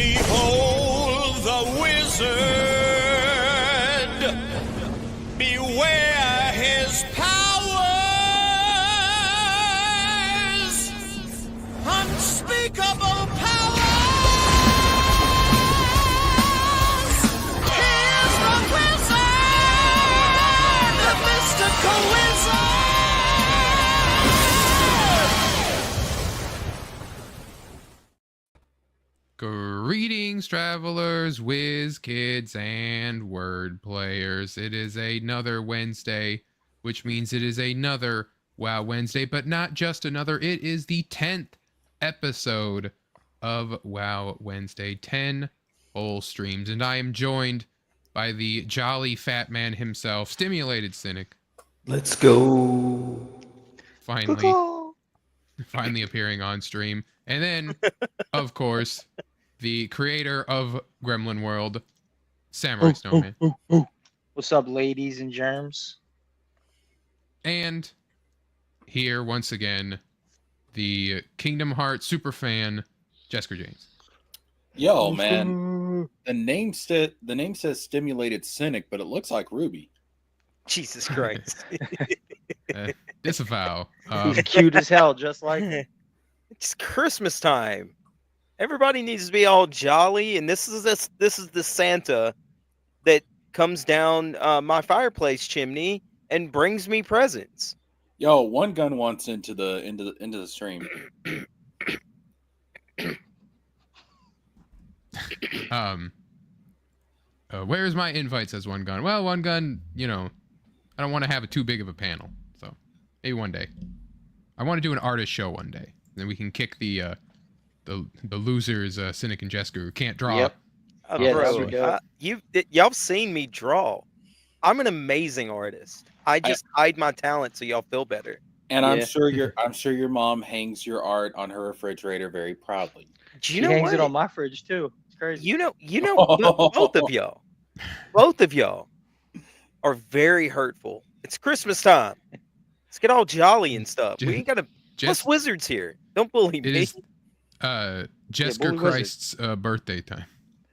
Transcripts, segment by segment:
Behold the wizard! Beware his powers! Unspeakable powers! Here's the wizard! The mystical wizard! Greetings, travelers, Wiz Kids, and Word Players. It is another Wednesday, which means it is another WoW Wednesday, but not just another. It is the 10th episode of WoW Wednesday. 10 whole streams, and I am joined by the jolly fat man himself, Stimulated Cynic. Let's go. Finally appearing on stream. And then, of course, the creator of Gremlin World, Samurai Snowman. What's up, ladies and germs? And here, once again, the Kingdom Hearts superfan, Jesker James. Yo, man. The name says Stimulated Cynic, but it looks like Ruby. Jesus Christ. Disavow. He's cute as hell, just like It's Christmas time. Everybody needs to be all jolly, and this is the Santa that comes down my fireplace chimney and brings me presents. Yo, One Gun wants into the stream. Where's my invite, says One Gun. Well, One Gun, I don't want to have too big of a panel, so maybe one day. I want to do an artist show one day. Then we can kick the losers, Cynic and Jesker, who can't draw. Yep. Yeah, bro, y'all seen me draw. I'm an amazing artist. I just hide my talent so y'all feel better. And I'm sure your mom hangs your art on her refrigerator very proudly. Do she hangs it on my fridge too. It's crazy. You know, both of y'all are very hurtful. It's Christmas time. Let's get all jolly and stuff. We ain't got to. Plus wizards here. Don't bully me. It is Jesker Christ's birthday time.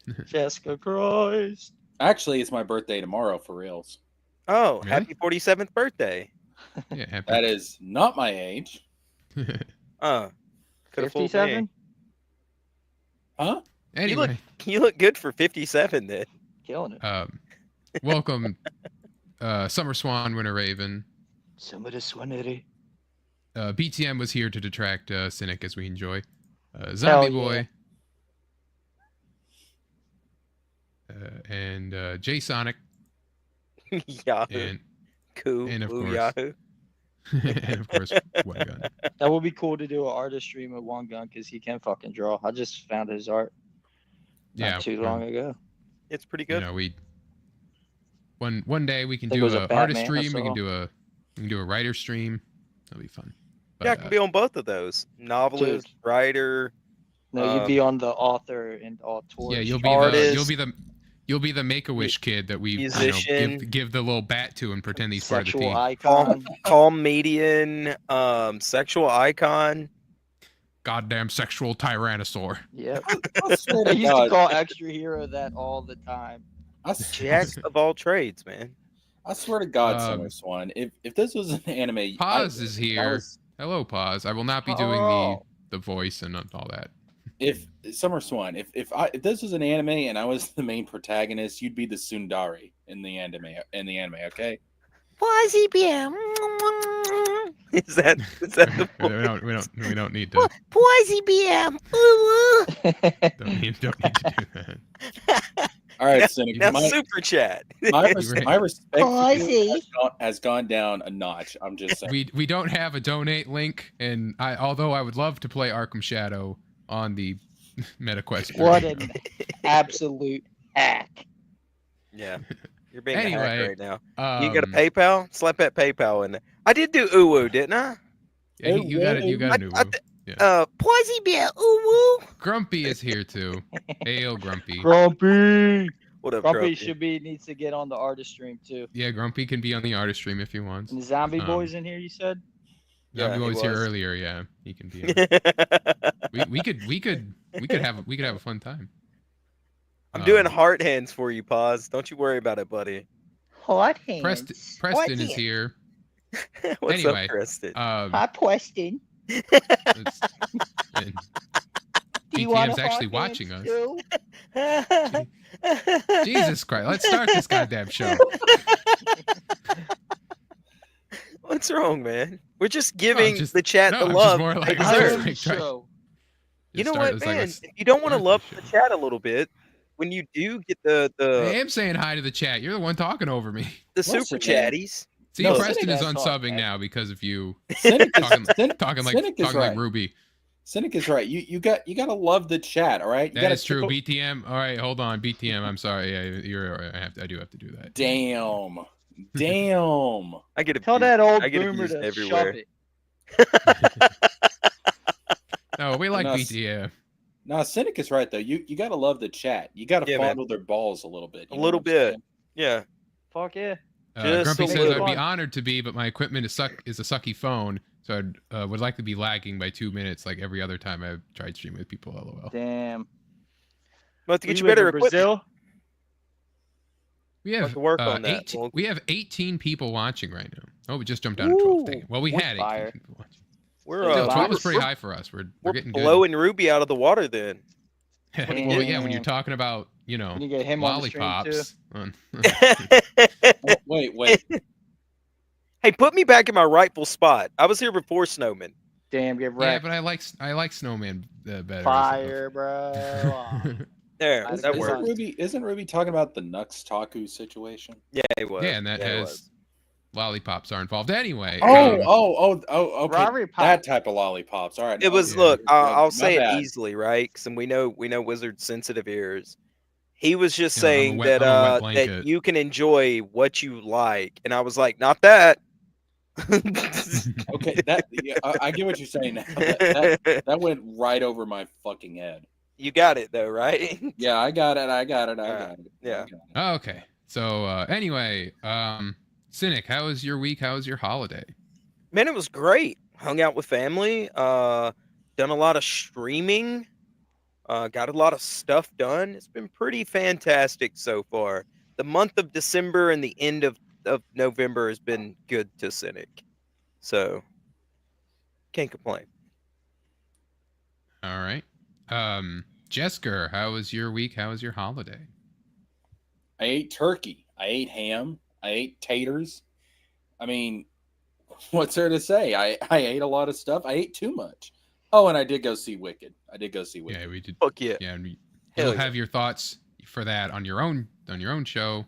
Jesker Christ. Actually, it's my birthday tomorrow for reals. Oh, Really? happy 47th birthday. Yeah, happy. That is not my age. Could have fooled 57? me. Huh? Anyway, You look good for 57 then. Killing it. welcome, Summer Swan, Winter Raven. Some of the swanity. BTM was here to detract Cynic as we enjoy. Zombie Boy. And J Sonic. Yahoo. And, Cool. and of Ooh, course- Yahoo. and of course, One Gun. That would be cool to do an artist stream with One Gun because he can fucking draw. I just found his art not too long ago. It's pretty good. One day we can Think it do was a an artist Batman I stream. We can saw. do a writer stream. That'll be fun. But, Yeah, I can be on both of those. Novelist, writer. No, you'd be on the author and auteur. yeah, you'll artist, be the Make-A-Wish kid that we musician, give the little bat to and pretend he's part of the sexual team. icon. calm median, sexual icon. Goddamn sexual tyrannosaur. Yep. I swear I to used to God, call Extra Hero that all the time. Jack of all trades, man. I swear to God, Summer Swan, if this was an anime, Paz is here. Hello, Paz. I will not be doing the voice and all that. If Summer Swan, if this was an anime and I was the main protagonist, you'd be the Sundari in the anime. Okay. Why is he being? Is that the we don't need to. Why is he being? Don't need to do that. All right, Cynic. Now super chat. My respect Oh, I for see. you has gone down a notch. I'm just saying. We don't have a donate link, and although I would love to play Arkham Shadow on the MetaQuest. What an absolute hack. Yeah, you're being Anyway, a hack right now. You got a PayPal? Slap that PayPal in there. I did do uwu, didn't I? Yeah, you got it. You got a new. Poisey beer uwu. Grumpy is here too. Hail, Grumpy. Grumpy. What up, Grumpy Grumpy? needs to get on the artist stream too. Yeah, Grumpy can be on the artist stream if he wants. And the Zombie Boy's in here, you said? Yeah, Zombie he Boy was here was. earlier. Yeah, he can be. On. we could have a fun time. I'm doing heart hands for you, Paz. Don't you worry about it, buddy. Hot hands. Preston is here. What's Anyway, up, Preston? Hi, Preston. And Do you want BTM's a actually hot watching hands us. too? Jesus Christ! Let's start this goddamn show. What's wrong, man? We're just giving just- the chat no, the I'm just love more they like- I deserve. am the show. You know Start- what, it's like, man? let's If you don't want to start love this the show. chat a little bit, when you do get I the am saying hi to the chat. You're the one talking over me. super Listen, man. chatties, See, No, Preston Cynic is has talk, unsubbing man. now because of you Cynic is, talking like Cynic talking is like right. Ruby. Cynic is right. You gotta love the chat. All right. You That gotta is true. stick- BTM. All right, hold on. BTM. I'm sorry. Yeah, you're. I do have to do that. Damn. Damn. I get Tell abused. that old I get boomer abused to everywhere. shove it. No, we like No, BTM. Nah, Cynic is right though. You gotta love the chat. You gotta Yeah, man. fondle their balls a little bit. A you know little what I'm bit. saying? Yeah, Fuck yeah. Just Grumpy a says little. I'd be honored to be, but my equipment is a sucky phone, so I would like to be lagging by 2 minutes, like every other time I've tried streaming with people. LOL. Damn. But to get We you live better in equipment, Brazil. We I'll have have to work on that. 18, Well- we have 18 people watching right now. Oh, we just jumped down to 12. Dang. Ooh, Well, we what had 18 fire. people watching. we're So 12 we're- is pretty high for us. We're we're getting blowing Ruby out of the water. Then good. Well, yeah, when you're Damn. talking about you know Can you get him on the stream too? lollipops. Oh, wait. Hey, put me back in my rightful spot. I was here before Snowman. Damn, get Yeah, wrecked. but I like Snowman better. Fire, bro. There, That's that good. worked. Isn't Ruby talking about the Nux Taku situation? Yeah, it was. Yeah, and that Yeah, it has was. lollipops are involved anyway. Oh, okay. Robbery pop. That type of lollipops. All right. It was. Yeah. Look, I'll My say bad. it easily, right? Because we know Wizard's sensitive ears. He was just Yeah, I'm a saying wet- that I'm a wet that blanket. you can enjoy what you like, and I was like, not that. Okay, I get what you're saying now. That went right over my fucking head. You got it though, right? Yeah, I got it. Yeah. Okay. So anyway, Cynic, how was your week? How was your holiday? Man, it was great. Hung out with family. Done a lot of streaming. Got a lot of stuff done. It's been pretty fantastic so far. The month of December and the end of November has been good to Cynic. So can't complain. All right. Jesker, how was your week? How was your holiday? I ate turkey. I ate ham. I ate taters. I mean, what's there to say? I ate a lot of stuff. I ate too much. Oh, and I did go see Wicked. Yeah, we did. Fuck yeah. Yeah, and Hell you'll yeah. have your thoughts for that on your own show.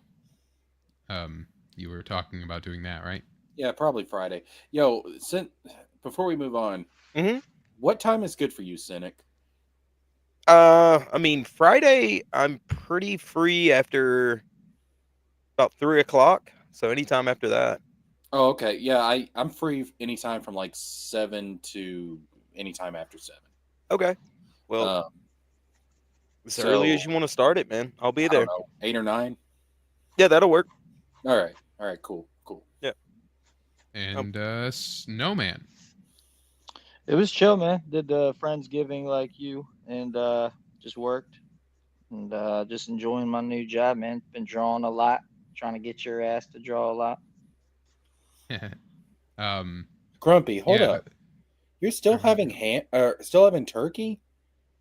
You were talking about doing that, right? Yeah, probably Friday. Yo, before we move on, Mhm. what time is good for you, Cynic? I mean, Friday I'm pretty free after about 3:00. So anytime after that. Oh, okay. Yeah, I'm free anytime from like 7 to anytime after 7. Okay. Well, Um, as early as you want to start it, man. I'll be I there. don't know, 8 or 9. Yeah, that'll work. All right, cool. And Snowman. It was chill, man. Did the Friendsgiving like you and just worked and just enjoying my new job, man. Been drawing a lot, trying to get your ass to draw a lot. Grumpy, hold yeah, up. You're still having still having turkey?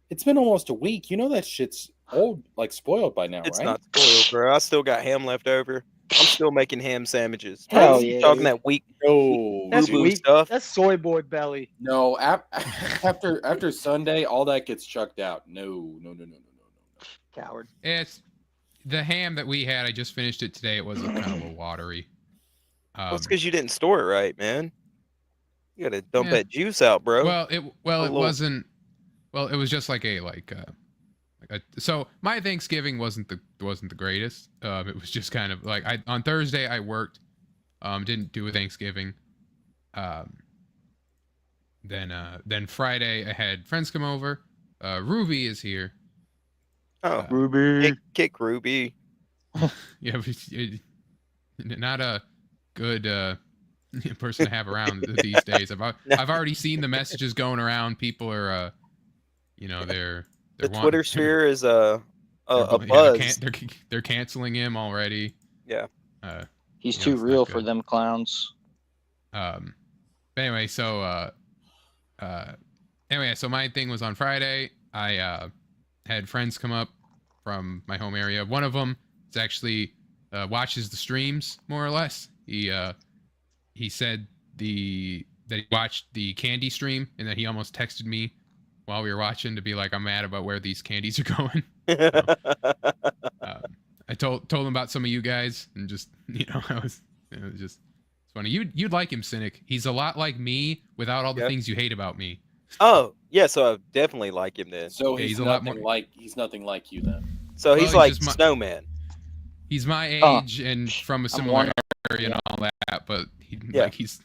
It's been almost a week. You know that shit's old, like spoiled by now, It's right? not spoiled, bro. I still got ham left over. I'm still making ham sandwiches. Hell You yeah, talking dude. that weak No, That's boo-boo weak. stuff? That's soy boy belly. no. After Sunday, all that gets chucked out. No. Coward. it's the ham that we had. I just finished it today. It was kind of a little watery. Well, it's because you didn't store it right, man. You gotta dump Yeah. that juice out, bro. it little- wasn't. Well, it was just like so my Thanksgiving wasn't the greatest. It was just kind of like on Thursday I worked, didn't do a Thanksgiving. Then Friday I had friends come over. Ruby is here. Oh, Ruby. kick Ruby. Yeah, not a good person to have around these days. I've already seen the messages going around. People are, they're The Twitter sphere is buzz. They're canceling him already. Yeah. He's Yeah, too it's not real for good. them clowns. But anyway, so so my thing was on Friday. I had friends come up from my home area. One of them is actually watches the streams more or less. He said that he watched the candy stream and that he almost texted me while we were watching to be like, I'm mad about where these candies are going. I told him about some of you guys and just I was just it's funny. You'd like him, Cynic. He's a lot like me without all the Yep. things you hate about me. Oh, yeah, so I definitely like him then. So Yeah, he's he's a lot nothing more- like you then. So Well, he's he's like just my- Snowman. He's my Oh, age and from a I'm similar one- area and all that, but Yeah. he's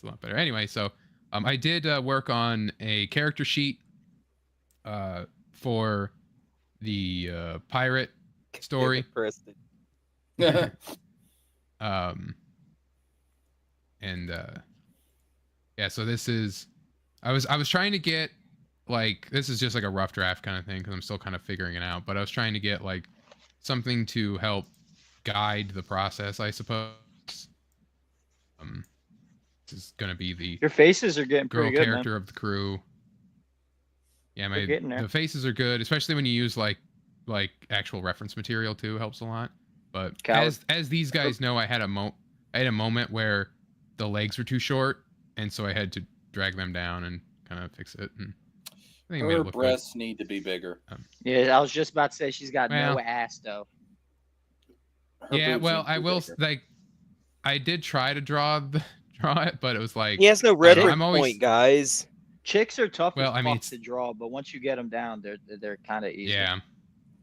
a lot better. Anyway, so I did work on a character sheet for the pirate story. Preston. So this is I was trying to get like this is just like a rough draft kind of thing because I'm still kind of figuring it out, but I was trying to get like something to help guide the process, I suppose. This is gonna be the Your faces are getting girl pretty good, character man. of the crew. Yeah, We're getting there. the faces are good, especially when you use like actual reference material too, helps a lot. But Coward. as these guys know, I had a moment where the legs were too short, and so I had to drag them down and kind of fix it. And I think it made it Her look good. breasts need to be bigger. Yeah, I was just about to say she's got Well. no ass though. Her Yeah, boobs well, need to I be will bigger. like I did try to draw it, but it was like He has no I don't know, reference I'm always- point, guys. Chicks are tough Well, as I mean, fuck to draw, but once you get them down, they're kind of easy. yeah.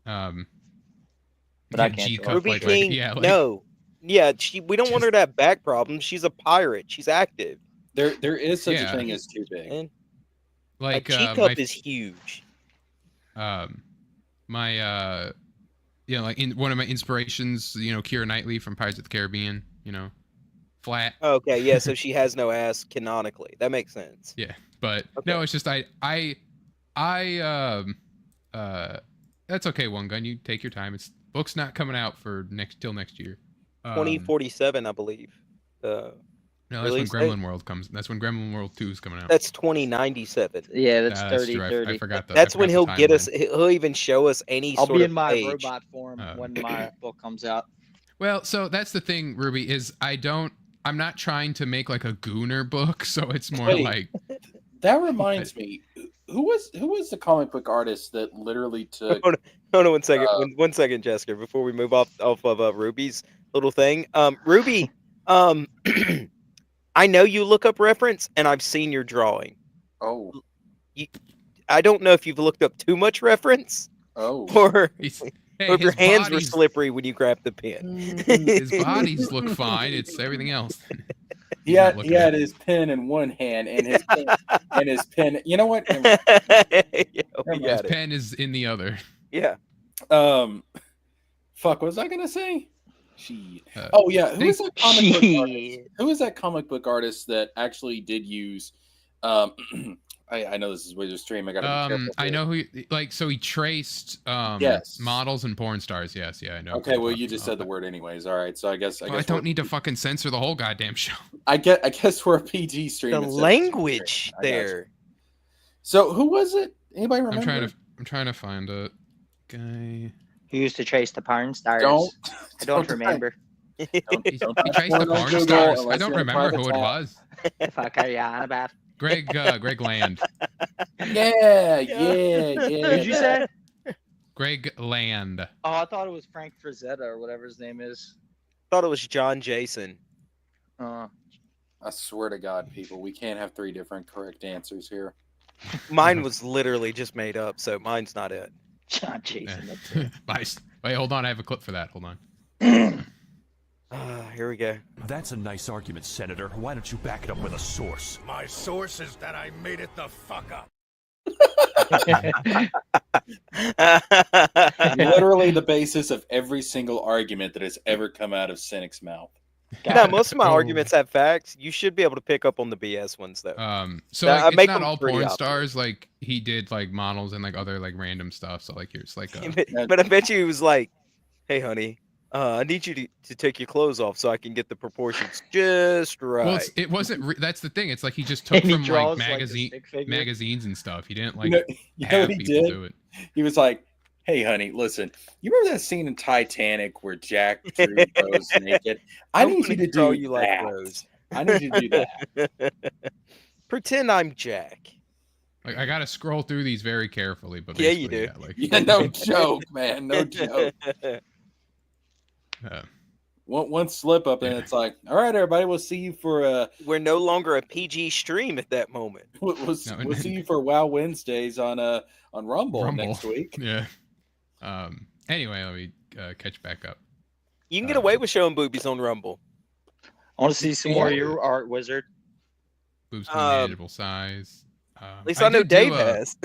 But I yeah, can't G-cup, draw. Ruby like, King, yeah, like, no. Yeah, we don't want Just- her to have back problems. She's a pirate. She's active. There is such Yeah. a thing as too big. And like a my teacup is huge. my like in one of my inspirations, Keira Knightley from Pirates of the Caribbean, flat. Okay, yeah, so she has no ass canonically. That makes sense. Yeah, but Okay. no, it's just that's okay, One Gun. You take your time. It's book's not coming out for till next year. 2047, I believe. No, that's release when date? Gremlin World comes. That's when Gremlin World 2 is coming out. That's 2097. Yeah, that's That's 30, true. 30. I forgot that. That's when he'll get us. He'll even show us any I'll sort be of in my page. robot form when my book comes out. Well, so that's the thing, Ruby, is I'm not trying to make like a Gooner book, so it's more Wait. like That reminds me, who was the comic book artist that literally took? Hold on 1 second. 1 second, Jessica, before we move off of Ruby's little thing. Ruby, I know you look up reference, and I've seen your drawing. Oh, I don't know if you've looked up too much reference, oh. or hey, if your his hands were bodies- slippery when you grabbed the pen. His bodies look fine. It's everything else. He not had looking he at had his pen in one hand and his pen. You know what? Yeah, we His got it. pen is in the other. Yeah. Fuck. What was I gonna say? Shit. Uh, Oh yeah. Who is that comic book artist? Shit. Who is that comic book artist that actually did use? I know this is where you're stream. I gotta be careful. I here. know who. So he traced Yes. models and porn stars. Yes, yeah, I know. Okay, well, you just said the word anyways. All right, so I guess Well, I don't need to fucking censor the whole goddamn show. I guess we're a PG stream. The instead of a language stream. I got you. there. So who was it? Anybody remember? I'm trying to find a guy. Who used to trace the porn stars? Don't. I don't remember. He Don't traced the on porn Google stars. I unless don't you're in a remember private who it tab. was. Fuck are you on about? Greg Land. Yeah. Who'd you say? Greg Land. Oh, I thought it was Frank Frazetta or whatever his name is. Thought it was John Jason. I swear to God, people, we can't have 3 different correct answers here. Mine was literally just made up, so mine's not it. John Jason. That's it. Nice. Wait, hold on. I have a clip for that. Hold on. Here we go. That's a nice argument, Senator. Why don't you back it up with a source? My source is that I made it the fuck up. Literally the basis of every single argument that has ever come out of Cynic's mouth. No, most of my Oh. arguments have facts. You should be able to pick up on the BS ones though. So I like, it's make not them all pretty porn obvious. stars. Like he did like models and like other like random stuff. So like here's like But I bet you he was like, "Hey, honey, I need you to take your clothes off so I can get the proportions just right." well, it wasn't. That's the thing. It's like he just took And he from draws, like like, the stick figure. magazines and stuff. He didn't like You know what have he people did? do it. He was like, "Hey, honey, listen. You remember that scene in Titanic where Jack drew Rose naked? I need you to draw do you that. like Rose. I need you to do that." Pretend I'm Jack. Like I gotta scroll through these very carefully, but Yeah, you basically, do. Yeah, like Yeah, no joke, man. No joke. One slip up, and it's like, "All right, everybody, we'll see you for We're no longer a PG stream at that moment. we'll see you for Wow Wednesdays on Rumble next week." Yeah. Anyway, let me catch back up. You can get away with showing boobies on Rumble. I want to see some more of your art, Wizard. Boobs can be manageable size. At least I know did do, Dave has.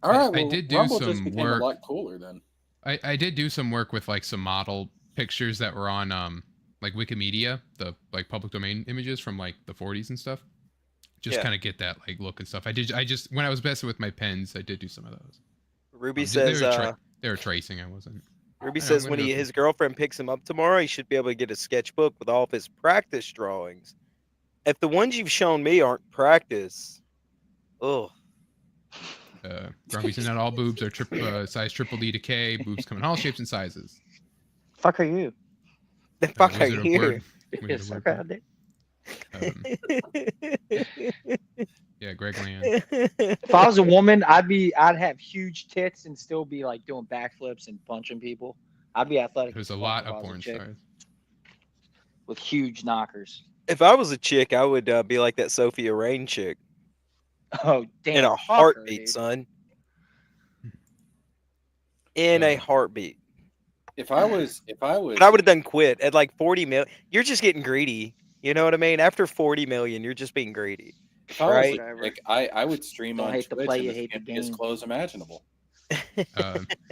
All right, I well, did do Rumble just some became work. a lot cooler then. I did do some work with like some model pictures that were on like Wikimedia, the like public domain images from like the 40s and stuff. Just Yeah. kind of get that like look and stuff. I just when I was messing with my pens, I did do some of those. Ruby They says they were tracing. I wasn't. Ruby I know, says I'm when gonna go his girlfriend picks him up tomorrow, he should be able to get a sketchbook with all of his practice drawings. If the ones you've shown me aren't practice, oh, Grumpy said not all boobs are size triple D to K. Boobs come in all shapes and sizes. Fuck are you? the fuck are Wizard of you? Word- Wizard Yes, of fuck Word- out there. Yeah, Greg Land. If I was a woman, I'd have huge tits and still be like doing backflips and punching people. I'd be athletic. There's as a fuck lot if I of was a porn chick stars. with huge knockers. If I was a chick, I would be like that Sophia Rain chick Oh damn! in a fuck her, heartbeat, dude. son. In a heartbeat. If I was, But I would have done quit at like 40 million. You're just getting greedy. You know what I mean? After 40 million, you're just being greedy. if I was right? a chick, I would stream Don't on hate the Twitch play, in you the hate the skimpiest game. clothes imaginable.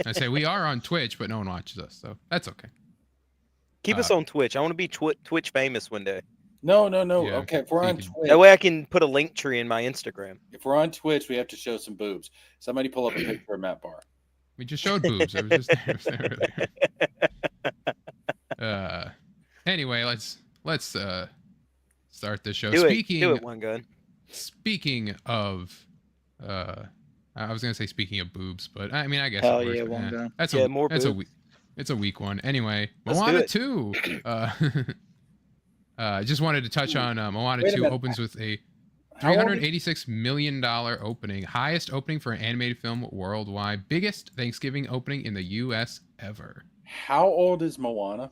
I say we are on Twitch, but no one watches us, so that's okay. Keep us on Twitch. I want to be Twitch famous one day. No. Yeah, Okay, if we're you on can- Twitch, That way I can put a link tree in my Instagram. if we're on Twitch, we have to show some boobs. Somebody pull up a picture of Matt Barr. We just showed boobs. It was just it was there earlier. Anyway, let's start the show. Do it, one gun. Speaking of, I was gonna say speaking of boobs, but I mean I guess Hell it works, yeah, but, one gun. That's Yeah, a more that's a boobs. weak it's a weak one. Anyway, Let's do Moana it. 2. Just wanted to touch on Moana Wait a 2 minute. opens with a How old is- $386 million opening, highest opening for an animated film worldwide, biggest Thanksgiving opening in the U.S. ever. How old is Moana?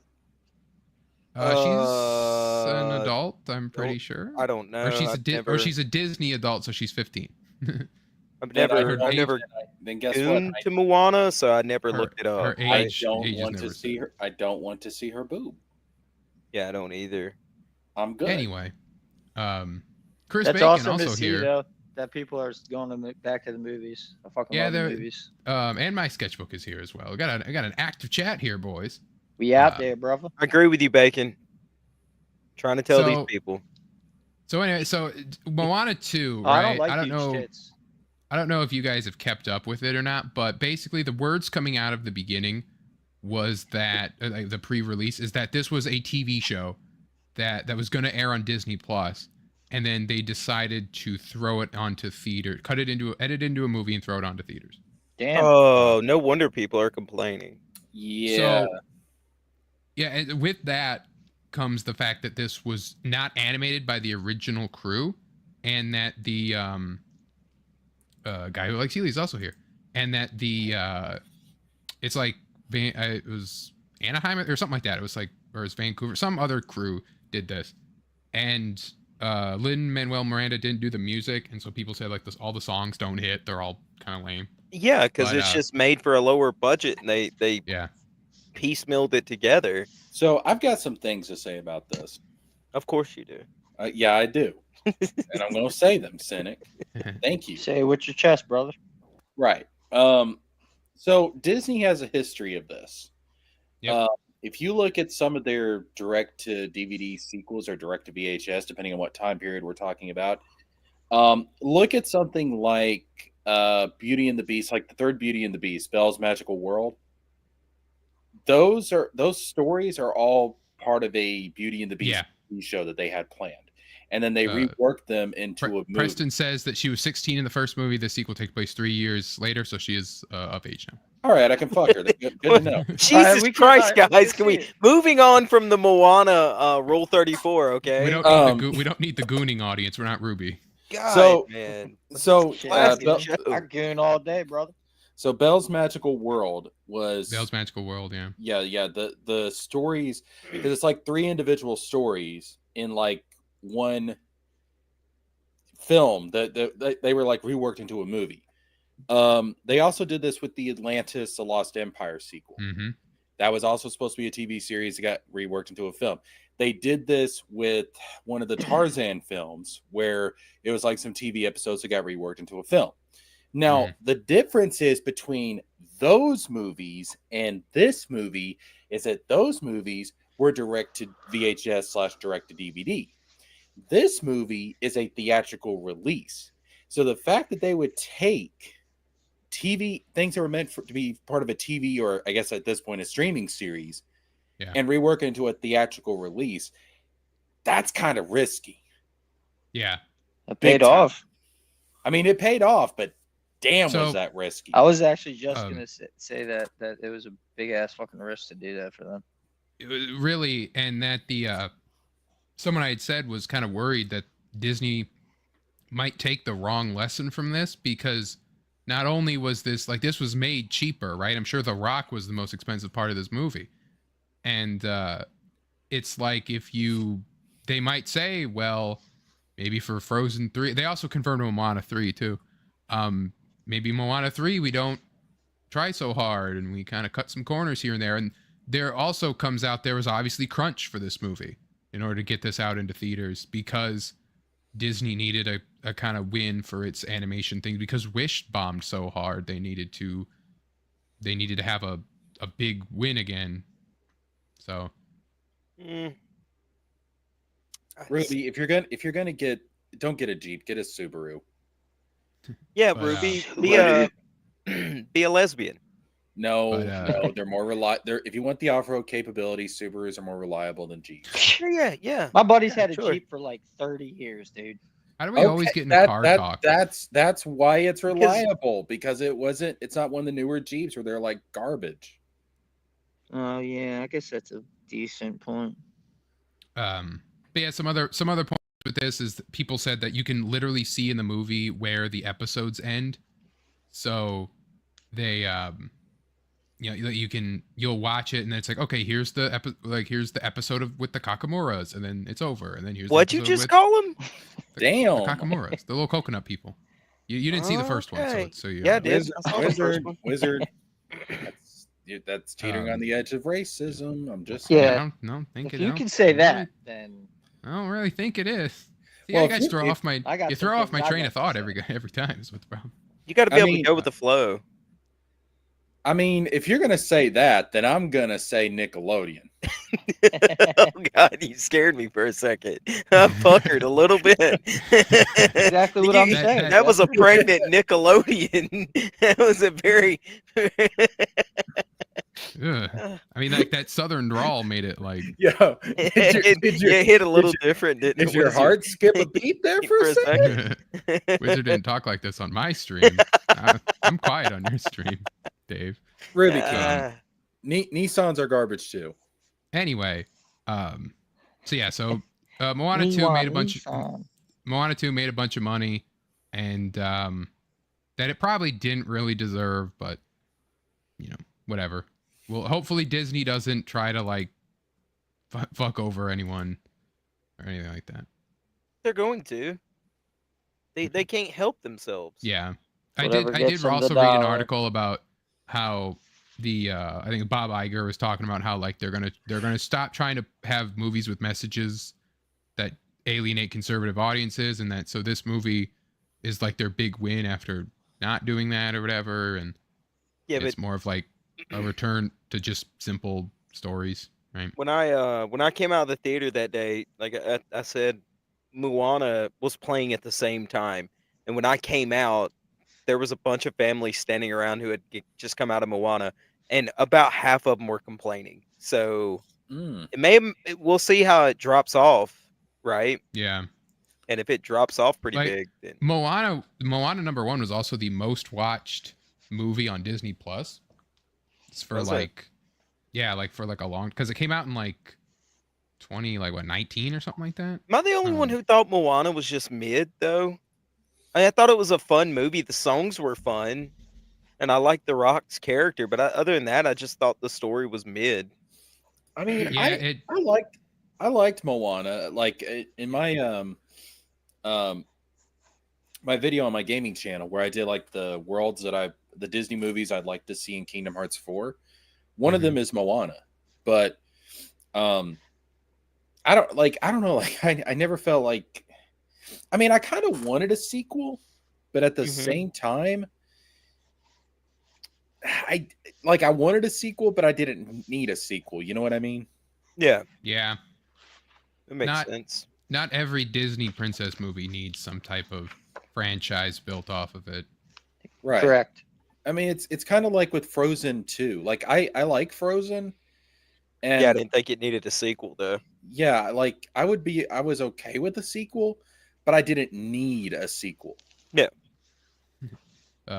She's an adult, I'm pretty sure. I don't know. Or she's I've she's a Disney adult, so she's 15. I've Then I never, heard I've age, never Then guess what? tuned to Moana, so I never Her- looked it up. her I age- don't age is want never to see said. her. I don't want to see her boob. Yeah, I don't either. I'm good. Anyway, Chris That's Bacon awesome also to see, here. though, that people are going to back to the movies. I fucking Yeah, love the they're- movies. And my sketchbook is here as well. I got an active chat here, boys. We out uh, there, brother. I agree with you, Bacon. Trying to tell these So- people. So anyway, Moana 2, Oh, I right? don't like huge know. tits. I don't know if you guys have kept up with it or not, but basically the words coming out of the beginning was that like the pre-release is that this was a TV show that was going to air on Disney Plus, and then they decided to throw it onto theater, edit into a movie and throw it onto theaters. Damn. Oh, no wonder people are complaining. Yeah. So, yeah, and with that comes the fact that this was not animated by the original crew, and that the guy who likes Healy is also here, and that the it's like it was Anaheim or something like that. It was like, or it's Vancouver. Some other crew did this, and Lin-Manuel Miranda didn't do the music, and so people say like all the songs don't hit. They're all kind of lame. Yeah, because But, it's just made for a lower budget, and they Yeah. piecemealed it together. So I've got some things to say about this. Of course you do. Yeah, I do, and I'm going to say them, Cynic. Thank you. Say it with your chest, brother. Right. So Disney has a history of this. Yep. if you look at some of their direct to DVD sequels or direct to VHS, depending on what time period we're talking about, look at something like Beauty and the Beast, like the third Beauty and the Beast, Belle's Magical World. Those stories are all part of a Beauty and the Beast TV show that they had planned. And then they reworked them into a movie. Preston says that she was 16 in the first movie. The sequel takes place 3 years later, so she is of age now. All right, I can fuck her. Good to know. Jesus Christ, guys! Can we moving on from the Moana Rule 34? Okay. We don't need the gooning audience. We're not Ruby. God, man. So I goon all day, brother. So Belle's Magical World was Belle's Magical World, yeah. Yeah. The stories, because it's like 3 individual stories in like one film that they were like reworked into a movie. They also did this with the Atlantis: The Lost Empire sequel. Mm-hmm. That was also supposed to be a TV series that got reworked into a film. They did this with one of the Tarzan films where it was like some TV episodes that got reworked into a film. Now, the difference is between those movies and this movie is that those movies were direct to VHS / direct to DVD. This movie is a theatrical release. So the fact that they would take TV things that were meant to be part of a TV, or I guess at this point a streaming series, and rework it into a theatrical release, that's kind of risky. Yeah. It paid off. I mean, it paid off, but damn, was that risky. I was actually just going to say that it was a big ass fucking risk to do that for them. It was really, and that someone I had said was kind of worried that Disney might take the wrong lesson from this, because not only was this was made cheaper, right? I'm sure The Rock was the most expensive part of this movie. And it's like they might say, well, maybe for Frozen 3, they also confirmed Moana 3 too. Maybe Moana 3, we don't try so hard and we kind of cut some corners here and there. And there also comes out, there was obviously crunch for this movie in order to get this out into theaters, because Disney needed a kind of win for its animation thing, because Wish bombed so hard. They needed to have a big win again. So, Ruby, if you're gonna don't get a Jeep, get a Subaru. Yeah, but, Ruby, be a lesbian. No, they're more reliable. If you want the off-road capability, Subarus are more reliable than Jeeps. Yeah. My buddy's had a Jeep for like 30 years, dude. How do we always get in car talk? That's why it's reliable, because it's not one of the newer Jeeps where they're like garbage. Oh yeah, I guess that's a decent point. But yeah, some other points with this is that people said that you can literally see in the movie where the episodes end. So they you'll watch it and then it's like, okay, here's the episode with the Kakamuras, and then it's over, and then here's what'd you just call them? Damn, the Kakamuras, the little coconut people. You didn't see the first one, so yeah, I did. Wizard. That's teetering on the edge of racism. I'm just yeah. I don't think if you can say that, then I don't really think it is. See, well, you guys throw off my train of thought every time. Is what the problem. You got to be able to go with the flow. I mean, if you're gonna say that, then I'm gonna say Nickelodeon. Oh God, you scared me for a second. I fuckered a little bit. Exactly what I'm saying. That was a pregnant Nickelodeon. That was a very. I mean, like that southern drawl made it like. Yeah, it hit a little different. Didn't did your heart skip a beat there for a second? Wizard didn't talk like this on my stream. I'm quiet on your stream, Dave. Ruby King. Nissans are garbage too. Anyway, so Moana 2 made a bunch. Moana 2 made a bunch of money, and that it probably didn't really deserve, but whatever. Well, hopefully Disney doesn't try to like fuck over anyone or anything like that. They're going to. They can't help themselves. Yeah, I did also read an article about how I think Bob Iger was talking about how like they're gonna stop trying to have movies with messages that alienate conservative audiences, and that so this movie is like their big win after not doing that or whatever, and it's more of like a return to just simple stories, right? When I came out of the theater that day, like I said, Moana was playing at the same time, and when I came out, there was a bunch of families standing around who had just come out of Moana, and about half of them were complaining. So Mm. we'll see how it drops off, right? Yeah. And if it drops off pretty Like, big, then Moana #1 was also the most watched movie on Disney Plus. It's for Was it? for like a long, because it came out in like 19 or something like that. am I the only one who thought Moana was just mid though? I thought it was a fun movie. The songs were fun, and I liked The Rock's character. But other than that, I just thought the story was mid. I mean, Yeah, I liked Moana. Like in my my video on my gaming channel where I did like the worlds that the Disney movies I'd like to see in Kingdom Hearts 4. One of them is Moana, but I don't know. Like I never felt like. I mean, I kind of wanted a sequel, but at the same time, I wanted a sequel, but I didn't need a sequel. You know what I mean? Yeah, Yeah. it makes sense. Not every Disney princess movie needs some type of franchise built off of it. Right. Correct. I mean, it's kind of like with Frozen 2. Like I like Frozen, and Yeah, I didn't think it needed a sequel though. yeah, like I was okay with a sequel, but I didn't need a sequel. Yeah.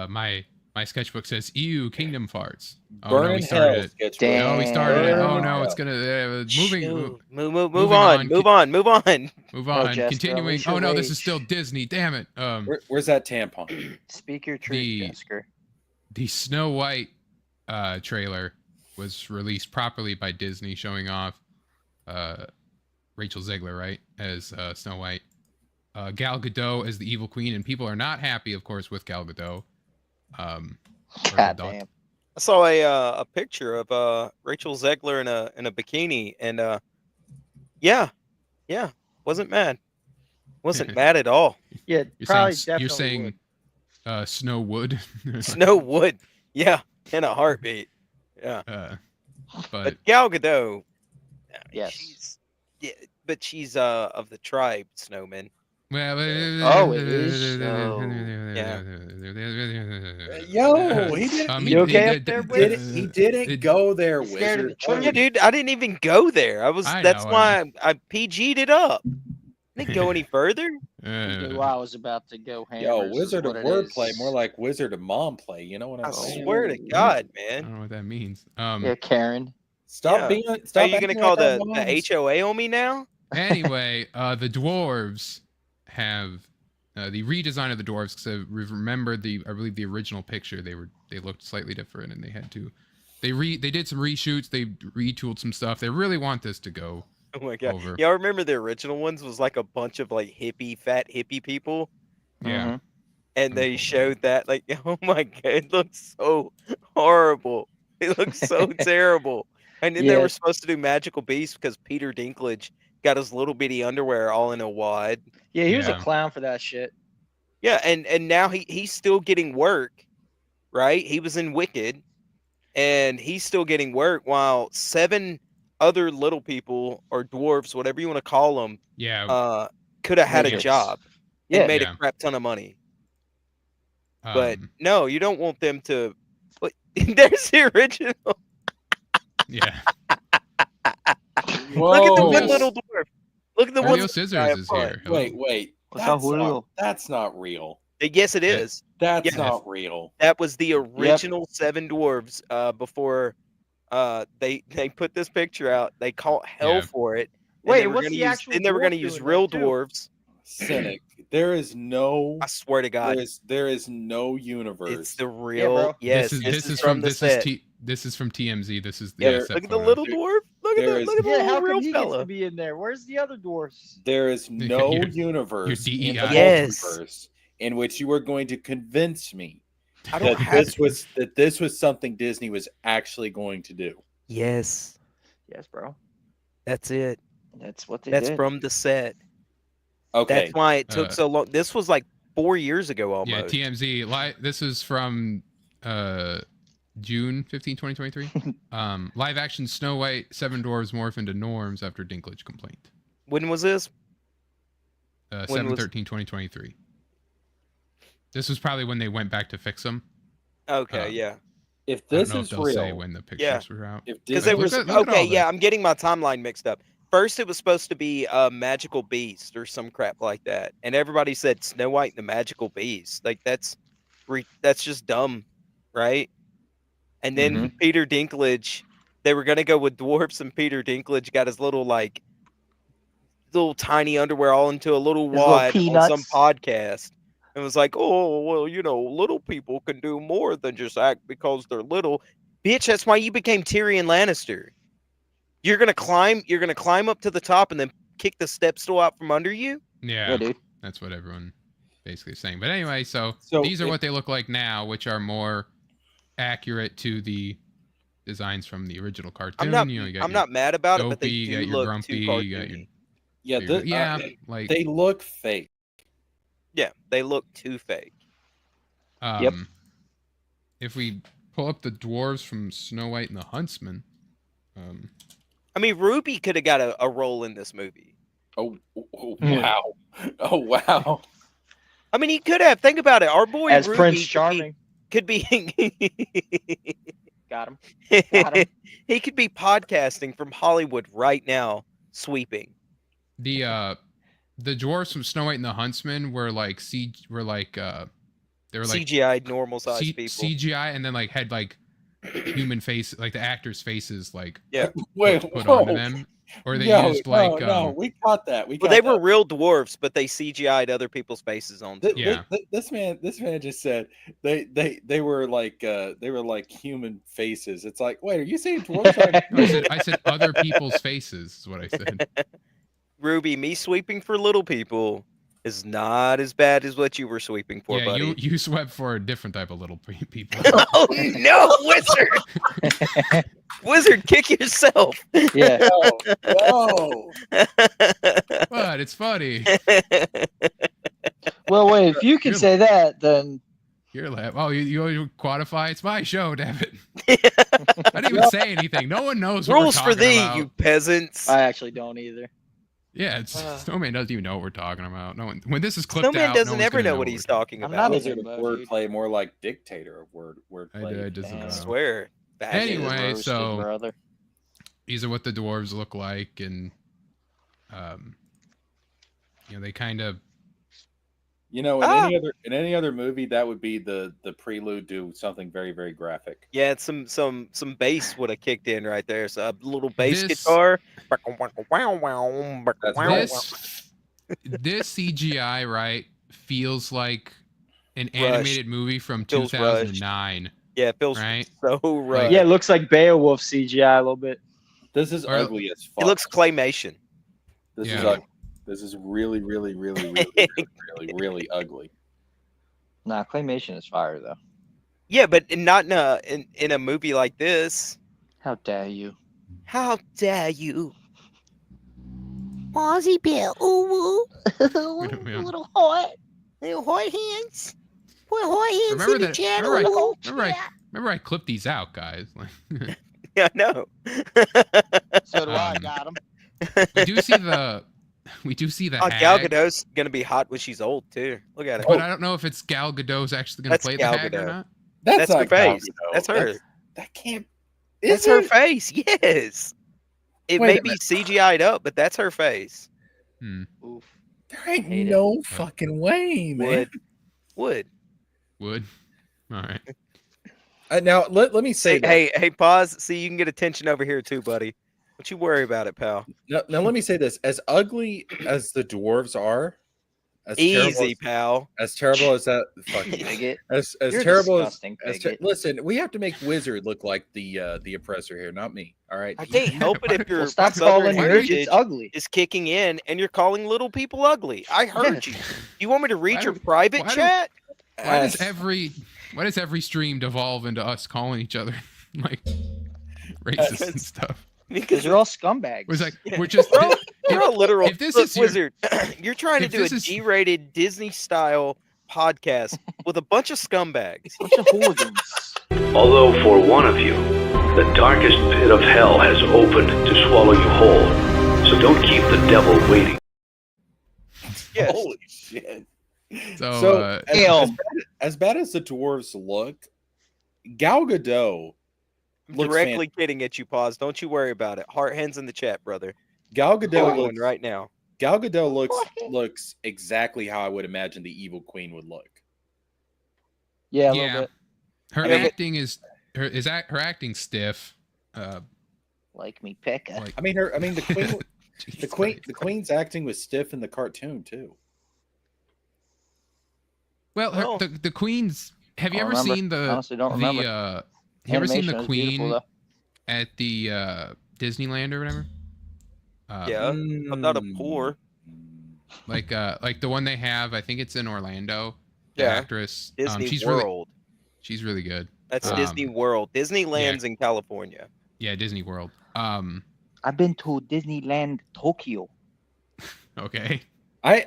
My sketchbook says, "Ew, Kingdom farts." Oh Burn no, we in started hell, it. sketchbook. Damn. No, we started it. Burn Oh in no, hell. it's gonna moving. Move moving on, on. move on, move on. Move on. Jessica, Continuing. unleash your Oh no, this is rage. still Disney. Damn it. Where's that tampon? Speak your truth, The- Jessica. The Snow White trailer was released properly by Disney, showing off Rachel Zegler, right, as Snow White, Gal Gadot as the evil queen, and people are not happy, of course, with Gal Gadot. Or God Gadot. damn. I saw a picture of Rachel Zegler in a bikini, and yeah, wasn't mad. Wasn't mad at all. Yeah, You're probably saying, definitely you're saying would. Snow Wood. Snow would, yeah, in a heartbeat. Yeah, But but Gal Gadot, Yes. but she's of the tribe Snowman. well, Oh, it is. Yo, he didn't. You okay up there, Wiz? He didn't go there, He's scared of Wizard. the truth. Yeah, dude, I didn't even go there. That's know, why I PG'd it up. I didn't go any further. You knew I was about to go ham. Yo, Wizard of Wordplay, more like Wizard of Mom Play. You know what I I'm saying? swear to God, I man. don't know what that means. Yeah, Karen. Stop Yeah. being. Are Stop you gonna acting call like our the moms. HOA on me now? Anyway, the dwarves have the redesign of the dwarves, because I remember I believe the original picture, they looked slightly different, and they had to they did some reshoots, they retooled some stuff. They really want this to go Oh my God. over. Yeah, I remember the original ones was like a bunch of like fat hippie people. Yeah. Mhm. And they showed that, like, oh my God, it looks so horrible. It looks so terrible. And then they Yeah. were supposed to do Magical Beast because Peter Dinklage got his little bitty underwear all in a wad. Yeah, he was a Yeah. clown for that shit. Yeah, and now he's still getting work, right? He was in Wicked, and he's still getting work while 7 other little people or dwarves, whatever you want to call them, Yeah. could have had a Midgets. job Yeah. and made Yeah. a crap ton of money. But no, you don't want them to. But there's the original. yeah. Whoa. Look at the Oh, one yes. little dwarf. Look at the Julio one. Scissors is here. Hello. Wait. What's up, Julio? That's not real. Yes, it is. That's Yes. not real. That was the original 7 dwarves. Before they put this picture out, they caught hell Yeah. for it. and Wait, they were what's gonna the use, actual Then they were dwarf going to use doing real that, too? dwarves. Cynic. There is no. I swear to God, There is no universe. it's the real. bro. Yes, this is from the set. this is from TMZ. This is the Yeah, set Look at the photo. little dwarf. Look at There the is- look at the Yeah, little how real come he gets fella. to be in there? Where's the other dwarfs? There is no Your universe in the DEI. Yes. multiverse in which you are going to convince me I don't that have this was something Disney was actually going to do. Yes, Yes, bro. that's it. That's what they That's did. from the set. Okay. That's why it took Uh, so long. This was like 4 years ago almost. Yeah, TMZ. This is from June 15, 2023. Live action Snow White, Seven Dwarves morph into Norms after Dinklage complaint. When was this? 7/13/2023. This was probably when they went back to fix them. Okay, yeah. If I don't this know is if they'll say real, when the pictures were out. if Because Disney, it was look at okay. all Yeah, that. I'm getting my timeline mixed up. First, it was supposed to be a magical beast or some crap like that, and everybody said Snow White and the Magical Beast. Like that's just dumb, right? And then Peter Dinklage, they were gonna go with dwarfs, and Peter Dinklage got his little little tiny underwear all into a little His little wad on some peanuts. podcast. And was like, oh well, little people can do more than just act because they're little. Bitch, that's why you became Tyrion Lannister. You're gonna climb up to the top and then kick the step stool out from under you? Yeah, Yeah, dude. that's what everyone basically is saying. But anyway, so So these are if- what they look like now, which are more accurate to the designs from the original cartoon. I'm not You know, you got I'm your not mad about it, but they Dopey, you do got your look Grumpy, too you got your cartoony. yeah, like they look fake. Yeah, they look too fake. Yep. If we pull up the dwarves from Snow White and the Huntsman, I mean, Ruby could have got a role in this movie. Oh wow! Oh wow! I mean, he could have. Think about it. Our boy As Ruby Prince Charming. could be Got him. Got him. he could be podcasting from Hollywood right now, sweeping. the dwarves from Snow White and the Huntsman were like they were like CGI normal sized people. CGI, and then like had like human face, like the actors' faces, like Wait, put whoa. onto them, or they No, used like no, we caught that. We Well, got they that. were real dwarfs, but they CGI'd other people's faces onto them. Yeah. This man just said they were like human faces. It's like, wait, are you saying dwarves are? I said other people's faces is what I said. Ruby, me sweeping for little people is not as bad as what you were sweeping for, Yeah, buddy. you swept for a different type of little people. Oh no, Wizard! Wizard, kick yourself. Yeah. No. But it's funny. Well, wait. If you can You're- say that, then You're laughing. Oh, you quantify? It's my show, damn it. I didn't even say anything. No one knows what Rules we're for talking thee, about. you peasants. I actually don't either. Yeah, Snowman doesn't even know what we're talking about. No one. When this is clipped Snowman out, doesn't no one's ever gonna know what we're he's talking talking I'm not about. a Wizard of Bimbo, dude. wordplay, more like dictator of wordplay. I disavow. I swear. Badges. Anyway, Roasted, so- brother. These are what the dwarves look like, and they kind of. In any other movie, that would be the prelude to something very, very graphic. Yeah, it's some bass would have kicked in right there. So a little bass This- guitar. This CGI, right, feels like an Rushed. animated movie from Feels 2009, Yeah, it feels right? so right. Yeah, it looks like Beowulf CGI a little bit. This is Or- ugly as fuck. It looks claymation. This is Yeah. ugly. This is really, really, really, really, really, really, really ugly. Nah, claymation is fire though. Yeah, but not in a movie like this. How dare you? How dare you? Ozzy Bear, ooh, Yeah. little hot. Little white hands. Put hot hands Remember in the that- channel. remember I- oh, remember I- yeah. Remember, I clipped these out, guys. Like, Yeah, I know. So do I. Um, Got him. we do see the Oh, Gal hag, Gadot's gonna be hot when she's old too. Look at it. but I don't know if it's Gal Gadot's actually going to That's play Gal the hag or Gadot. not. That's her not Gal face. Gadot. That's her. That can't. That's Is her it? face. Yes. It Wait may a be minute. CGI'd up, but that's her face. Oof. There ain't Hate it. no fucking way, man. Would. Would. All right. Now let me say that. Hey, pause. See, you can get attention over here too, buddy. Don't you worry about it, pal. Now let me say this: as ugly as the dwarves are, Easy, pal. as terrible as that, fucking Bigot. as You're terrible disgusting, as bigot. listen, we have to make Wizard look like the oppressor here, not me. All right. I can't help it if your Well, stop Southern calling yours. heritage It's ugly. is kicking in and you're calling little people ugly. I heard you. You want me to read Why your do- private why do- chat? Why does every stream devolve into us calling each other like racist and stuff? Because you're all scumbags. It was like we're just You're a literal if this look, is your- wizard. You're trying to if do a this is- G-rated Disney style podcast with a bunch of scumbags. Bunch of hooligans. Although for one of you, the darkest pit of hell has opened to swallow you whole. So don't keep the devil waiting. Yes. Holy shit. So, as bad as the dwarves look, Gal Gadot I'm looks directly kidding at you, Pause. Don't you worry about it. Heart hands in the chat, brother. Gal Gadot Going looks right now. Gal Gadot looks exactly how I would imagine the evil queen would look. Yeah, a yeah, little bit. her I mean, acting her acting stiff. Like me, Pekka. Like, I mean the queen Jeez, the queen's acting was stiff in the cartoon too. Well, Well, the queen's. Have you Don't ever remember. seen the? Honestly, don't remember. Have you ever seen the Animation was beautiful, queen though. at the Disneyland or whatever? Yeah, I'm not a poor. Like the one they have. I think it's in Orlando. The Yeah. actress. Disney she's World. she's really good. That's Um, Disney World. Disneyland's in California. Yeah, Disney World. I've been to Disneyland Tokyo. Okay. I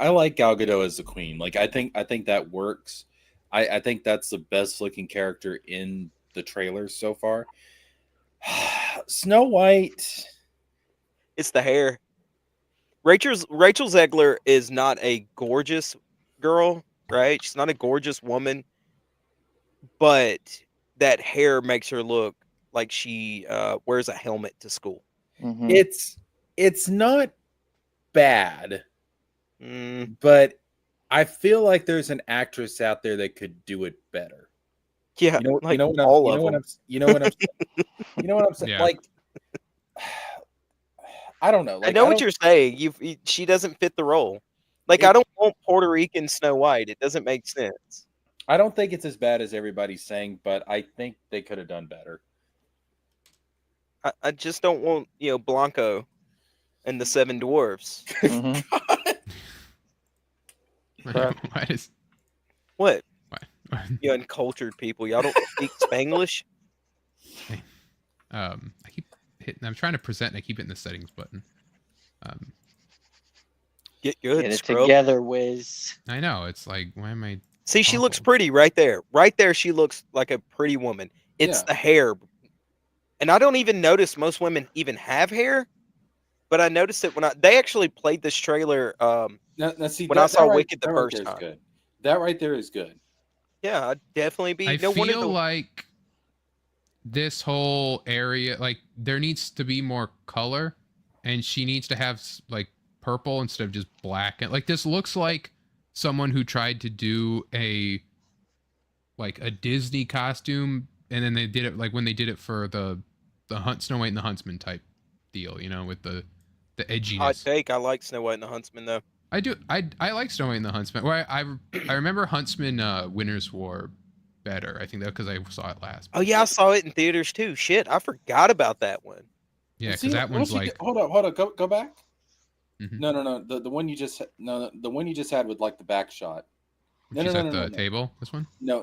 like Gal Gadot as the queen. Like I think that works. I think that's the best looking character in the trailers so far. Snow White. It's the hair. Rachel Zegler is not a gorgeous girl, right? She's not a gorgeous woman, but that hair makes her look like she wears a helmet to school. Mhm. It's not bad, Mm, but I feel like there's an actress out there that could do it better. yeah, You know like what all I'm, of them. you know what I'm you know what I'm saying? Yeah. Like I don't know. Like, I know what don't- you're saying. She doesn't fit the role. Like, I don't want Puerto Rican Snow White. It doesn't make sense. I don't think it's as bad as everybody's saying, but I think they could have done better. I just don't want, Blanco and the Seven Dwarfs. Mhm. Why does What? why? You uncultured people. Y'all don't speak Spanglish? I keep hitting. I'm trying to present, and I keep hitting the settings button. Get good, Get it scrub. together, Wiz. I know it's like, why am I? See, she looks awful. pretty right there. Right there, she looks like a pretty woman. It's Yeah. the hair. And I don't even notice most women even have hair, but I noticed it when they actually played this trailer. Now see, When I saw right- Wicked the that right first there is time. good. That right there is good. Yeah, I'd definitely be. I no wonder feel like this whole area, like there needs to be more color, and she needs to have like purple instead of just black. And like this looks like someone who tried to do a Disney costume, and then they did it like when they did it for the Snow White and the Huntsman type deal, with the hot edginess. take. I like Snow White and the Huntsman though. I do. I like Snow White and the Huntsman. Well, I remember Huntsman Winter's War better. I think that because I saw it last. Oh yeah, I saw it in theaters too. Shit, I forgot about that one. Yeah, See, because that once one's you like get- hold up, go back. Mhm. No. The one you just the one you just had with like the back shot. when she's at the table. This one. No.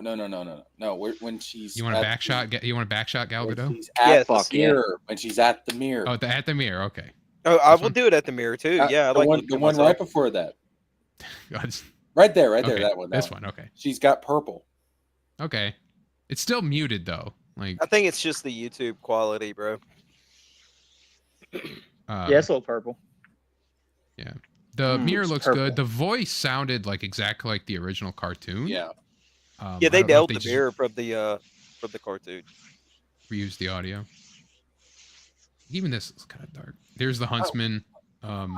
When she's You want a at back shot? You want a back shot, Gal when Gadot? she's at Yes. the Fuck yeah. mirror. When she's at the mirror. Oh, at the mirror. Okay. Oh, I This will one? do it at the mirror too. Yeah, I the like one, looking the at one myself. right before that. God, Right there. okay. That one. This one. Okay. She's got purple. Okay. It's still muted though. Like. I think it's just the YouTube quality, bro. Yeah, it's a little purple. The Mm, mirror it's looks purple. good. The voice sounded like exactly like the original cartoon. Yeah. Yeah, I they don't know if dealt the just mirror from the cartoon. reused the audio. Even this is kind of dark. There's the Huntsman.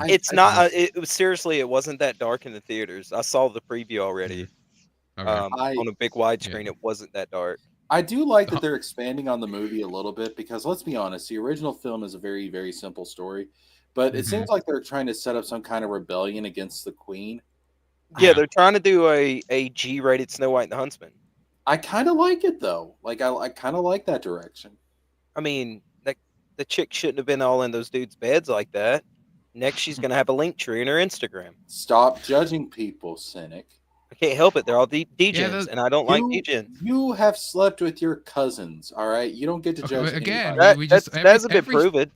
It's not. It was seriously. It wasn't that dark in the theaters. I saw the preview already. Okay. On a big widescreen, it wasn't that dark. I do like that they're expanding on the movie a little bit because let's be honest, the original film is a very, very simple story, but it seems like they're trying to set up some kind of rebellion against the Queen. Yeah, they're trying to do a G-rated Snow White and the Huntsman. I kind of like it though. Like I kind of like that direction. I mean, the chick shouldn't have been all in those dudes' beds like that. Next, she's gonna have a link tree in her Instagram. Stop judging people, cynic. I can't help it. They're all degens, and I don't like degens. You have slept with your cousins, all right? You don't get to judge again. anybody. We just That's a bit proven.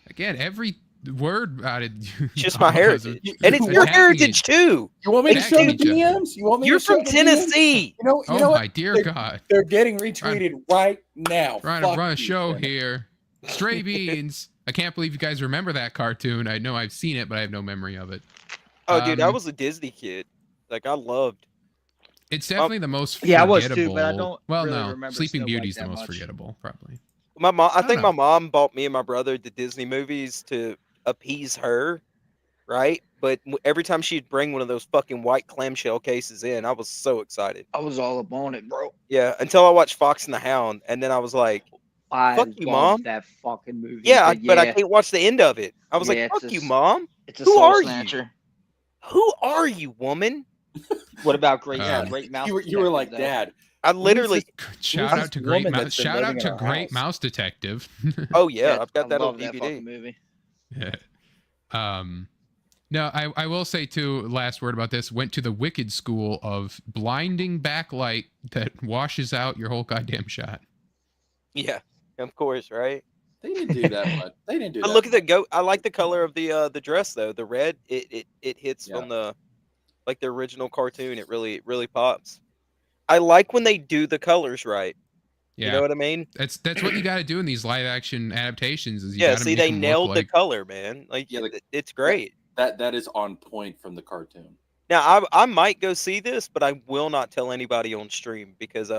Again, every word about it. Just my heritage, You- and it's you your attacking heritage too. You want me to show the Attacking each other. DMs? You want me You're to show from the Tennessee. DMs? Oh what? my dear They're- God! They're getting retweeted right now. Trying to Fuck run a you, show damn it. here. Stray Beans. I can't believe you guys remember that cartoon. I know I've seen it, but I have no memory of it. Oh, dude, I Um, was a Disney kid. Like I loved. It's definitely the most Yeah, I forgettable. was too, but I don't Well, really no, remember Sleeping Snow White Beauty's the that most much. forgettable, probably. My mom. I I don't think my know. mom bought me and my brother the Disney movies to appease her, right? But every time she'd bring one of those fucking white clamshell cases in, I was so excited. I was all up on it, bro. Yeah, until I watched Fox and the Hound, and then I was like, I Fuck you, loved Mom. that fucking movie. yeah, but but I can't watch the end of it. I was Yeah, like, it's fuck you, just- Mom. it's a Who soul are you? snatcher. Who are you, woman? What about Great Yeah. Great Mouse? You were like, Detective, though? Dad. I literally. Shout this out to Great woman Mouse. that's been Shout living out in to our Great house? Mouse Detective. Oh yeah, I've got I that on love that fucking DVD. movie. Yeah. No, I will say too, last word about this, went to the wicked school of blinding backlight that washes out your whole goddamn shot. Yeah, of course, right? They didn't do that much. They didn't do I that. look at the goat. I like the color of the dress though. The red, it hits Yeah. from the like the original cartoon. It really pops. I like when they do the colors right. Yeah. You know what I mean? That's what you got to do in these live action adaptations. Is you Yeah. gotta See, make they 'em look nailed the like, color, man. Like, Yeah, it's great. That is on point from the cartoon. Now, I might go see this, but I will not tell anybody on stream because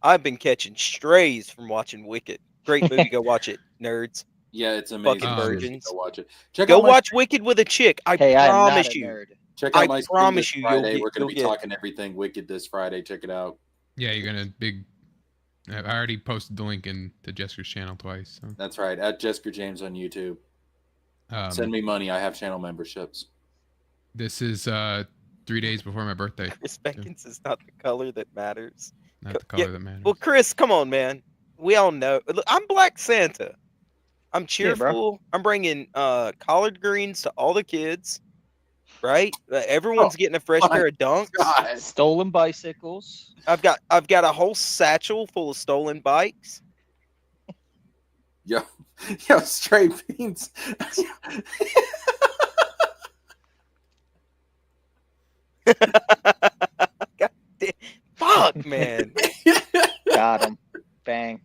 I've been catching strays from watching Wicked. Great movie, go watch it, nerds. Yeah, it's amazing. Fucking virgins. Go watch it. Check Go out my watch Wicked with a chick. I Hey, I am not promise a you. nerd. Check out I my stream promise this you, you'll Friday. get- We're going you'll to be get- talking everything Wicked this Friday. Check it out. yeah, you're gonna big. I already posted the link into Jesker's channel twice. So. That's right. At Jesker James on YouTube. Send me money. I have channel memberships. This is 3 days before my birthday. Chris Beckins is not the color that matters. Not the Yeah, color that matters. Well, Chris, come on, man. We all know. Look, I'm Black Santa. I'm Yeah, bro. cheerful. I'm bringing collard greens to all the kids. Right? Everyone's getting a fresh my pair of dunks. God. Stolen bicycles. I've got a whole satchel full of stolen bikes. Yo, straight beans. God damn. Fuck, man. Got him. Bang.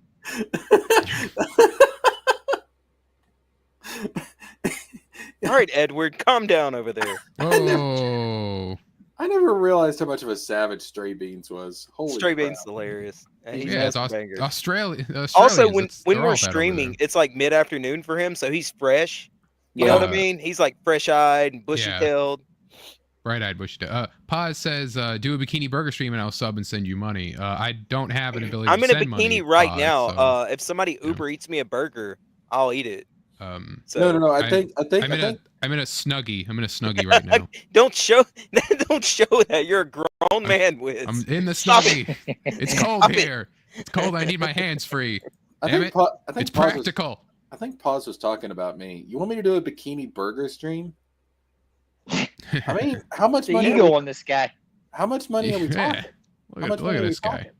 All right, Edward, calm down over there. Oh, I never realized how much of a savage Stray Beans was. Holy Stray crap. Beans hilarious. He yeah, has it's some bangers. Australia. Also, when we're streaming, it's like mid-afternoon for him, so he's fresh. You know what I Yeah. mean? He's like fresh-eyed and bushy-tailed. bright-eyed bushy. Paz says, "Do a bikini burger stream and I'll sub and send you money." I don't have an ability. I'm to in a send money, bikini right Paz, now. so, If somebody Uber eats me a burger, I'll eat it. So No. I I'm- think. I'm in a snuggie. I'm in a snuggie right now. don't show that you're a grown man, Wiz. I'm in the Stop snuggie. It's cold Stop it. here. It's cold. I need my hands free. I Damn think. it. I think It's Paz was- practical. I think Paz was talking about me. You want me to do a bikini burger stream? I mean, how much The money? ego on this guy. How much money are we Yeah. talking? Look How at, much look money at are we this guy. talking?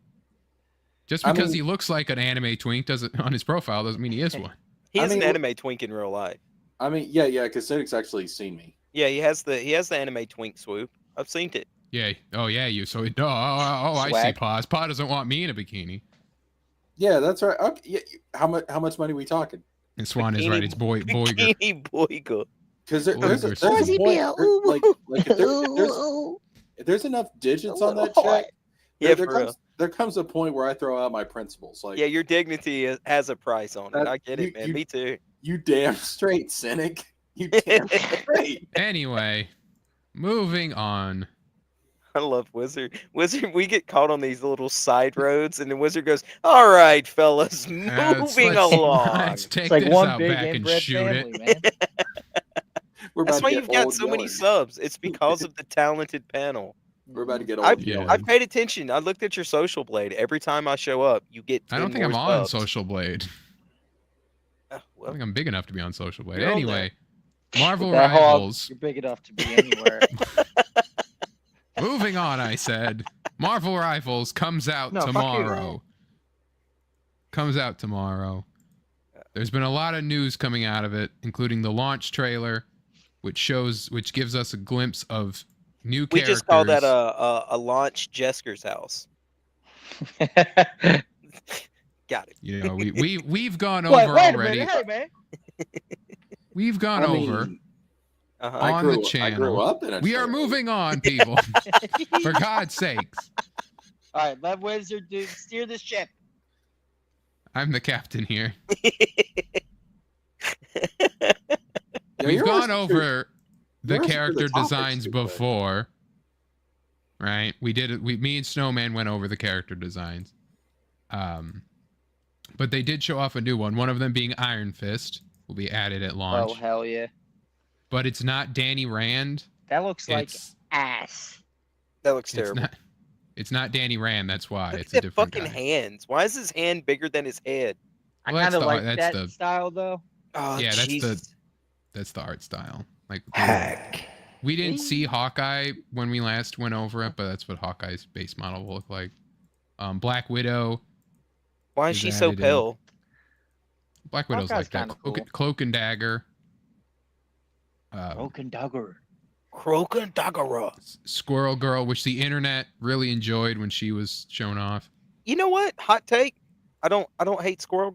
Just I because mean- he looks like an anime twink doesn't on his profile doesn't mean he is one. He I is mean, an anime twink in real life. I mean, yeah, because Cedric's actually seen me. Yeah, he has the anime twink swoop. I've seen it. Yeah. Oh yeah. You. So. Oh. I see. Swag. Paz. Paz doesn't want me in a bikini. Yeah, that's right. Okay, yeah, how much money we talking? And Swan is Bikini- right. It's boy. Boyger. Bikini boyga. Because there's a Fuzzy point, Bill. like if there's enough digits on that check, Yeah, there for real. comes a point where I throw out my principles. Like, Yeah, your dignity has a price on it. That- I get it, man. you- Me too. you damn straight, cynic. You damn straight. Anyway, moving on. I love Wizard. Wizard, we get caught on these little side roads, and the Wizard goes, "All right, fellas, moving along." Let's take It's like this one out big back and inbred shoot family, it. man. We're That's about why to you've get got old so many yelling. subs. It's because of the talented panel. We're about to get I- old. Yeah. yelling. I paid attention. I looked at your social blade. Every time I show up, you get. I don't 10 think I'm more on subs. Social Blade. I Well, think I'm big enough to be on Social Blade. You're on Anyway, Marvel That hog, Rivals. you're big enough to be anywhere. Moving on, I said. Marvel Rivals comes out No, fuck you. tomorrow. Comes out tomorrow. there's been a lot of news coming out of it, including the launch trailer, which gives us a glimpse of new We characters. just call that a launch Jesker's house. Got it. You know, we've gone Wait over a already. minute, hey man. We've gone I over mean, Uh-huh. on the I grew channel. up in a We are trailer. moving on, people. For God's sakes. All right, let Wizard dude steer the ship. I'm the captain here. Yeah, We've you're gone always over the you're always for character the topics, designs stupid. before. Right? We did it. Me and Snowman went over the character designs. But they did show off a new one. One of them being Iron Fist will be added at launch. Oh hell yeah. But it's not Danny Rand. That looks like It's ass. That looks it's terrible. not it's not Danny Rand. That's why Look it's at a the different fucking guy. hands. Why is his hand bigger than his head? I Well, kind that's of the- like that's that the- style though. Oh, Yeah, that's the- Jesus. That's the art style. Like Hack. we didn't see Hawkeye when we last went over it, but that's what Hawkeye's base model will look like. Black Widow. Why is is she so added in. pale? Black Widow's Hawkeye's like that. kinda cool. Cloak and Dagger. Broken Dagger. Croaker Dagara. Squirrel Girl, which the internet really enjoyed when she was shown off. You know what? Hot take. I don't hate Squirrel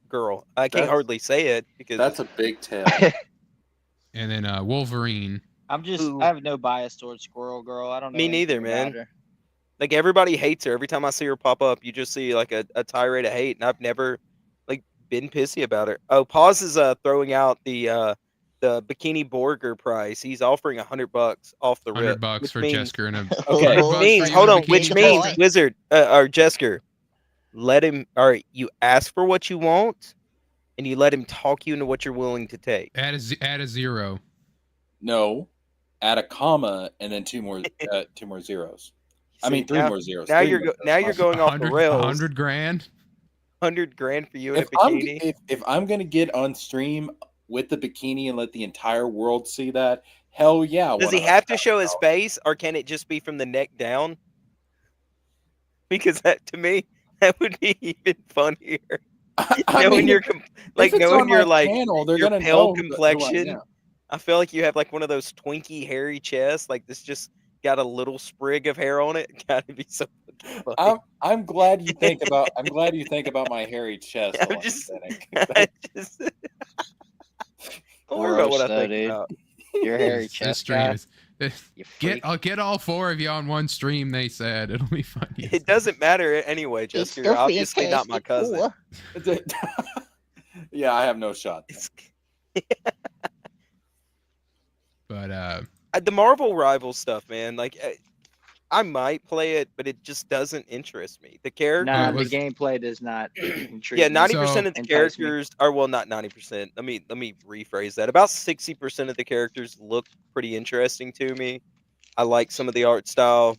Girl. I can't That's- hardly say it because That's a big tail. And then Wolverine. Ooh. I have no bias towards Squirrel Girl. I don't know. Me neither, anything about man. her. like everybody hates her. Every time I see her pop up, you just see like a tirade of hate, and I've never like been pissy about her. Oh, Pause is throwing out the Bikini Borger price. He's offering $100 off the rip. $100 which for means- Jesker and a Okay. $100 for means you hold and a on, which bikini. means Wizard or Jesker, let him. All right, you ask for what you want, and you let him talk you into what you're willing to take. Add a zero. No, add a comma and then two more zeros. I mean, three now, more zeros. Now Three you're more now zeros. you're going off the rails. 100 grand. 100 grand for you in a If I'm bikini. if I'm gonna get on stream with the bikini and let the entire world see that, hell yeah. Does he have to show his face, or can it just be from the neck down? Because that, to me, that would be even funnier. Knowing your knowing your like channel, they're your gonna pale know who I complexion. am. I feel like you have like one of those twinky hairy chests, like this just got a little sprig of hair on it. Gotta be so fucking funny. I'm glad you think about my hairy chest. I'm while just- sitting. I just don't worry about what I Gross, though, think dude. about. Your hairy This chest stream guy. is- You Get freak. I'll get all four of you on one stream. They said it'll be funny. It doesn't matter anyway, It's Jessica. so You're obviously not my fantastic. cousin. Cool. Yeah, I have no shot. It's, But the Marvel rival stuff, man. Like, I might play it, but it just doesn't interest me. The character, Nah, it the was- gameplay does not intrigue yeah, me. 90% of the entice me. characters are well, not 90%. Let me rephrase that. About 60% of the characters look pretty interesting to me. I like some of the art style,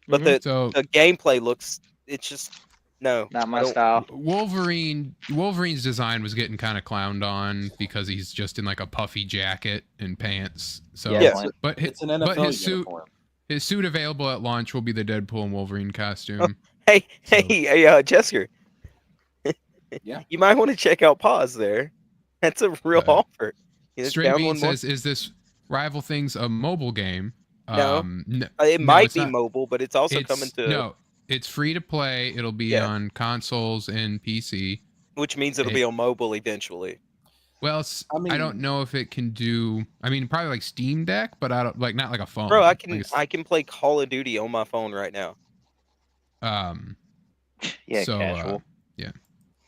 but Mm-hmm. so the gameplay looks. It's just no, Not I my don't- style. Wolverine's design was getting kind of clowned on because he's just in like a puffy jacket and pants. So, Yeah, Yes. but It's an but NFL his suit uniform. his suit available at launch will be the Deadpool and Wolverine costume. Hey, So- hey, Jesker. Yeah. You might want to check out Pause there. That's a real Uh, offer. You know, Straight down Bean one more. says, "Is this Rival Things a mobile game?" No. No, It no, might it's be not. mobile, but it's also It's- coming to, no. It's free to play. It'll be Yeah. on consoles and PC. which means it'll it- be on mobile eventually. Well, I I don't mean- know if it can do. I mean, probably like Steam Deck, but I don't like not like a phone. Bro, I Like can it's- I can play Call of Duty on my phone right now. Yeah, so, casual.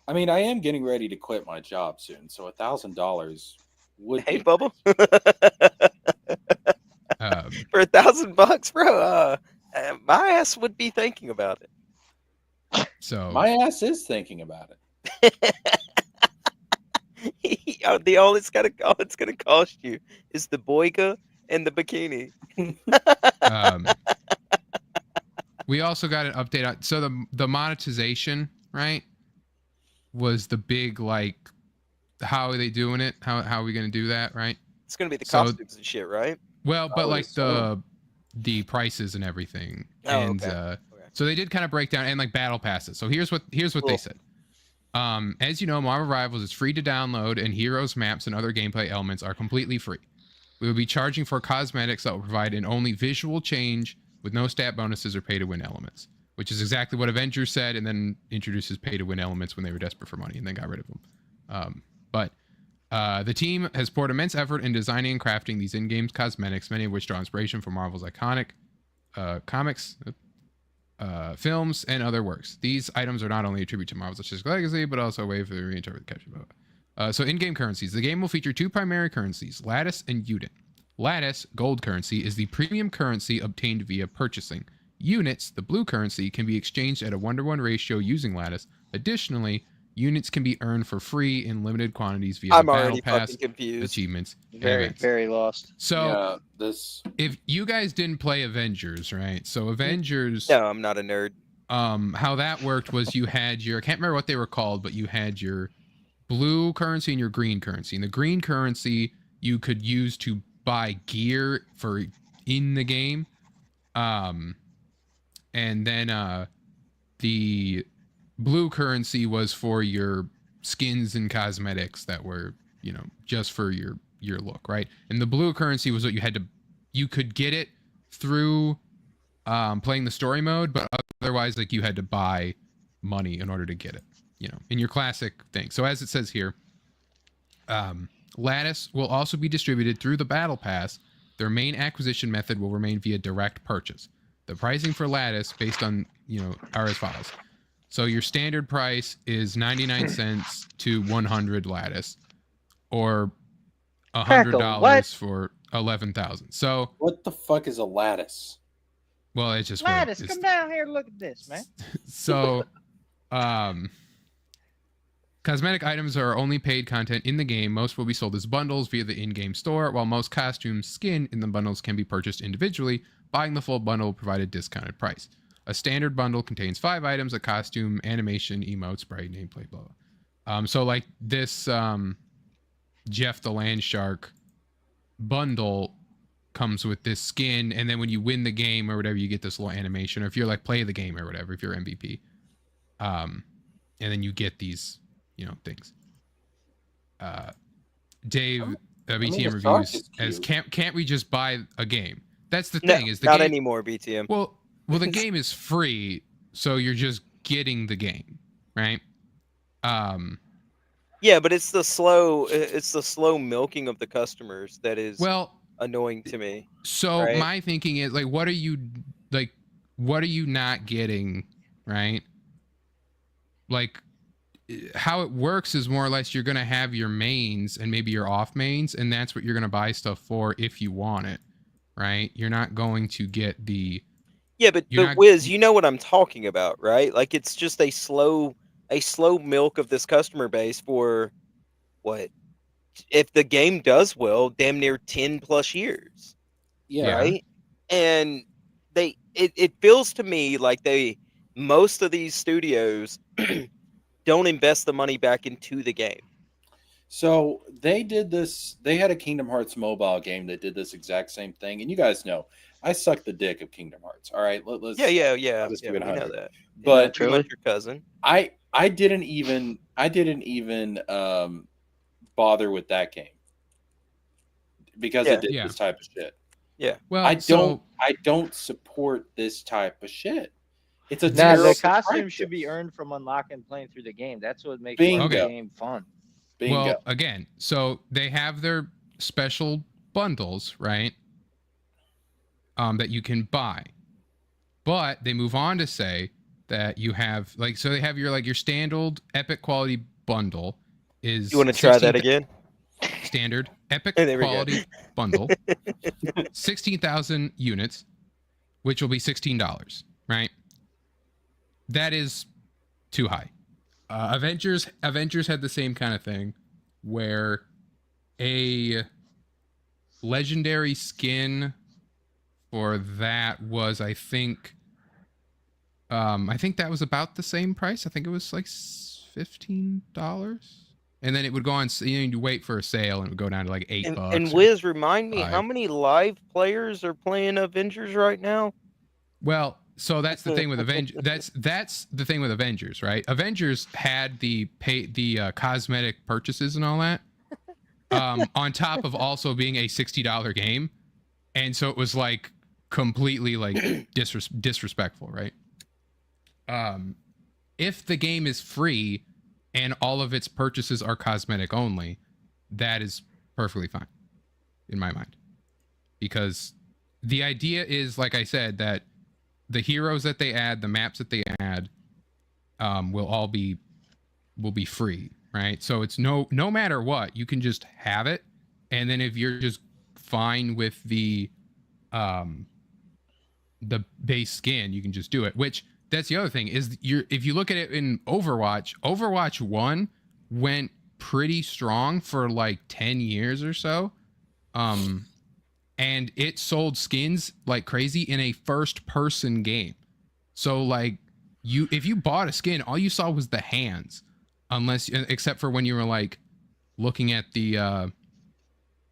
I mean, I am getting ready to quit my job soon, so $1,000 would Hey, be Bubble. um, For $1,000, bro. My ass would be thinking about it. so my ass is thinking about it. All it's gonna cost you is the boiga and the bikini. um, we also got an update on so the monetization, right, was the big like how are they doing it? How are we gonna do that, right? It's gonna be the So- costumes and shit, right? Well, but Oh, like so- the prices and everything. Oh, And okay. so they did kind of break down and like battle passes. So here's what they Cool. said. As you know, Marvel Rivals is free to download, and heroes, maps, and other gameplay elements are completely free. We will be charging for cosmetics that will provide an only visual change with no stat bonuses or pay-to-win elements, which is exactly what Avengers said, and then introduces pay-to-win elements when they were desperate for money and then got rid of them. But the team has poured immense effort in designing and crafting these in-game cosmetics, many of which draw inspiration from Marvel's iconic comics, films, and other works. These items are not only a tribute to Marvel's artistic legacy, but also a way for the reinterpret the capture. So in-game currencies. The game will feature 2 primary currencies, Lattice and Unit. Lattice, gold currency, is the premium currency obtained via purchasing. Units, the blue currency, can be exchanged at a 1-to-1 ratio using Lattice. Additionally, units can be earned for free in limited quantities via the Battle Pass, achievements, and events. Very lost. So, if you guys didn't play Avengers, right? So Avengers... No, I'm not a nerd. How that worked was you had your... I can't remember what they were called, but you had your blue currency and your green currency. And the green currency you could use to buy gear for in the game. And then the blue currency was for your skins and cosmetics that were, you know, just for your look, right? And the blue currency was what you could get it through playing the story mode, but otherwise, like, you had to buy money in order to get it, you know, in your classic thing. So as it says here, Lattice will also be distributed through the Battle Pass. Their main acquisition method will remain via direct purchase. The pricing for Lattice, based on, you know, are as follows. So your standard price is 99 cents to 100 Lattice, or $100 for 11,000. So what the fuck is a lattice? Well, it's just Lattice, come down here and look at this, man. So, cosmetic items are only paid content in the game. Most will be sold as bundles via the in-game store, while most costumes, skin in the bundles can be purchased individually. Buying the full bundle will provide a discounted price. A standard bundle contains 5 items: a costume, animation, emote, spray, nameplate, blah, blah. So like this Jeff the Land Shark bundle comes with this skin, and then when you win the game or whatever, you get this little animation, or if you're like play the game or whatever, if you're MVP, and then you get these, you know, things. Dave, BTM reviews as can't we just buy a game? That's the thing, is the not game, anymore, BTM. Well, the game is free, so you're just getting the game, right? Yeah, but it's the slow milking of the customers that is annoying to me. So right? My thinking is, like, what are you not getting, right? Like, how it works is more or less you're gonna have your mains and maybe your off mains, and that's what you're gonna buy stuff for if you want it, right? You're not going to get the... Yeah, but Wiz, you know what I'm talking about, right? Like, it's just a slow milk of this customer base for what, if the game does well, damn near 10 plus years. Yeah. Right? And it feels to me like most of these studios don't invest the money back into the game. So they did this. They had a Kingdom Hearts mobile game that did this exact same thing. And you guys know, I suck the dick of Kingdom Hearts. All right, let's yeah. Let's We give it 100. know that. But You're like your cousin. I didn't even bother with that game because it did this type of shit. Yeah. Well, I don't support this type of shit. It's a the costume should be earned from unlocking playing through the game. That's what makes the game fun. Bingo. Well, again, so they have their special bundles, right? That you can buy, but they move on to say that you have, like, so they have your standard epic quality bundle is... You want to try that again? Standard epic quality bundle, 16,000 units, which will be $16, right? That is too high. Avengers had the same kind of thing, where a legendary skin for that was, I think that was about the same price. I think it was like $15, and then it would go on. You wait for a sale, and it would go down to like $8. And Wiz, remind me, how many live players are playing Avengers right now? Well, So that's the thing with Avengers. That's the thing with Avengers, right? Avengers had the cosmetic purchases and all that, on top of also being a $60 game, and so it was like completely like disrespectful, right? If the game is free and all of its purchases are cosmetic only, that is perfectly fine in my mind, because the idea is, like I said, that the heroes that they add, the maps that they add, will be free, right? So it's no matter what, you can just have it, and then if you're just fine with the base skin, you can just do it. Which, that's the other thing, is if you look at it in Overwatch 1 went pretty strong for like 10 years or so. And it sold skins like crazy in a first-person game. So like if you bought a skin, all you saw was the hands, except for when you were like looking at the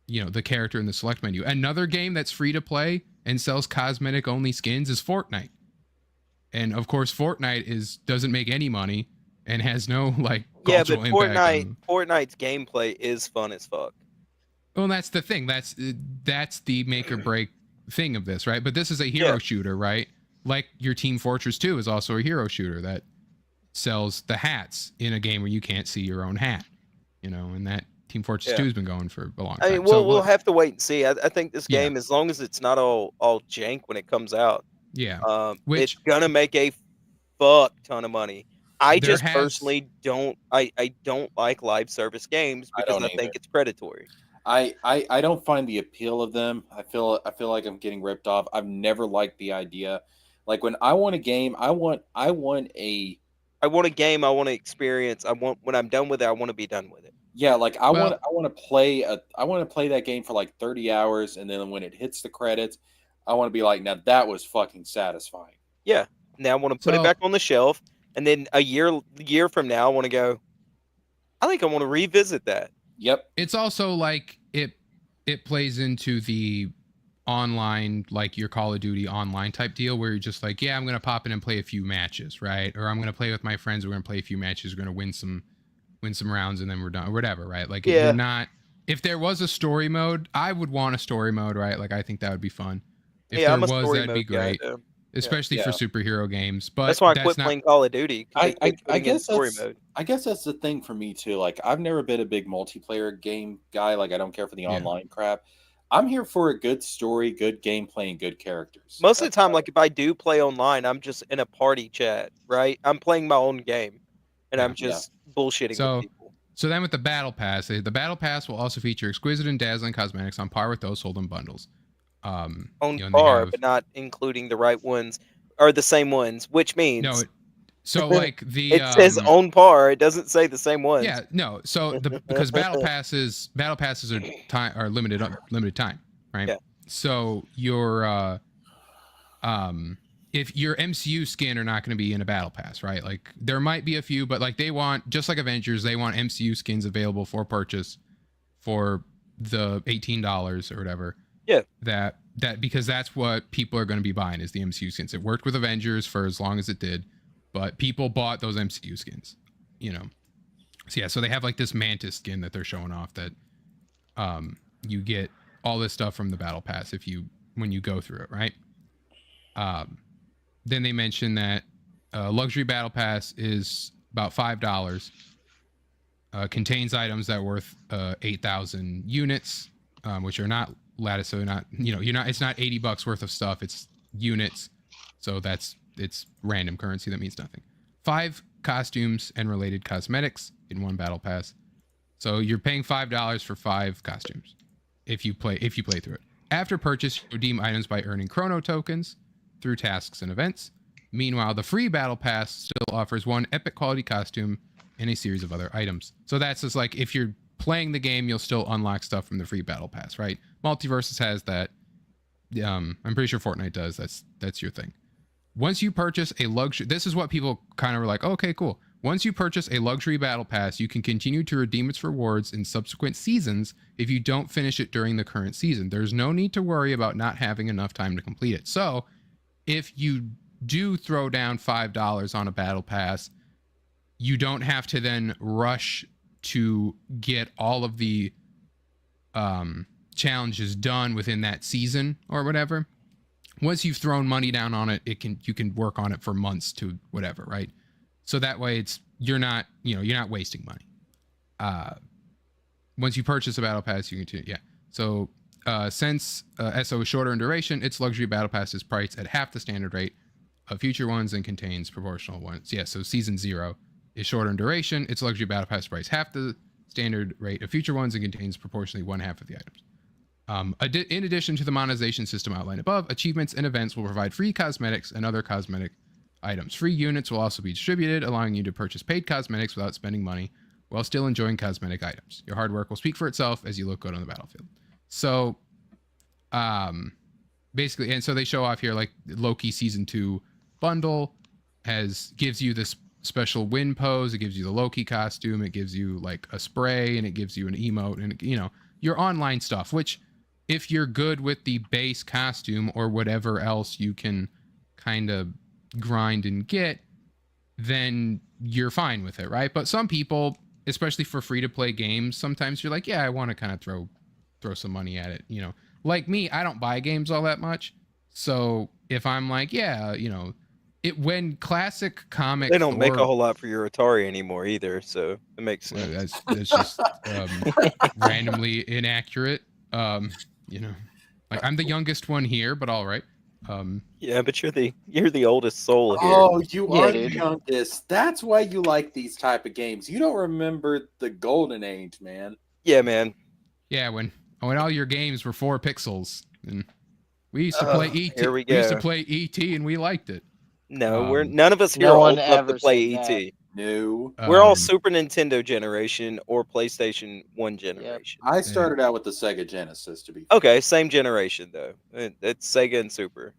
the character in the select menu. Another game that's free to play and sells cosmetic only skins is Fortnite. And of course, Fortnite doesn't make any money and has no like cultural impact. Fortnite's gameplay is fun as fuck. Well, that's the thing. That's the make or break thing of this, right? But this is a hero shooter, right? Like your Team Fortress 2 is also a hero shooter that sells the hats in a game where you can't see your own hat, and that Team Fortress 2 has been going for a long time. I mean, we'll have to wait and see. I think this game, as long as it's not all jank when it comes out, it's gonna make a fuck ton of money. I just personally don't. I don't like live service games because I think it's predatory. I don't find the appeal of them. I feel like I'm getting ripped off. I've never liked the idea. Like when I want a game, I want a game. I want to experience. When I'm done with it, I want to be done with it. Yeah, like I want to play that game for like 30 hours, and then when it hits the credits, I want to be like, now that was fucking satisfying. Yeah. Now I want to put it back on the shelf, and then a year from now, I want to go, I think I want to revisit that. Yep. It's also like it plays into the online, like your Call of Duty online type deal, where you're just like, yeah, I'm going to pop in and play a few matches, right? Or I'm going to play with my friends. We're going to play a few matches. We're going to win some rounds, and then we're done, or whatever, right? Like, you're not. If there was a story mode, I would want a story mode, right? Like, I think that would be fun. If there was, that'd be great. Especially for superhero games. But that's why I quit playing Call of Duty. I guess that's the thing for me too. Like, I've never been a big multiplayer game guy. Like, I don't care for the online crap. I'm here for a good story, good gameplay, and good characters. Most of the time, like if I do play online, I'm just in a party chat, right? I'm playing my own game, and I'm just bullshitting with people. So then with the Battle Pass, the Battle Pass will also feature exquisite and dazzling cosmetics on par with those sold in bundles. On par, but not including the right ones or the same ones, which means so like the it says on par, it doesn't say the same ones. Yeah, no. So because battle passes are limited time, right? Yeah. So your if your MCU skin are not going to be in a battle pass, right? Like there might be a few, but like they want, just like Avengers, they want MCU skins available for purchase for the $18 or whatever. Yeah. That because that's what people are going to be buying, is the MCU skins. It worked with Avengers for as long as it did, but people bought those MCU skins, So yeah, so they have like this Mantis skin that they're showing off that you get all this stuff from the battle pass when you go through it, right? Then they mentioned that luxury battle pass is about $5. Contains items that are worth 8,000 units, which are not lattice, so not, it's not $80 worth of stuff, it's units, so it's random currency that means nothing. 5 costumes and related cosmetics in one battle pass, so you're paying $5 for 5 costumes if you play through it. After purchase, you redeem items by earning chrono tokens through tasks and events. Meanwhile, the free battle pass still offers 1 epic quality costume and a series of other items. So that's just like, if you're playing the game, you'll still unlock stuff from the free battle pass, right? Multiverses has that. I'm pretty sure Fortnite does. That's your thing. Once you purchase a luxury, this is what people kind of were like, okay, cool. Once you purchase a luxury battle pass, you can continue to redeem its rewards in subsequent seasons if you don't finish it during the current season. There's no need to worry about not having enough time to complete it. So if you do throw down $5 on a battle pass, you don't have to then rush to get all of the challenges done within that season or whatever. Once you've thrown money down on it, you can work on it for months to whatever, right? So that way you're not wasting money. Once you purchase a battle pass, you continue. Yeah. So since SO is shorter in duration, its luxury battle pass is priced at half the standard rate of future ones and contains proportional ones. Yeah. So season 0 is shorter in duration. Its luxury battle pass is priced half the standard rate of future ones and contains proportionally 1/2 of the items. In addition to the monetization system outlined above, achievements and events will provide free cosmetics and other cosmetic items. Free units will also be distributed, allowing you to purchase paid cosmetics without spending money while still enjoying cosmetic items. Your hard work will speak for itself as you look good on the battlefield. So, basically, and so they show off here like Loki Season 2 bundle gives you this special wind pose. It gives you the Loki costume. It gives you like a spray, and it gives you an emote, and your online stuff, which if you're good with the base costume or whatever else you can kind of grind and get, then you're fine with it, right? But some people, especially for free-to-play games, sometimes you're like, yeah, I want to kind of throw some money at it, Like me, I don't buy games all that much. So if I'm like, yeah, when classic comic... They don't make a whole lot for your Atari anymore either, so it makes sense. That's just randomly inaccurate. Like I'm the youngest one here, but all right. Yeah, but you're the oldest soul here. Oh, you are the youngest. That's why you like these type of games. You don't remember the golden age, man. Yeah, man. Yeah, when all your games were 4 pixels, and we used to play ET. Here we go. We used to play ET, and we liked it. No, none of us here are old enough to play ET. No. We're all Super Nintendo generation or PlayStation 1 generation. I started out with the Sega Genesis, to be Okay, same generation though. It's Sega and Super.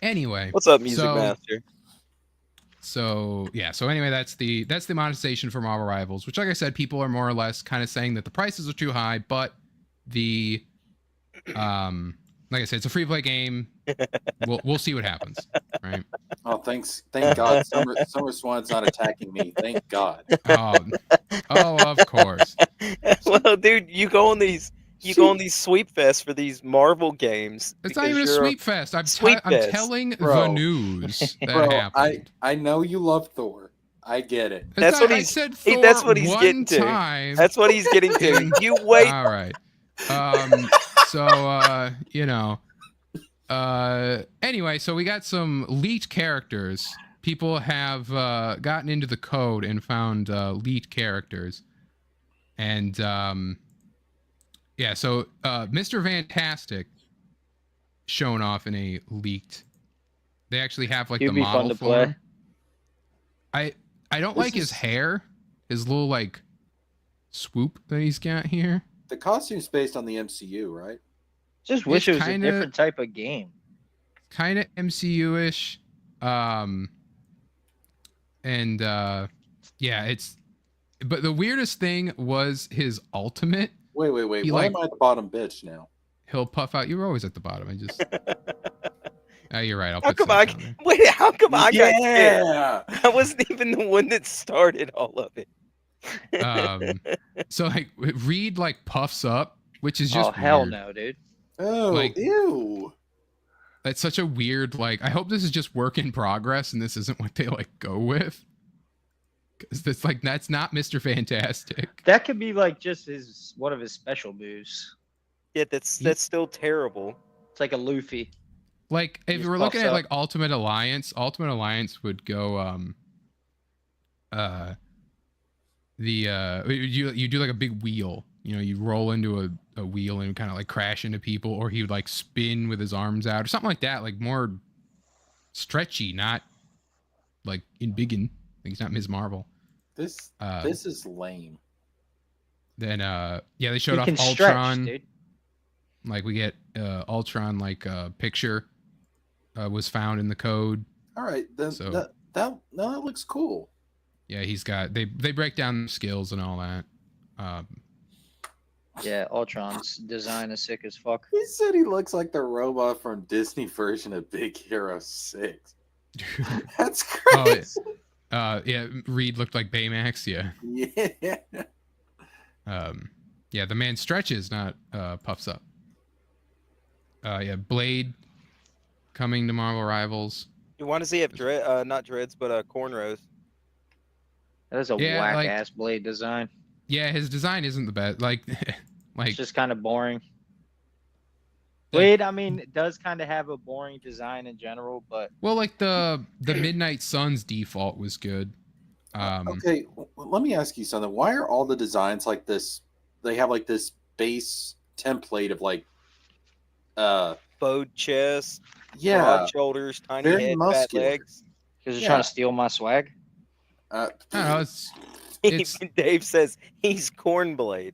Anyway, what's up, Music Master? So anyway, that's the monetization for Marvel Rivals, which, like I said, people are more or less kind of saying that the prices are too high, but the like I said, it's a free play game. We'll see what happens, right? Oh, thank God, Summer Swan's not attacking me. Thank God. Oh, of course. Well, dude, you go on these sweep fests for these Marvel games. It's not even a sweep fest. I'm telling the news that happened. I know you love Thor. I get it. That's what he's getting to. That's what he's getting to. You wait. All right. Anyway, so we got some leaked characters. People have gotten into the code and found leaked characters. And so Mr. Fantastic shown off in a leaked. They actually have like the model for him. I don't like his hair. His little like swoop that he's got here. The costume's based on the MCU, right? Just wish it was a different type of game. Kind of MCU-ish. But the weirdest thing was his ultimate. Wait. Why am I at the bottom bitch now? He'll puff out. You were always at the bottom. I just... Oh, you're right. How come I got scared? I wasn't even the one that started all of it. So like Reed like puffs up, which is just hell weird. No, dude. Oh, like, ew. That's such a weird, like, I hope this is just work in progress and this isn't what they like go with. Because that's not Mr. Fantastic. That could be like just one of his special moves. Yeah, that's still terrible. It's like a Luffy. Like if you were looking at like Ultimate Alliance would go you do like a big wheel, you roll into a wheel and kind of like crash into people, or he would like spin with his arms out or something like that, like more stretchy, not like like he's not Ms. Marvel. This is lame. Then they showed off Ultron. Stretch, like we get Ultron like picture was found in the code. All right, that looks cool. Yeah, he's got they break down the skills and all that. Yeah, Ultron's design is sick as fuck. He said he looks like the robot from Disney version of Big Hero 6. That's crazy. Yeah, Reed looked like Baymax. Yeah. Yeah. Yeah, the man stretches, not puffs up. Yeah, Blade coming to Marvel Rivals. You want to see if not dreads, but cornrows. That is a Yeah, whack like- ass Blade design. Yeah, his design isn't the best. Like, It's just kind of boring. The- Blade, I mean, it does kind of have a boring design in general, but well, like the Midnight Suns default was good. Okay, let me ask you something. Why are all the designs like this? They have like this base template of like, Bowed chest, yeah, broad shoulders, tiny very head, fat muscular. legs. because you're Yeah. trying to steal my swag. I don't know, it's Even Dave says he's Cornblade.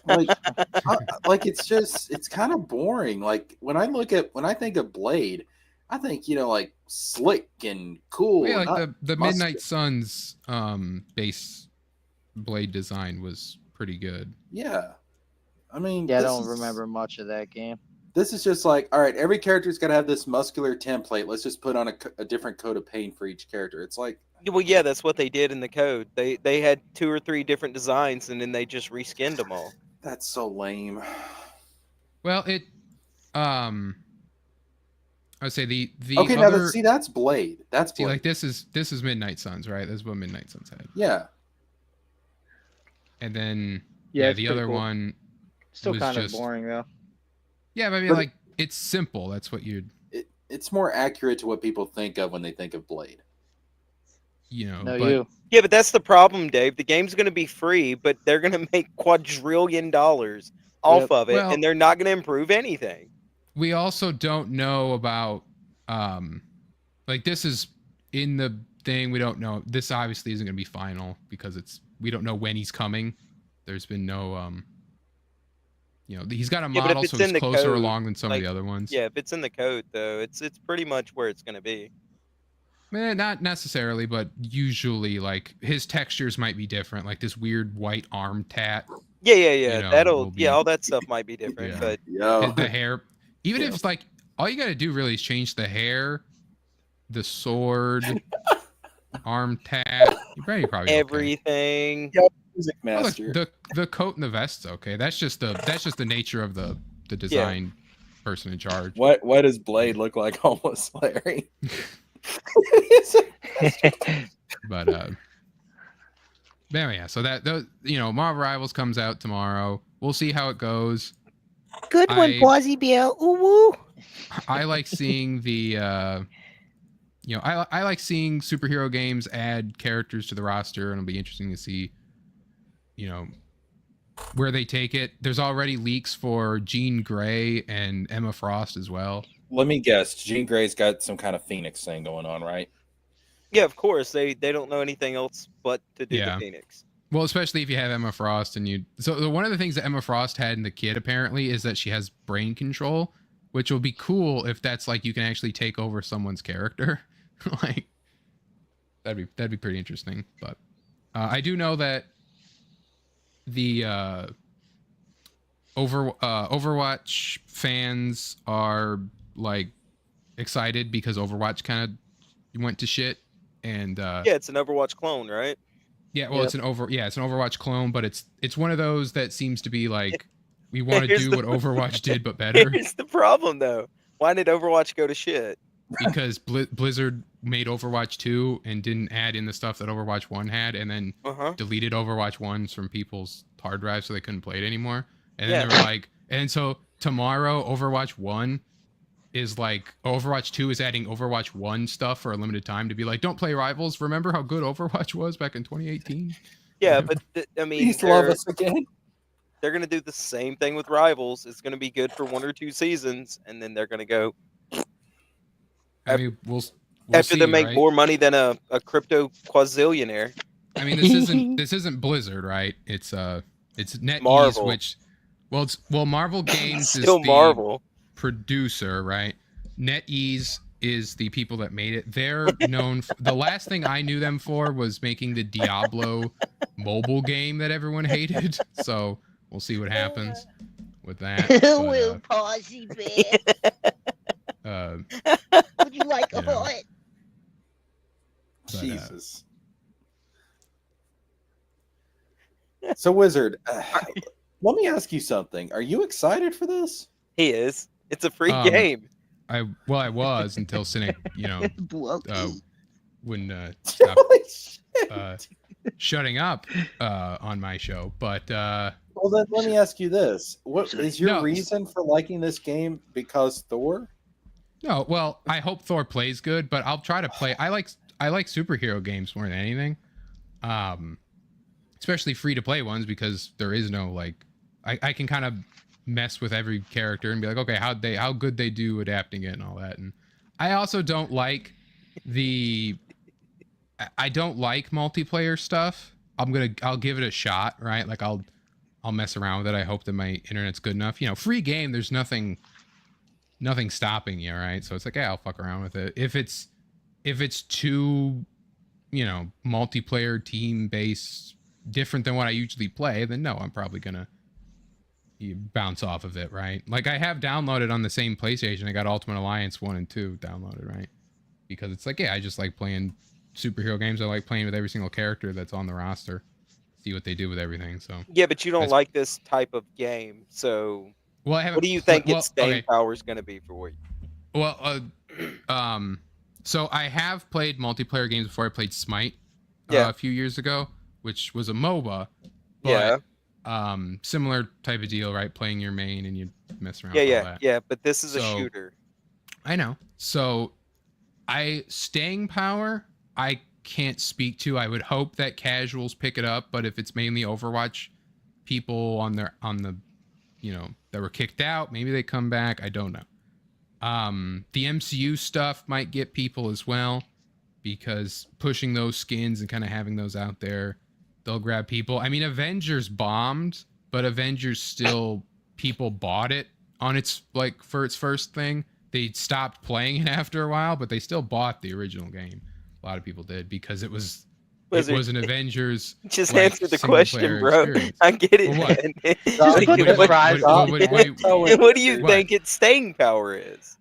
like, like it's kind of boring. Like when I think of Blade, I think like slick and cool. yeah, not like the muscular. Midnight Suns base Blade design was pretty good. Yeah, I mean, Yeah, I this don't is- remember much of that game. This is just like, all right, every character's got to have this muscular template. Let's just put on a different coat of paint for each character. It's like, Well, yeah, that's what they did in the code. They had 2 or 3 different designs, and then they just reskinned them all. that's so lame. Well, it I would say the Okay, other, now see, that's Blade. That's see, Blade. like this is Midnight Suns, right? That's what Midnight Suns had. Yeah. And then Yeah, the other one, Still was kind of just- boring though. yeah, but I mean, But- like it's simple. That's what you'd It's more accurate to what people think of when they think of Blade. No, but you. Yeah, but that's the problem, Dave. The game's going to be free, but they're going to make quadrillion dollars off Yep. of it, Well- and they're not going to improve anything. we also don't know about like this is in the thing. We don't know. This obviously isn't going to be final because we don't know when he's coming. There's been no he's got a Yeah, but if model, it's so he's in the closer code, along than some of like, the other ones. Yeah, if it's in the code, though, it's pretty much where it's going to be. Not necessarily, but usually like his textures might be different. Like this weird white arm tat, Yeah. You know, That'll will be- all that stuff might be different, Yeah. but Yo. the hair. Even Yeah. if it's like all you got to do really is change the hair, the sword, arm tat. You're probably okay. everything. Music Oh, look, Master. the coat and the vest's okay. That's just the nature of the design person in charge. What does Blade look like, homeless Larry? But yeah. So Marvel Rivals comes out tomorrow. We'll see how it goes. Good one, I- Pawsy Bear. Ooh woo. I like seeing the I like seeing superhero games add characters to the roster, and it'll be interesting to see where they take it. There's already leaks for Jean Grey and Emma Frost as well. Let me guess. Jean Grey's got some kind of Phoenix thing going on, right? Yeah, of course. They don't know anything else but to do Yeah. the Phoenix. Well, especially if you have Emma Frost and one of the things that Emma Frost had in the kid apparently is that she has brain control, which will be cool if that's like you can actually take over someone's character. Like that'd be pretty interesting. But I do know that the Overwatch fans are like excited because Overwatch kind of went to shit, and Yeah, it's an Overwatch clone, right? yeah, well, Yep. it's an Overwatch clone, but it's one of those that seems to be like we want to Here's do the- what Overwatch did but better Here's the problem, though. Why did Overwatch go to shit? because Blizzard made Overwatch 2 and didn't add in the stuff that Overwatch 1 had, and then Uh-huh. deleted Overwatch 1s from people's hard drives so they couldn't play it anymore. And then Yeah. they were like, and so tomorrow Overwatch 1 is like Overwatch 2 is adding Overwatch 1 stuff for a limited time to be like, don't play Rivals. Remember how good Overwatch was back in 2018? Yeah, but I mean, Please love us again. they're going to do the same thing with Rivals. It's going to be good for 1 or 2 seasons, and then they're going to go I mean, we'll after see, they make right? more money than a crypto quazillionaire. I mean, this isn't Blizzard, right? It's NetEase, Marvel. which Marvel Games is Still the Marvel. producer, right? NetEase is the people that made it. They're known for, the last thing I knew them for was making the Diablo mobile game that everyone hated. So we'll see what happens with that. Will Posy Bear. Would you like a you know. heart? Jesus. So, Wizard, let me ask you something. Are you excited for this? He is. It's a free Um, game. I was until Cynic, Brokey. when stopped Holy shit. shutting up on my show. But Well, then let me ask you this: what is your No. reason for liking this game? Because Thor? no, well, I hope Thor plays good, but I'll try to play. I like superhero games more than anything, especially free to play ones, because there is no like I can kind of mess with every character and be like, okay, how good they do adapting it and all that. And I also don't like I don't like multiplayer stuff. I'll give it a shot, right? Like I'll mess around with it. I hope that my internet's good enough. Free game, there's nothing stopping you, right? So it's like, yeah, I'll fuck around with it. If it's too, multiplayer team based, different than what I usually play, then no, I'm probably gonna bounce off of it, right? Like I have downloaded on the same PlayStation. I got Ultimate Alliance 1 and 2 downloaded, right? Because it's like, yeah, I just like playing superhero games. I like playing with every single character that's on the roster, see what they do with everything. So Yeah, but you don't that's- like this type of game. So well, I haven't. what do you think well, its staying okay. power is going to be for you? Well, so I have played multiplayer games before. I played Smite Yeah. a few years ago, which was a MOBA. But, Yeah. Similar type of deal, right? Playing your main and you mess around Yeah, with all yeah, that. yeah. But this is a So- shooter. I know. So staying power, I can't speak to. I would hope that casuals pick it up, but if it's mainly Overwatch people on the that were kicked out, maybe they come back. I don't know. The MCU stuff might get people as well, because pushing those skins and kind of having those out there, they'll grab people. I mean, Avengers bombed, but Avengers still, people bought it on its for its first thing. They stopped playing it after a while, but they still bought the original game. A lot of people did, because it was an Avengers. Just like, answer the single-player question, bro. experience. I get it, Well, what? man. What- What do you think its staying power is?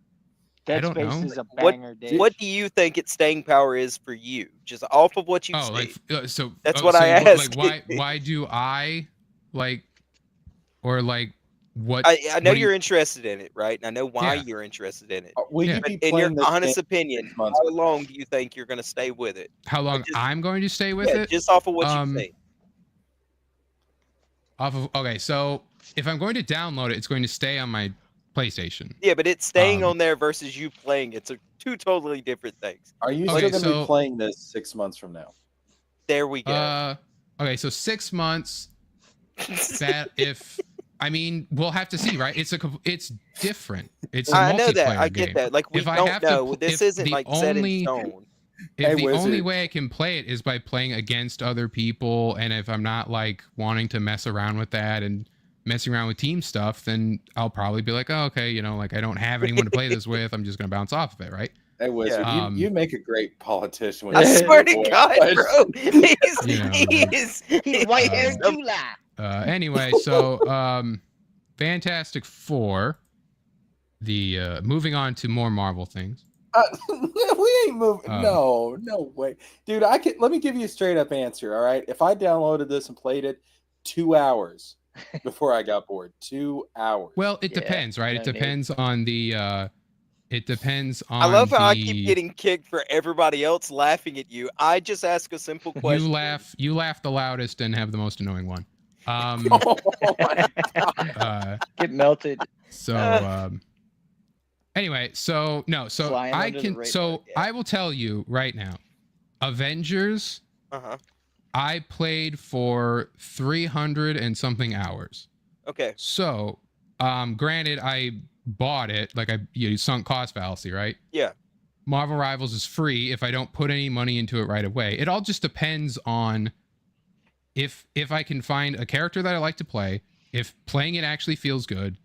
Dead don't Space know. is a What- banger, dude. What do you think its staying power is for you? Just off of what you've Oh, seen. so That's oh, what so I asked. why do I what? I know what do you're interested in it, right? And I know why Yeah. you're interested in it. Will Yeah. you But be in your playing this honest game opinion, 6 months how from long do you think you're going to stay with it? how long just- I'm going to stay with Yeah, it? just off of what Um, you've seen. Okay, so if I'm going to download it, it's going to stay on my PlayStation. Yeah, but it's staying um, on there versus you playing. It's two totally different things. Are you Okay, still going to so- be playing this 6 months from now? There we go. Okay, so 6 months. That we'll have to see, right? It's different. It's a I know that. multiplayer I get game. that. Like we If I don't have to know. pl- This if isn't the like set in only- stone. If Hey, the only Wizard. way I can play it is by playing against other people, and if I'm not like wanting to mess around with that and messing around with team stuff, then I'll probably be like, oh, okay, I don't have anyone to play this with. I'm just gonna bounce off of it, right? Hey, Wizard, Yeah. you make a great politician. When I you swear say to boy, God, but- bro. He's You know, He's white haired Um, July. Anyway, so Fantastic Four. The moving on to more Marvel things. we ain't moving. No way, dude. Let me give you a straight up answer. All right, if I downloaded this and played it 2 hours before I got bored, 2 hours. Well, it Yeah, depends, right? no It need. depends on the. It depends on. I love how I the- keep getting kicked for everybody else laughing at you. I just ask a simple question. You laugh the loudest and have the most annoying one. Oh my God. Get melted. So anyway, so Flying I under the can radar, yeah. I will tell you right now, Avengers, Uh-huh. I played for 300 and something hours. Okay. So granted, I bought it, like sunk cost fallacy, right? Yeah. Marvel Rivals is free if I don't put any money into it right away. It all just depends on if I can find a character that I like to play, if playing it actually feels good,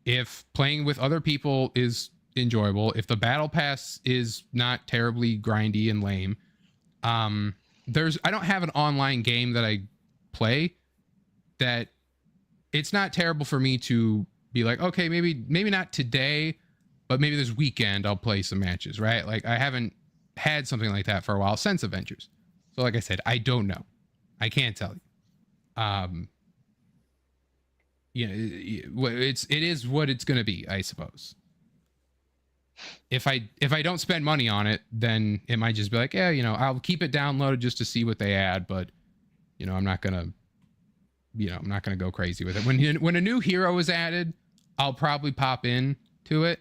if playing with other people is enjoyable, if the battle pass is not terribly grindy and lame. I don't have an online game that I play that it's not terrible for me to be like, okay, maybe not today, but maybe this weekend I'll play some matches, right? Like I haven't had something like that for a while since Avengers. So like I said, I don't know. I can't tell you. It is what it's going to be, I suppose. If I don't spend money on it, then it might just be like, yeah, I'll keep it downloaded just to see what they add, but I'm not going to go crazy with it. When a new hero is added, I'll probably pop in to it.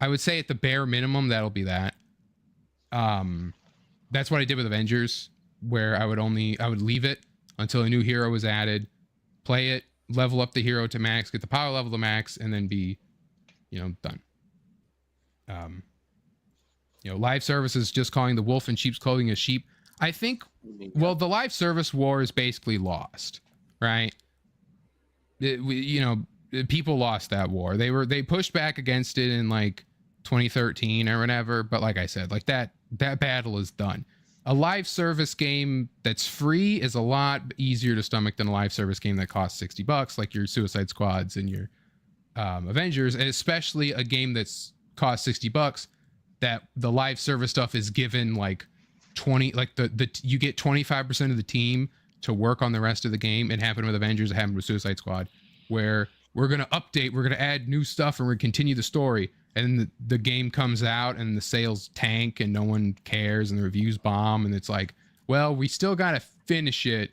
I would say at the bare minimum that'll be that. That's what I did with Avengers, where I would leave it until a new hero was added, play it, level up the hero to max, get the power level to max, and then be, done. Live services just calling the wolf in sheep's clothing a sheep. I think, well, the live service war is basically lost, right? People lost that war. They pushed back against it in like 2013 or whatever, but like I said, like that battle is done. A live service game that's free is a lot easier to stomach than a live service game that costs $60, like your Suicide Squads and your Avengers, and especially a game that's costs $60 that the live service stuff is given like 20, like you get 25% of the team to work on the rest of the game. It happened with Avengers, it happened with Suicide Squad, where we're going to update, we're going to add new stuff, and we're going to continue the story. And the game comes out and the sales tank and no one cares and the reviews bomb. And it's like, well, we still got to finish it.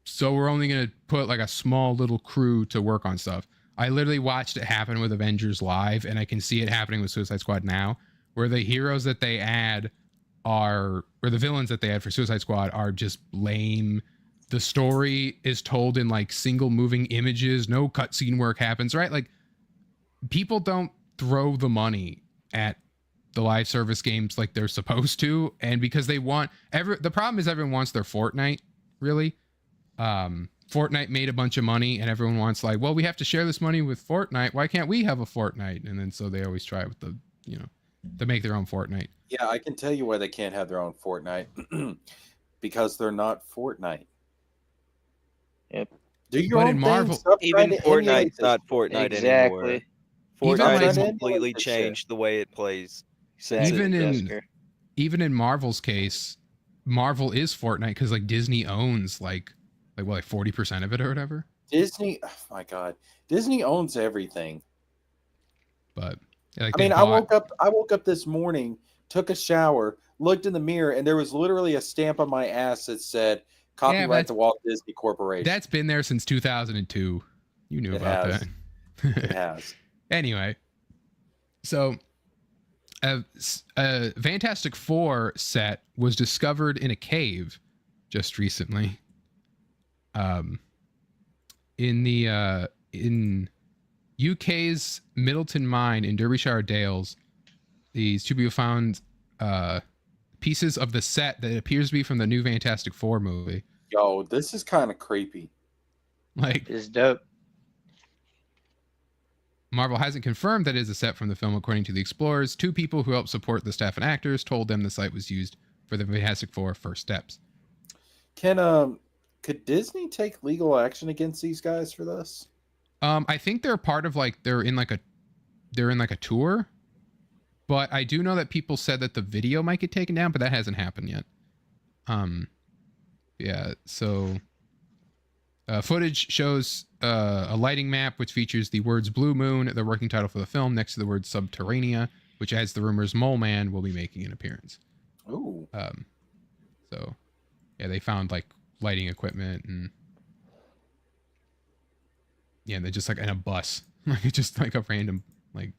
So we're only going to put like a small little crew to work on stuff. I literally watched it happen with Avengers Live, and I can see it happening with Suicide Squad now, where the heroes that they add or the villains that they add for Suicide Squad are just lame. The story is told in like single moving images. No cutscene work happens, right? Like people don't throw the money at the live service games like they're supposed to, and because they want the problem is everyone wants their Fortnite, really. Fortnite made a bunch of money and everyone wants like, well, we have to share this money with Fortnite, why can't we have a Fortnite? And then so they always try with the to make their own Fortnite. Yeah, I can tell you why they can't have their own Fortnite. Because they're not Fortnite. Yep. Do your But own in Marvel, Even Fortnite's not Fortnite Exactly. anymore. Even Fortnite has like- completely changed the way it plays. Even in Marvel's case, Marvel is Fortnite because like Disney owns like 40% of it or whatever. Disney, oh my God, Disney owns everything. But like, I mean, I woke up this morning, took a shower, looked in the mirror, and there was literally a stamp on my ass that said "Copyright the Walt Disney Corporation." That's been there since 2002. You knew about that. It has. Anyway, so a Fantastic Four set was discovered in a cave just recently. In UK's Middleton Mine in Derbyshire Dales, these two people found pieces of the set that appears to be from the new Fantastic Four movie. Yo, this is kind of creepy. Like, It's dope. Marvel hasn't confirmed that it is a set from the film, according to the explorers. Two people who helped support the staff and actors told them the site was used for the Fantastic Four first steps. Could Disney take legal action against these guys for this? I think they're part of they're in like a tour, but I do know that people said that the video might get taken down, but that hasn't happened yet. Yeah. So, footage shows a lighting map which features the words "Blue Moon," the working title for the film, next to the word "Subterranea," which adds the rumors Mole Man will be making an appearance. Ooh. So, yeah, they found like lighting equipment and. Yeah, they're just like in a bus, like just like a random like.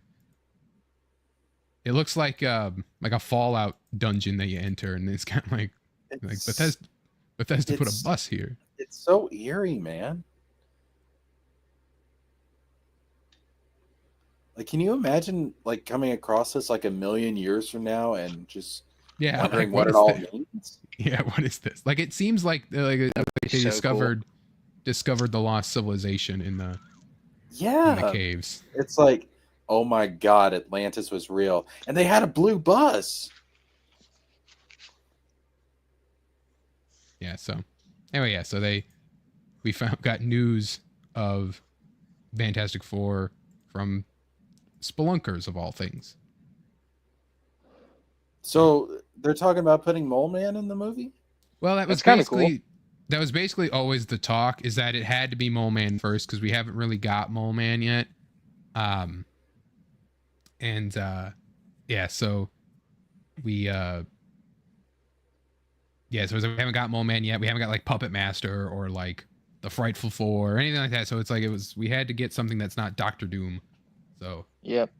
It looks like a Fallout dungeon that you enter, and it's got like Bethesda put a bus here. It's so eerie, man. Like, can you imagine like coming across this like a million years from now and just wondering what it all means? Yeah, what is this? Like, it seems like they So discovered the lost civilization in the caves. It's like, oh my God, Atlantis was real, and they had a blue bus. Yeah. So anyway, yeah. So we got news of Fantastic Four from Spelunkers of all things. So they're talking about putting Mole Man in the movie? Well, that was That's kinda cool. basically that was basically always the talk, is that it had to be Mole Man first because we haven't really got Mole Man yet. So we so we haven't got Mole Man yet. We haven't got like Puppet Master or like the Frightful Four or anything like that. So it's like we had to get something that's not Doctor Doom. So Yep.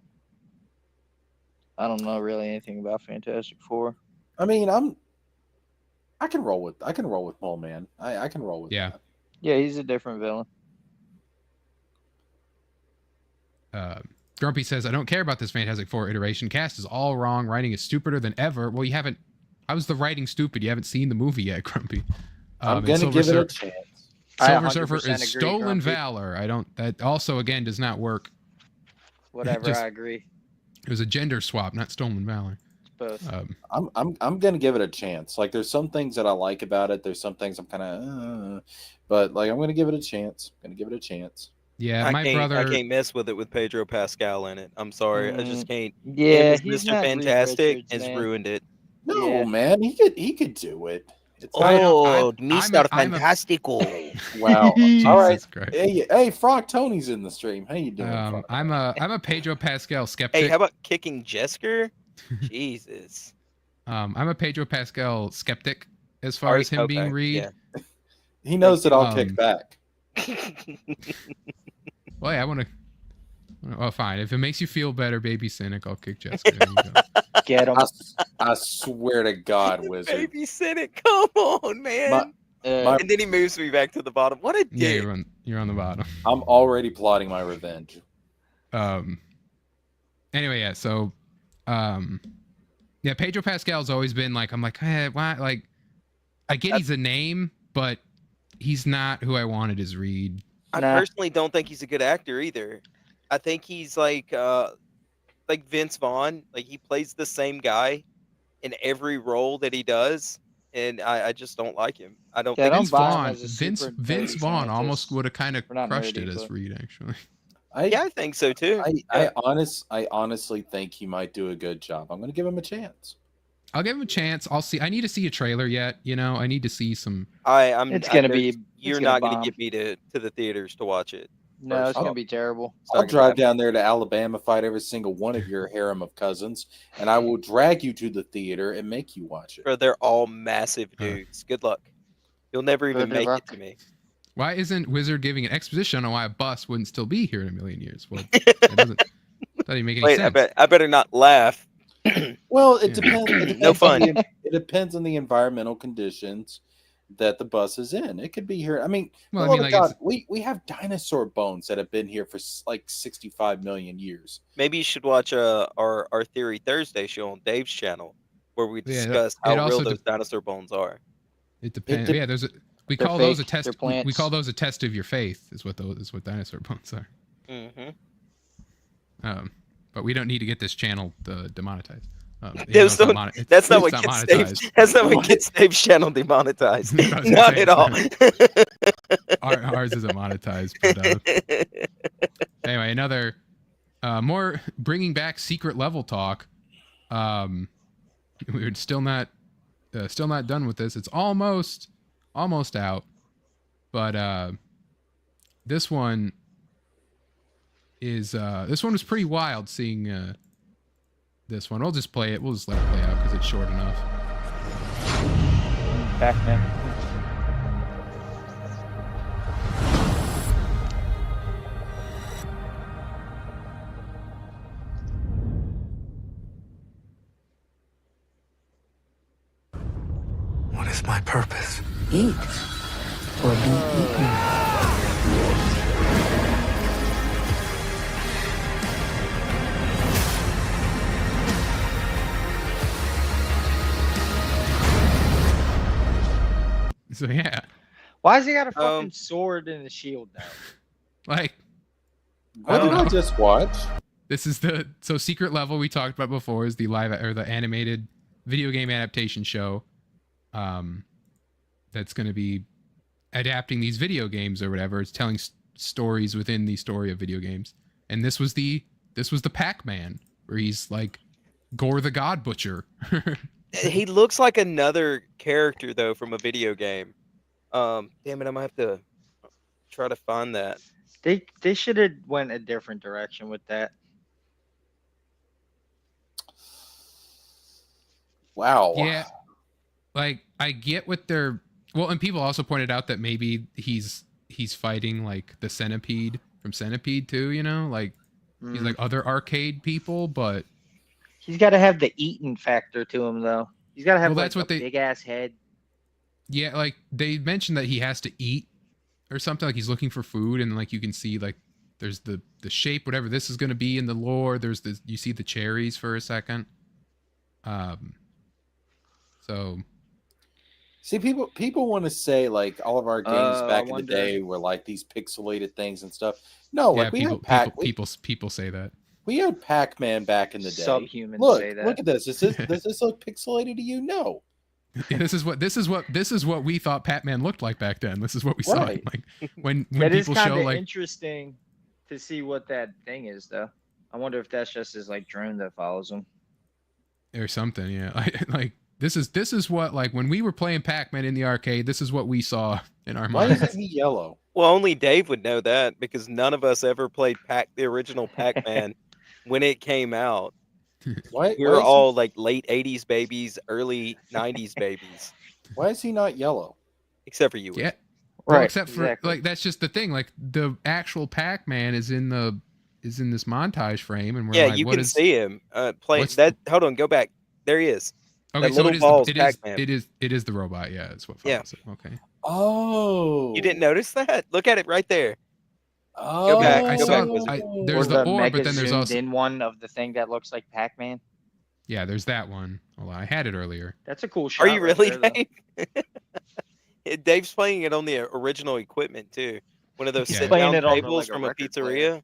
I don't know really anything about Fantastic Four. I mean, I can roll with Mole Man. I can roll with that. Yeah, he's a different villain. Grumpy says, I don't care about this Fantastic Four iteration. Cast is all wrong. Writing is stupider than ever. Well, you haven't. How's the writing stupid? You haven't seen the movie yet, Grumpy. I'm gonna give it a chance. Silver I Surfer 100% is agree, stolen Grumpy. valor. That also again does not work. Whatever, Just- I agree. It was a gender swap, not stolen valor. It's both. I'm gonna give it a chance. Like, there's some things that I like about it. There's some things I'm kind of, but like, I'm gonna give it a chance. Yeah, I my can't, brother. I can't mess with it with Pedro Pascal in it. I'm sorry, I just can't. Yeah, Him as he's Mr. not Reed Fantastic Richards, has man. ruined it. No, Yeah. man, he could do it. It's I don't- Oh, I'm Mr. I'm a- Fantastico. wow. All Jesus right. Christ. Hey, Frog Tony's in the stream. How you doing? Frog? I'm a Pedro Pascal skeptic. Hey, how about kicking Jesker? Jesus. I'm a Pedro Pascal skeptic as far as him being Reed. Yeah. He knows that I'll kick back. Well, yeah, I want to. Well, fine. If it makes you feel better, baby cynic, I'll kick Jessica. There you go. Get him. I swear to God, Wizard. Baby Cynic, come on, man. My- And then he moves me back to the bottom. What a Yeah, dick. you're on the bottom. I'm already plotting my revenge. Anyway, yeah. So, yeah, Pedro Pascal's always been like, I'm like, why? Like, I get he's a name, but he's not who I wanted as Reed. I Nah. personally don't think he's a good actor either. I think he's like Vince Vaughn. Like, he plays the same guy in every role that he does, and I just don't like him. I don't Yeah, think don't Vince buy him Vaughn, as a super Vince nerdy Vaughn scientist. almost would have kind of Or not crushed nerdy, it as but- Reed, actually. I think so too. I honestly think he might do a good job. I'm going to give him a chance. I'll give him a chance. I'll see. I need to see a trailer yet. You know, I need to see some. It's gonna be. You're it's not gonna going bomb. to get me to the theaters to watch it. No, it's I'll- gonna be terrible. It's not I'll gonna drive happen. down there to Alabama, fight every single one of your harem of cousins, and I will drag you to the theater and make you watch it. Bro, they're all massive dudes. Good luck. You'll never even Good make luck. it to me. Why isn't Wizard giving an exposition on why a bus wouldn't still be here in a million years? Well, that doesn't even make any Wait, sense. I better not laugh. Well, it Yeah. depends. It depends No fun. It depends on the environmental conditions that the bus is in. It could be here. I mean, Well, I Lord mean, of like, God, we have dinosaur bones that have been here for like 65 million years. Maybe you should watch our Theory Thursday show on Dave's channel, where we Yeah, discuss it how real also those dinosaur bones are. It depends. dep- Yeah, we They're call those a fake. test. They're We plants. call those a test of your faith. Is what dinosaur bones are. Mm-hmm. But we don't need to get this channel demonetized. That's Even though not, it's not that's not it's what not gets monetized. Dave's, that's not what gets Dave's channel demonetized. I was gonna Not say, at all. Ours isn't monetized. But, anyway, another more bringing back secret level talk. We're still not done with this. It's almost out, but this one was pretty wild. Seeing this one, we'll just play it. We'll just let it play out because it's short enough. Pac-Man. What is my purpose? Eat or be eaten. So yeah, Why has he got a fucking Um, sword and a shield now? like What did don't I just watch? this is so secret level we talked about before is the live or the animated video game adaptation show. That's going to be adapting these video games or whatever. It's telling stories within the story of video games. And this was the Pac-Man, where he's like Gore the God Butcher. He looks like another character though from a video game. Damn it, I'm gonna have to try to find that. They should have went a different direction with that. Wow. Yeah. Like, I get what they're... Well, and people also pointed out that maybe he's fighting, like, the Centipede from Centipede, too, you know? Like, he's like other arcade people, but... He's got to have the eating factor to him, though. He's got to have Well, like, that's what a big-ass head. Yeah, like, they mentioned that he has to eat or something. Like, he's looking for food, and, like, you can see, like, there's the shape, whatever this is going to be in the lore. There's the... You see the cherries for a second. So... See, people want to say like all of our games back in the day were like these pixelated things and stuff. No, like people say that. We had Pac-Man back in the day. Subhumans say that. Look at this. Does this look pixelated to you? No. Yeah, this is what we thought Pac-Man looked like back then. This is what we saw. Right. Like when That is people show kind of like interesting to see what that thing is, though. I wonder if that's just his like drone that follows him or something. Yeah, like this is what, like, when we were playing Pac-Man in the arcade, this is what we saw in our Why minds. isn't he yellow? Well, only Dave would know that because none of us ever played the original Pac-Man when it came out. Why We were all like late 80s babies, early 90s babies. Why is he not yellow? Except for you. Yeah. Right, Well, except for exactly. like that's just the thing. Like the actual Pac-Man is in this montage frame, and we're Yeah, like, you what can is... see him playing what's that. Hold on, go back. There he is. Okay, that so little ball is it Pac-Man. is the robot. Yeah, that's what follows it. Okay. Oh. You didn't notice that? Look at it right there. Oh. back, I go saw. back, Wizard. There's or the the orb, mega but then there's zoomed also in one of the thing that looks like Pac-Man. yeah, there's that one. Hold on, I had it earlier. That's a cool shot. Are you right really, there, though. Dave? Dave's playing it on the original equipment too. One of those He's sit-down playing it on, tables like, a from a record pizzeria.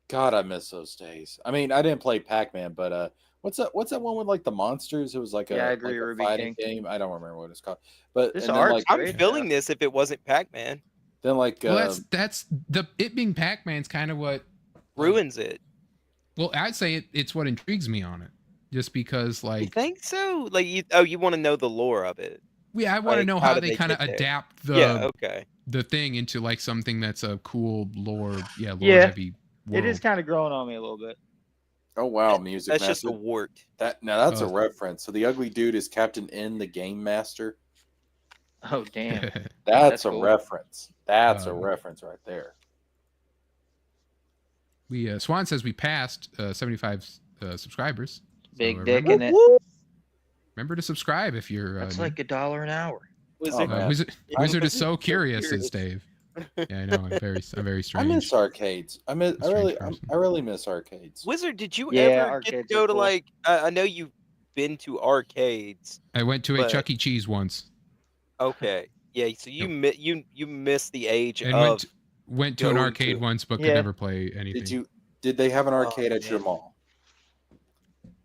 God, I miss those days. I mean, I didn't play Pac-Man, but what's that one with like the monsters? It was like Yeah, I a, agree, like a Ruby fighting King. game. I don't remember what it's called. But This and then, art's like, I'm great, feeling though. this if it wasn't Pac-Man. then like Well, that's the it being Pac-Man's kind of what Ruins it. Well, I'd say it's what intrigues me on it, just because You like think so? Like you want to know the lore of it. I want to like, know how how did they they kind of get there? adapt Yeah, okay. the thing into like something that's a cool lore Yeah, heavy world. It is kind of growing on me a little bit. oh wow, music That's master. just a wart. That's a Oh. reference. So the ugly dude is Captain N, the game master. Oh damn! That's That's a cool. reference. That's a Um, reference right there. We Swan says we passed 75 subscribers. So Big dick remember, in it. remember to subscribe if you're That's new. like $1 an hour. Wizard, man. Wizard is so so curious, says curious. Dave. Yeah, I know. I'm very I strange. miss arcades. I strange person. really miss arcades. Wizard, did you Yeah, ever get to arcades go are to cool. like? I know you've been to arcades. I went to a but- Chuck E. Cheese once. Okay, yeah. So you missed the age And of. went to an going arcade to- once, but could Yeah. never play anything. Did they have an Oh, arcade at your man. mall?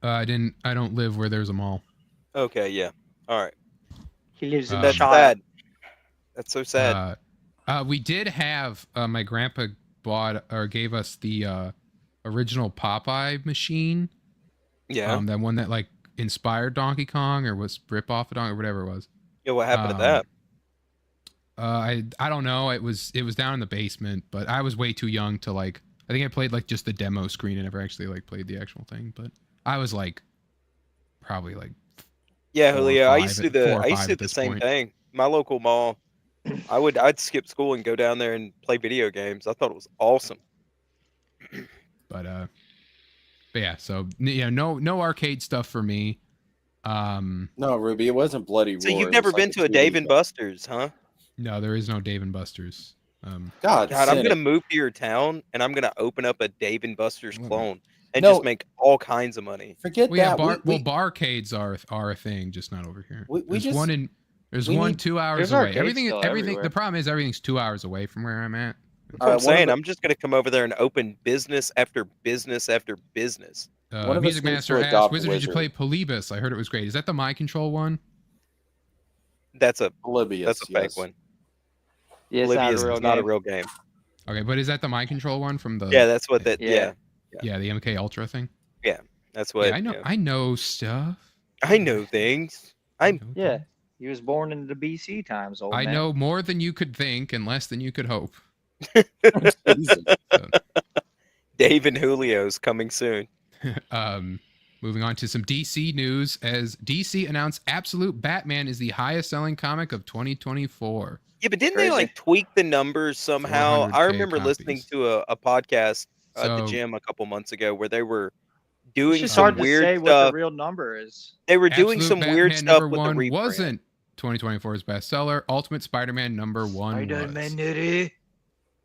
I don't live where there's a mall. Okay, yeah. All right. He lives in Um, the That's shop. sad. That's so sad. We did have my grandpa bought or gave us the original Popeye machine. yeah. That one that like inspired Donkey Kong or was rip off of Donkey or whatever it was. Yeah. What happened to um, that? I don't know. It was down in the basement, but I was way too young to like. I think I played like just the demo screen and never actually like played the actual thing. But I was like probably like Yeah, 4 or Julio. I 5 used to at- do 4 or I used 5 to do at the this same point. thing. My local mall. I'd skip school and go down there and play video games. I thought it was awesome. But yeah. So yeah, no arcade stuff for me. No, Ruby, it wasn't Bloody Roar. So you've it never was been like to a 2D Dave and thing. Buster's, huh? No, there is no Dave and Buster's. God, God, I'm send gonna it. move to your town and I'm gonna open up a Dave and Buster's Mm. clone and No. just make all kinds of money. Forget Well, yeah, that. barcades are a thing, just not over here. We There's just- one we one need- 2 hours There's away. arcades Everything still everything. everywhere. The problem is everything's 2 hours away from where I'm at. That's All what right, I'm saying. one of I'm just gonna come over there and open business after business after business. One of us Music needs Master to asked, adopt Wizard, did you Wizard. play Polybus? I heard it was great. Is that the mind control one? That's a Oblivious. fake yes. one. Yeah, it's not Oblivious a real is not a game. real game. Okay, but is that the mind control one from the? Yeah, that's what that. Yeah. Yeah, the MK Ultra thing. that's what. Yeah, I know. I know stuff. I know things. I know Yeah. things. He was born in the BC times, old I man. know more than you could think and less than you could hope. Jesus. So, Dave and Julio's coming soon. moving on to some DC news, as DC announced Absolute Batman is the highest selling comic of 2024. Yeah, but didn't Crazy. they like tweak the numbers somehow? I 400K remember listening copies. to a podcast at the So- gym a couple months ago where they were It's doing just some hard to weird say what stuff. the real number is. They were doing Absolute some Batman weird stuff number with the one reprint. wasn't 2024's bestseller. Ultimate Spider-Man number one was.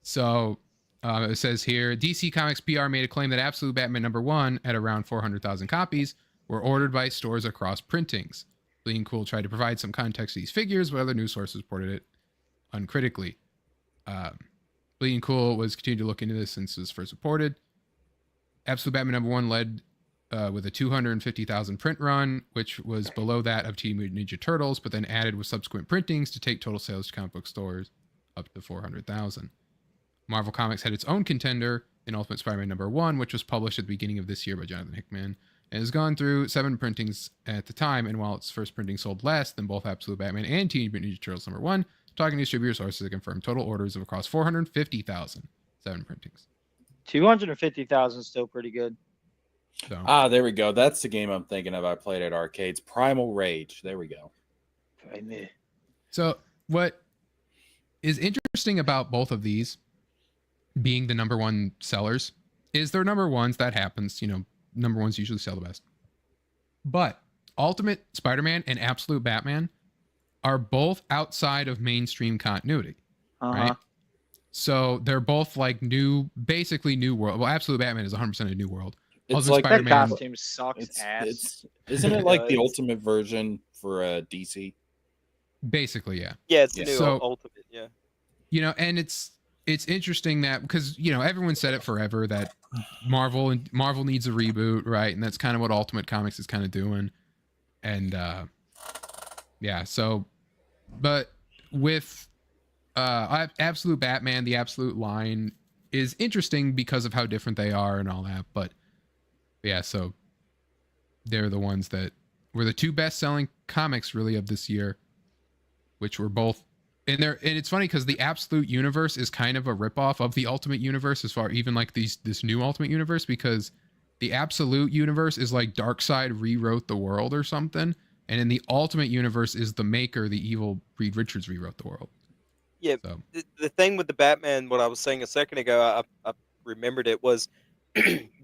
So it says here, DC Comics PR made a claim that Absolute Batman number one, at around 400,000 copies, were ordered by stores across printings. Bleeding Cool tried to provide some context to these figures, but other news sources reported it uncritically. Bleeding Cool was continued to look into this since it was first reported. Absolute Batman number one led with a 250,000 print run, which was below that of Teenage Mutant Ninja Turtles, but then added with subsequent printings to take total sales to comic book stores up to 400,000. Marvel Comics had its own contender in Ultimate Spider-Man number one, which was published at the beginning of this year by Jonathan Hickman, and has gone through 7 printings at the time. And while its first printing sold less than both Absolute Batman and Teenage Mutant Ninja Turtles number one, talking to distributor sources have confirmed total orders of across 450,000. 7 printings. 250,000 is still pretty good. So There we go. That's the game I'm thinking of. I played at arcades. Primal Rage. There we go. So what is interesting about both of these being the number one sellers is they're number ones. That happens. Number ones usually sell the best. But Ultimate Spider-Man and Absolute Batman are both outside of mainstream continuity, right? So they're both like basically new world. Well, Absolute Batman is 100% a new world. It's Ultimate like That Spider-Man, costume sucks ass. Isn't it like the It does. ultimate version for DC? basically, yeah. Yeah, it's the Yeah. new So- Ultimate. Yeah. And it's interesting that because everyone said it forever that Marvel needs a reboot, right? And that's kind of what Ultimate Comics is kind of doing. And yeah, so but with Absolute Batman, the Absolute line is interesting because of how different they are and all that. But yeah, so they're the ones that were the 2 best-selling comics really of this year, which were both. And it's funny because the Absolute Universe is kind of a ripoff of the Ultimate Universe, as far even like this new Ultimate Universe, because the Absolute Universe is like Darkseid rewrote the world or something, and in the Ultimate Universe is the maker, the evil Reed Richards, rewrote the world. Yeah, So the thing with the Batman, what I was saying a second ago, I remembered it was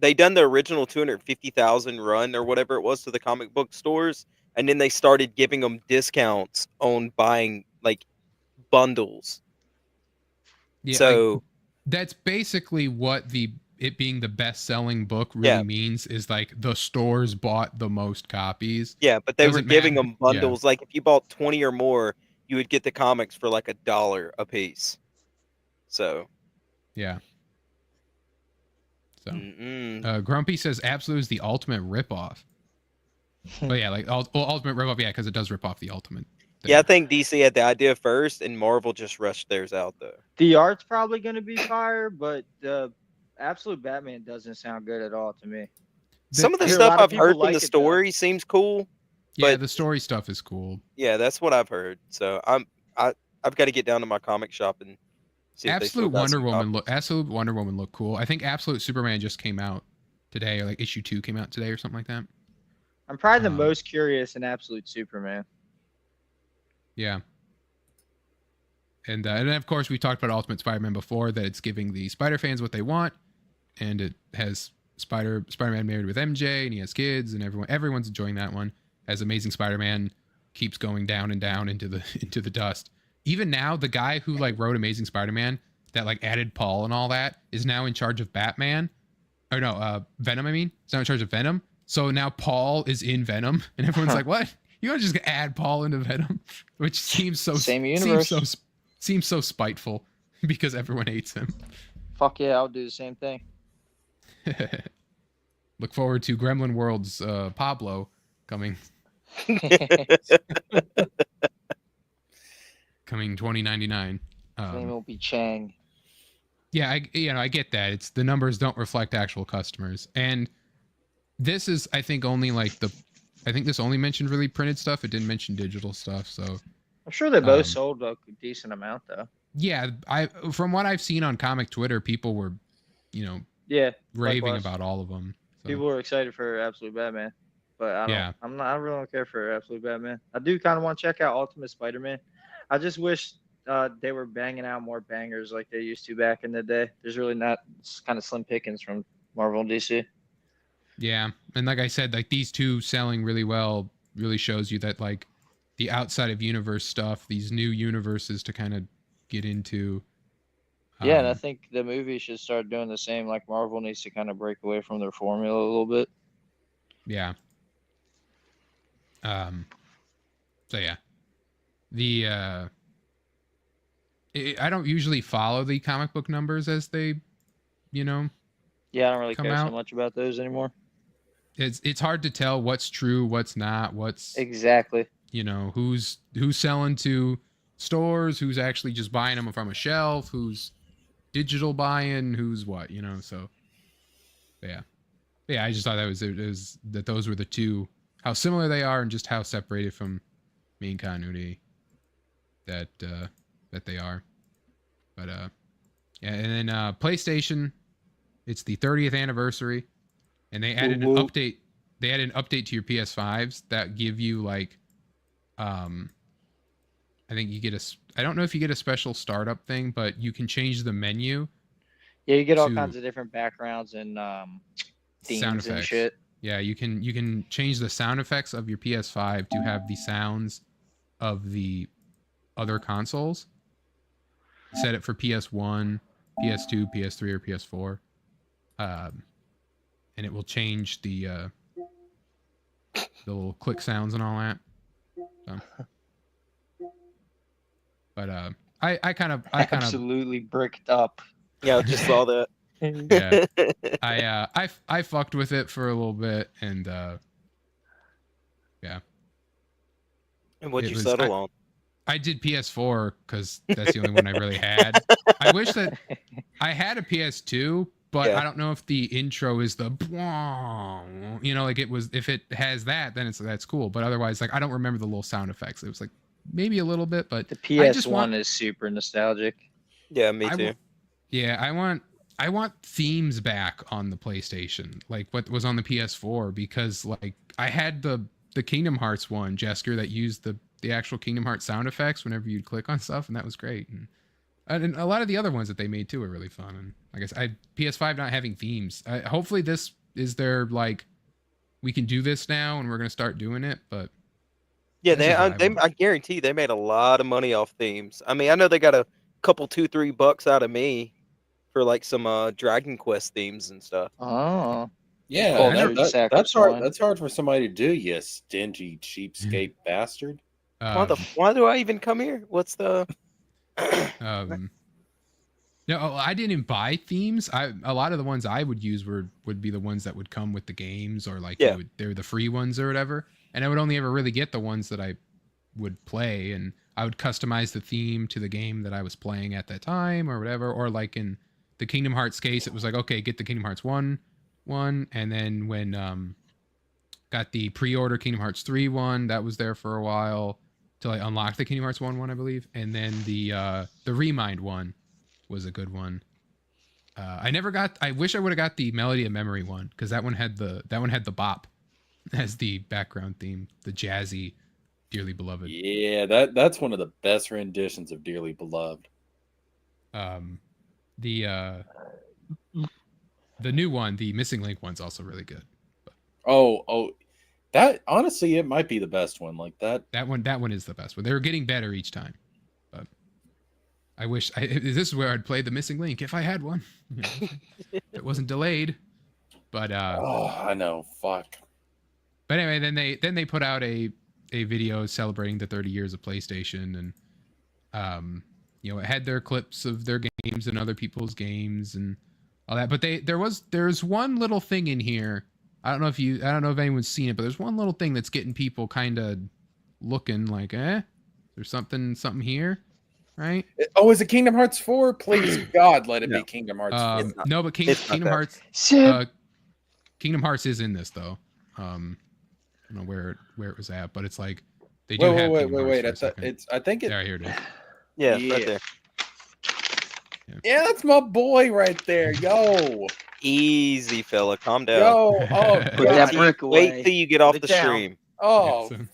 they done the original 250,000 run or whatever it was to the comic book stores, and then they started giving them discounts on buying like bundles. yeah, So that's basically what it being the best-selling book really means, is like the stores bought the most copies. yeah, but they were Doesn't giving matter. them bundles. Like if you bought 20 or more, you would get the comics for like $1 a piece. So Yeah. So Grumpy says Absolute is the ultimate ripoff. But yeah, like ultimate ripoff, yeah, because it does rip off the Ultimate thing. yeah, I think DC had the idea first, and Marvel just rushed theirs out though. The art's probably going to be fire, but the Absolute Batman doesn't sound good at all to me. Some of the I hear a stuff lot of I've people heard from like the it, though. story seems cool. Yeah, but- the story stuff is cool. Yeah, that's what I've heard. So I've got to get down to my comic shop and see if they still Absolute got some Absolute Wonder Woman look cool. I think Absolute Superman just came out today, or like issue 2 came out today or something like that. I'm probably the Um, most curious in Absolute Superman. Yeah. And then of course we talked about Ultimate Spider-Man before, that it's giving the Spider fans what they want, and it has Spider-Man married with MJ, and he has kids, and everyone's enjoying that one. As Amazing Spider-Man keeps going down and down into the dust. Even now, the guy who like wrote Amazing Spider-Man that like added Paul and all that is now in charge of Batman. Or no, Venom. I mean, he's now in charge of Venom. So now Paul is in Venom, and everyone's like, "What? You want to just add Paul into Venom?" Which seems so Same universe. seems so spiteful because everyone hates him. Fuck yeah, I'll do the same thing. Look forward to Gremlin World's Pablo coming 2099. His name will be Chang. Yeah, I get that. It's the numbers don't reflect actual customers, and this is, I think, only like I think this only mentioned really printed stuff. It didn't mention digital stuff, so I'm sure they both sold a decent amount though. yeah, from what I've seen on comic Twitter, people were, Yeah, raving likewise. about all of them. So. People were excited for Absolute Batman, but I don't. Yeah. I really don't care for Absolute Batman. I do kind of want to check out Ultimate Spider-Man. I just wish they were banging out more bangers like they used to back in the day. There's really not. It's kind of slim pickings from Marvel and DC. Yeah, and like I said, like these two selling really well really shows you that like the outside of universe stuff, these new universes to kind of get into. Yeah, and I think the movie should start doing the same. Like Marvel needs to kind of break away from their formula a little bit. Yeah. So yeah, the I don't usually follow the comic book numbers as they, Yeah, I don't really come care out. so much about those anymore. It's hard to tell what's true, what's not, what's Exactly. Who's selling to stores, who's actually just buying them from a shelf, who's digital buying, who's what, so yeah, I just thought that those were the two, how similar they are and just how separated from main continuity that they are. But yeah, and then PlayStation, it's the 30th anniversary, and they added an update. They added an update to your PS5s that give you like, I think you get I don't know if you get a special startup thing, but you can change the menu. Yeah, you get all kinds of different backgrounds and themes sound effects and shit. Yeah, you can change the sound effects of your PS5 to have the sounds of the other consoles. Set it for PS1, PS2, PS3, or PS4, and it will change the little click sounds and all that. So. But I kind of absolutely bricked up. Yeah, I just saw that. Yeah, I fucked with it for a little bit, and yeah. And what'd you settle on? I did PS4 because that's the only one I really had. I wish that I had a PS2, but I don't know if the intro is the like it was. If it has that, then that's cool. But otherwise, like I don't remember the little sound effects. It was like maybe a little bit, but the PS1 is super nostalgic. Yeah, me too. I want themes back on the PlayStation, like what was on the PS4, because like I had the Kingdom Hearts one, Jesker, that used the actual Kingdom Hearts sound effects whenever you'd click on stuff, and that was great. And a lot of the other ones that they made too are really fun. And like I said, PS5 not having themes. Hopefully this is their like, we can do this now and we're gonna start doing it. But yeah, I guarantee they made a lot of money off themes. I mean, I know they got a couple $2-3 out of me for like some Dragon Quest themes and stuff. Oh. Yeah, that's hard. That's hard for somebody to do. You stingy cheapskate bastard. Why do I even come here? What's the? No, I didn't buy themes. A lot of the ones I would use would be the ones that would come with the games, or like they're the free ones or whatever. And I would only ever really get the ones that I would play, and I would customize the theme to the game that I was playing at that time or whatever. Or like in the Kingdom Hearts case, it was like, okay, get the Kingdom Hearts 1, and then when got the pre-order Kingdom Hearts 3 one, that was there for a while till I unlocked the Kingdom Hearts 1, I believe, and then the Remind one was a good one. I wish I would have got the Melody of Memory one, because that one had the bop as the background theme, the jazzy Dearly Beloved. Yeah, that's one of the best renditions of Dearly Beloved. The new one, the Missing Link one's also really good. But, that honestly, it might be the best one. Like that one is the best one. They were getting better each time. But I wish this is where I'd play the Missing Link if I had one. It wasn't delayed. But I know, fuck. But anyway, then they put out a video celebrating the 30 years of PlayStation, and it had their clips of their games and other people's games and all that. But there's one little thing in here. I don't know if anyone's seen it, but there's one little thing that's getting people kind of looking like, there's something here. right? Oh, is it Kingdom Hearts 4? Please, God, let it No. be Kingdom Hearts 4. not. No, but It's not Kingdom that. Hearts. Shit. Kingdom Hearts is in this though. I don't know where it was at, but it's like they do have Wait, Kingdom Hearts for a I thought second. I think it. Yeah, here it is. Yeah, Yeah. right there. Yeah, that's my boy right there. Yo, Easy, fella. Calm down. yo. Oh, Put that God. brick away. Wait till you get off Put the it down. stream. Oh, Yeah, so-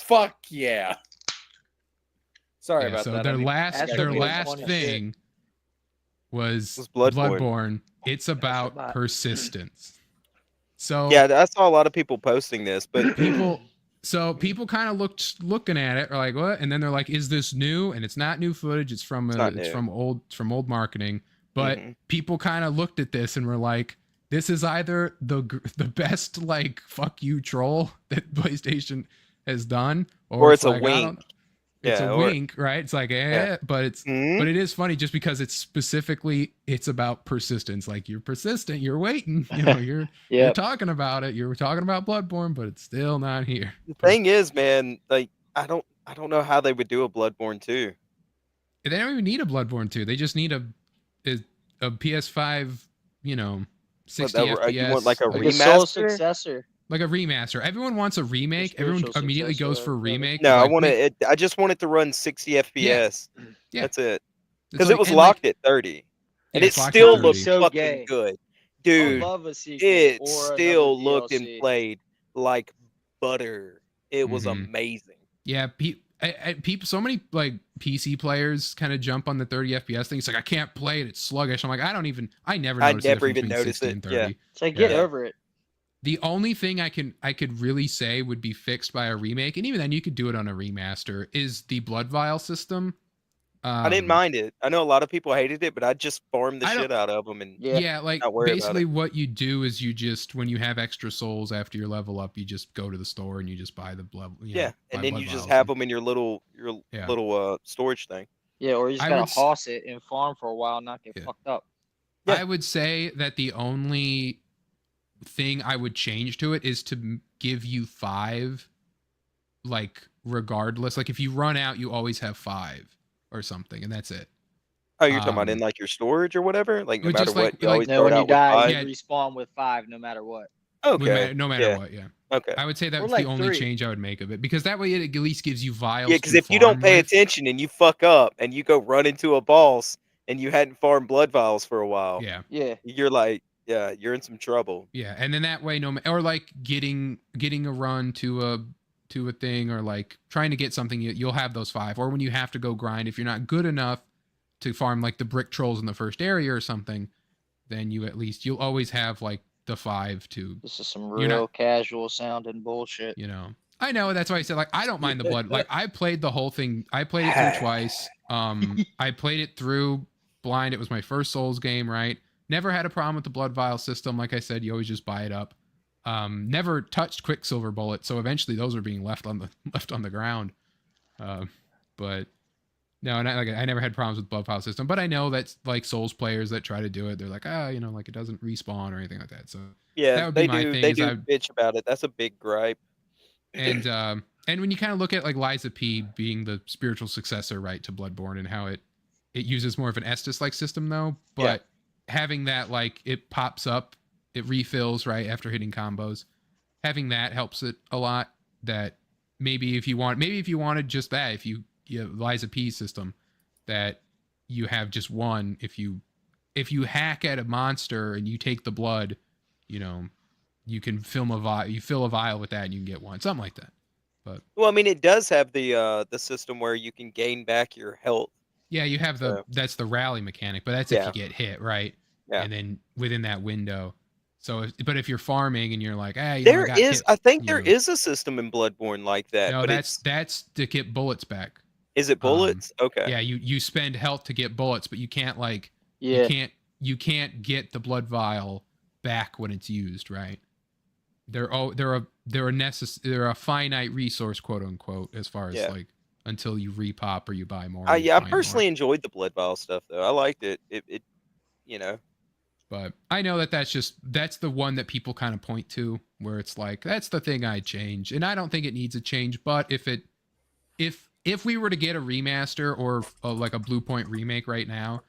fuck yeah. Sorry yeah, about so that. their I mean, last That's their okay, last funny shit. thing was Bloodborne. It's about about- persistence. So Yeah, I saw a lot of people posting this, but people kind of looking at it are like, what? And then they're like, is this new? And it's not new footage. It's from not new. from old marketing. But Mhm. people kind of looked at this and were like, this is either the best like fuck you troll that PlayStation has done, Or it's a like, I don't- wink. It's Yeah, a or- wink, right? It's like, but it's Mhm. but it is funny just because it's about persistence. Like you're persistent, you're waiting, you're Yep. talking about it. You're talking about Bloodborne, but it's still not here. The thing is, man, like I don't know how they would do a Bloodborne 2. They don't even need a Bloodborne 2. They just need a PS5, 60 What, FPS. you want like a The Soul remaster? successor. like a remaster. Everyone wants a remake. Everyone spiritual immediately successor goes for a of it. remake. No, Like, I want it. I just want it to run 60 FPS. Yeah. That's it. it's Because like- it was and, like, locked at 30, and yeah, it it's locked at still 30. looks So fucking gay. good, I dude. would love a sequel It or still another looked and DLC. played like butter. It was Mhm. amazing. Yeah, people, so many like PC players kind of jump on the 30 FPS thing. It's like I can't play it; it's sluggish. I'm like, I never. I noticed the never difference even between noticed 60 it, and 30. yeah. So get Yeah. over it. The only thing I could really say would be fixed by a remake, and even then you could do it on a remaster, is the blood vial system. I didn't mind it. I know a lot of people hated it, but I just farmed the I don't- shit out of them, and Yeah. Like not worry about basically it. what you do is you just, when you have extra souls after your level up, you just go to the store and you just buy the blood. yeah, buy and then blood you just vials have and- them in your little Yeah. storage thing. Yeah, or you just I gotta would s- hoss it and farm for a while, and not get Yeah. fucked up. Yeah. I would say that the only thing I would change to it is to give you 5, like regardless. Like if you run out, you always have 5 or something, and that's it. Oh, you're talking about in Um, like your storage or whatever? Like no Well, matter just what, like- you like- always Then start when you out with die, 5? Yeah. you respawn with 5 no matter what. Okay. No matter yeah. what, yeah. Okay. I would say that's Or the like only 3. change I would make of it, because that way it at least gives you vials. Yeah, because to if you don't farm pay with. attention and you fuck up and you go run into a boss and you hadn't farmed blood vials for a while, Yeah, Yeah. you're like, yeah, you're in some trouble. yeah, and then that way, or like getting a run to a thing, or like trying to get something, you'll have those 5. Or when you have to go grind, if you're not good enough to farm like the brick trolls in the first area or something, then you'll always have like the 5 to, This is some You're real not- casual sounding bullshit. I know, that's why I said, like, I don't mind the blood. Like, I played the whole thing. I played it through twice. I played it through blind. It was my first Souls game, right? Never had a problem with the blood vial system. Like I said, you always just buy it up. Never touched Quicksilver Bullet, so eventually those are being left on the ground. But no, and I never had problems with blood vial system. But I know that's like Souls players that try to do it. They're like, like it doesn't respawn or anything like that. So Yeah, That would be they my do. thing, They is do I- bitch about it. That's a big gripe. and when you kind of look at like Liza P being the spiritual successor, right, to Bloodborne, and how it uses more of an Estus like system though, but having that, like, it pops up, it refills right after hitting combos, having that helps it a lot. That maybe if you wanted just that, if you Liza P system, that you have just one, if you hack at a monster and you take the blood, you can fill a vial with that and you can get one, something like that. But Well, I mean, it does have the system where you can gain back your health. yeah, you have that's the rally mechanic, but that's if Yeah. you get hit, right? Yeah. And then within that window. So, but if you're farming and you're like, I There got is, hit, I think there know. is a system in Bloodborne like that. No, but that's to get bullets back. is it bullets? Okay. Yeah, you spend health to get bullets, but you can't Yeah. you can't get the blood vial back when it's used, right? They're a finite resource, quote unquote, as far as like until you repop or you buy more. or you I find personally more. enjoyed the blood vial stuff though. I liked it. It But I know that's the one that people kind of point to, where it's like, that's the thing I'd change. And I don't think it needs a change, but if if we were to get a remaster or like a Blue Point remake right now,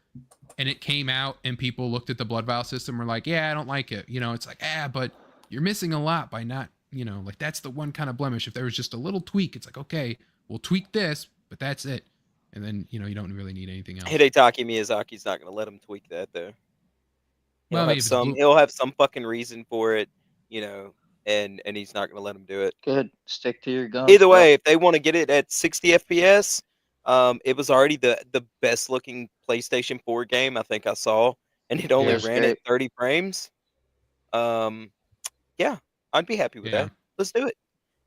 and it came out and people looked at the Blood Vial system and were like, yeah, I don't like it. You know, it's like, but you're missing a lot by not, you know, like that's the one kind of blemish. If there was just a little tweak, it's like, okay, we'll tweak this, but that's it. And then, you know, you don't really need anything else. Hidetaki Miyazaki's not going to let him tweak that, though. Well, He'll have some fucking reason for it, you know, and he's not going to let him do it. Good. Stick to your guns. Either bro. way, if they want to get it at 60 FPS, it was already the best looking PlayStation 4 game I think I saw, and it only Yeah, it's ran great. at 30 frames. Yeah, I'd be happy with Yeah. that. Let's do it.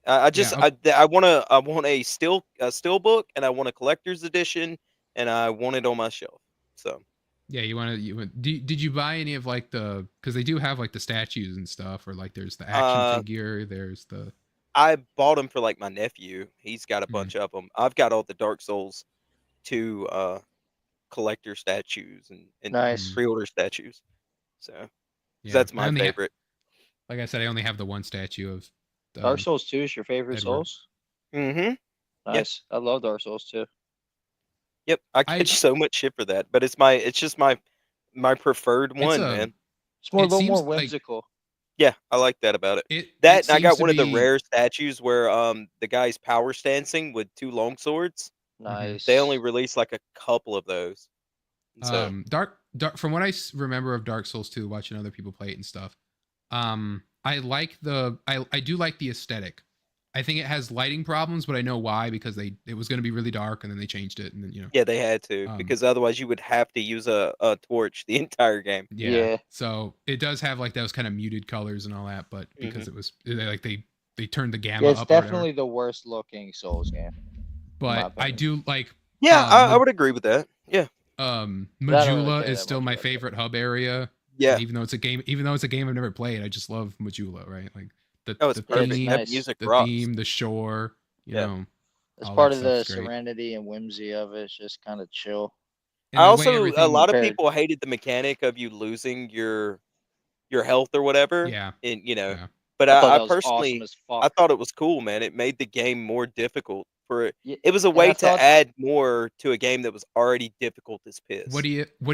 I want a steel book, and I want a collector's edition, and I want it on my shelf. So Yeah, did you buy any of like because they do have like the statues and stuff, or like there's the action figure, there's the. I bought them for like my nephew. He's got a Mhm. bunch of them. I've got all the Dark Souls 2 collector statues and Nice. pre-order statues. So 'cause Yeah, that's I my only ha- favorite. like I said, I only have the one statue of. Dark Souls 2 is your favorite Edward. Souls? Mm-hmm. Nice. I love Dark Souls 2. Yep. I catch so much shit for that, but it's just my preferred It's one, a- man. It's more a It little more seems like- whimsical. Yeah, I like that about it. It That it and I got seems to one of the be- rare statues where the guy's power stancing with 2 long swords. Nice. They only released like a couple of those. And so Dark from what I remember of Dark Souls 2, watching other people play it and stuff. I like I do like the aesthetic. I think it has lighting problems, but I know why, because it was going to be really dark and then they changed it, and then, you know. yeah, they had to because otherwise you would have to use a torch the entire game. Yeah. So it does have like those kind of muted colors and all that, but because Mm-hmm. it was like they turned the gamma Yeah, it's up. or whatever. definitely the worst looking Souls game. But I do like. Yeah, I would agree with that. Yeah. But I don't really Majula care is that still much my about favorite hub area. Yeah. And even though it's a game I've never played, I just love Majula, right? Like the It's perfect. theme, That music the rocks. theme, the shore, you Yeah. know. It's all part that of the stuff's great. serenity and whimsy of it. It's just kind of chill. And I the way also a everything- lot of prepared. people hated the mechanic of you losing your health or whatever. Yeah. And you know, Yeah. but I thought I that was personally awesome as fuck. I thought it was cool, man. It made the game more difficult for it. Yeah, It was a and way I to thought- add more to a game that was already difficult as piss. What do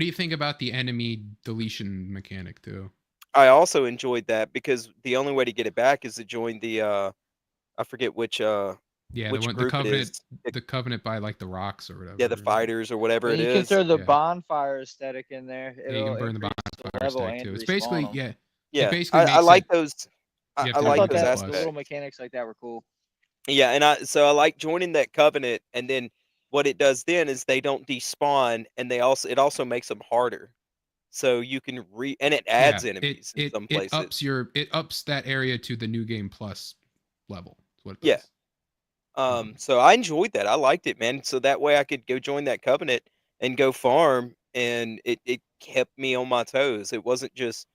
you think about the enemy deletion mechanic too? I also enjoyed that because the only way to get it back is to join the I forget which Yeah, which the group it covenant, is. the covenant by like the rocks or whatever. Yeah, the fighters or whatever And it you can is. throw the Yeah. bonfire aesthetic in there. Yeah, you can burn the increase bonfire level stack and too. It's respawn basically 'em. yeah. Yeah, basically I makes like it- those. you I have to I make like thought it those a that plus. the aspects. little mechanics like that were cool. Yeah, and I like joining that covenant, and then what it does then is they don't despawn, and it also makes them harder, so you can and it adds Yeah, enemies in some places. It ups that area to the new game plus level. That's what it Yeah. does. So I enjoyed that. I liked it, man. So that way I could go join that covenant and go farm, and it kept me on my toes. It wasn't just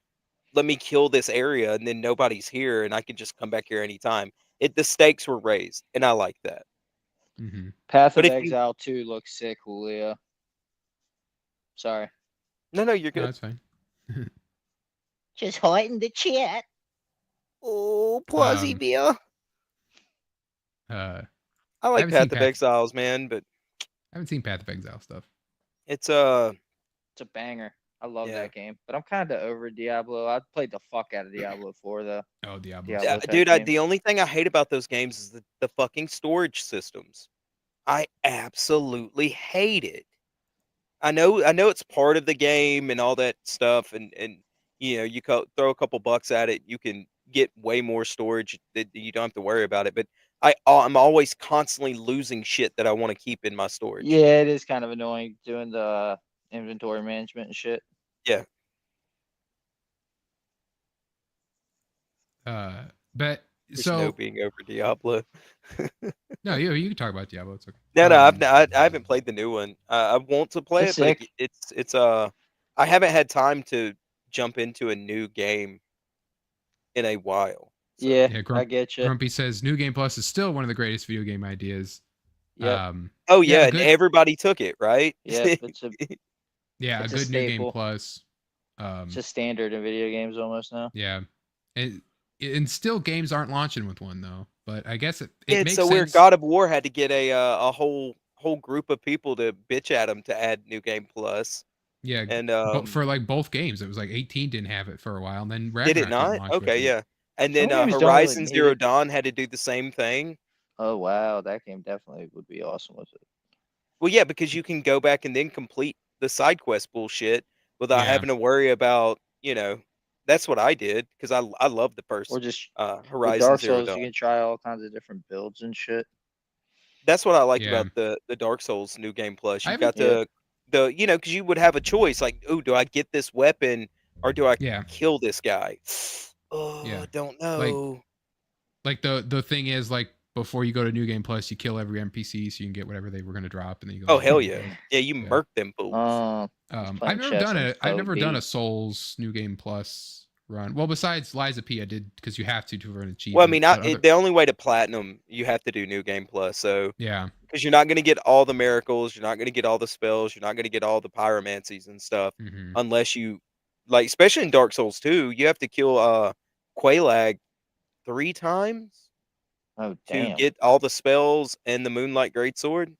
let me kill this area and then nobody's here and I can just come back here anytime. The stakes were raised, and I like that. Mm-hmm. Path But of if you- Exile 2 looks sick, Julio. Sorry. No, you're No, good. that's fine. Just hiding the chat. Oh, Pluzzy beer. I I like haven't seen Path of Path- Exiles, man, but haven't seen Path of Exile stuff. it's It's a banger. I love Yeah. that game. But I'm kind of over Diablo. I played the fuck out of Diablo 4, though. Oh, Diablo. Diablo yeah, type dude. games. The only thing I hate about those games is the fucking storage systems. I absolutely hate it. I know it's part of the game and all that stuff, and you know you throw a couple bucks at it, you can get way more storage that you don't have to worry about it. But I'm always constantly losing shit that I want to keep in my storage. Yeah, it is kind of annoying doing the inventory management and shit. Yeah. But There's so no being over Diablo. no, you can talk about Diablo. It's okay. No, I haven't played the new one. I want to play It's it, but sick. it's I haven't had time to jump into a new game in a while. So, Yeah, Yeah, I get you. Grumpy says New Game Plus is still one of the greatest video game ideas. Yep. Oh Yeah, yeah, and good- everybody took it, right? Yep, it's a Yeah, It's a a good New Game staple. Plus. it's a standard in video games almost now. Yeah, and still games aren't launching with one though. but I guess it Yeah, it's makes so sense. weird. God of War had to get a whole group of people to bitch at him to add New Game Plus. Yeah, And but for like both games, it was like 18 didn't have it for a while, and then did it Ragnarok didn't not? launch with Okay, it. yeah. And Some then games don't really Horizon need Zero it. Dawn had to do the same thing. Oh wow, that game definitely would be awesome with it. Well, yeah, because you can go back and then complete the side quest bullshit without Yeah. having to worry about, that's what I did because I love the first Or just with Horizon Dark Zero Souls, Dawn. you can try all kinds of different builds and shit. That's what I liked Yeah. about the Dark Souls New Game Plus. I You got haven't- because you would have a choice like, oh, do I get this weapon or do I Yeah. kill this guy? Oh, Yeah. I don't know. Like the thing is, like, before you go to New Game Plus, you kill every NPC so you can get whatever they were going to drop, and then you go. Oh to hell New Game yeah, Plus. yeah! You Yeah. murk them fools. I've playing never chess done and it. I've never done a OD. Souls New Game Plus run. Well, besides Liza P, I did because you have to for an achievement. Well, I mean, but other- the only way to platinum, you have to do New Game Plus. So yeah, because you're not going to get all the miracles, you're not going to get all the spells, you're not going to get all the pyromancies and stuff mhm. unless you like, especially in Dark Souls 2, you have to kill Quelaag 3 times Oh to damn. get all the spells and the Moonlight Greatsword.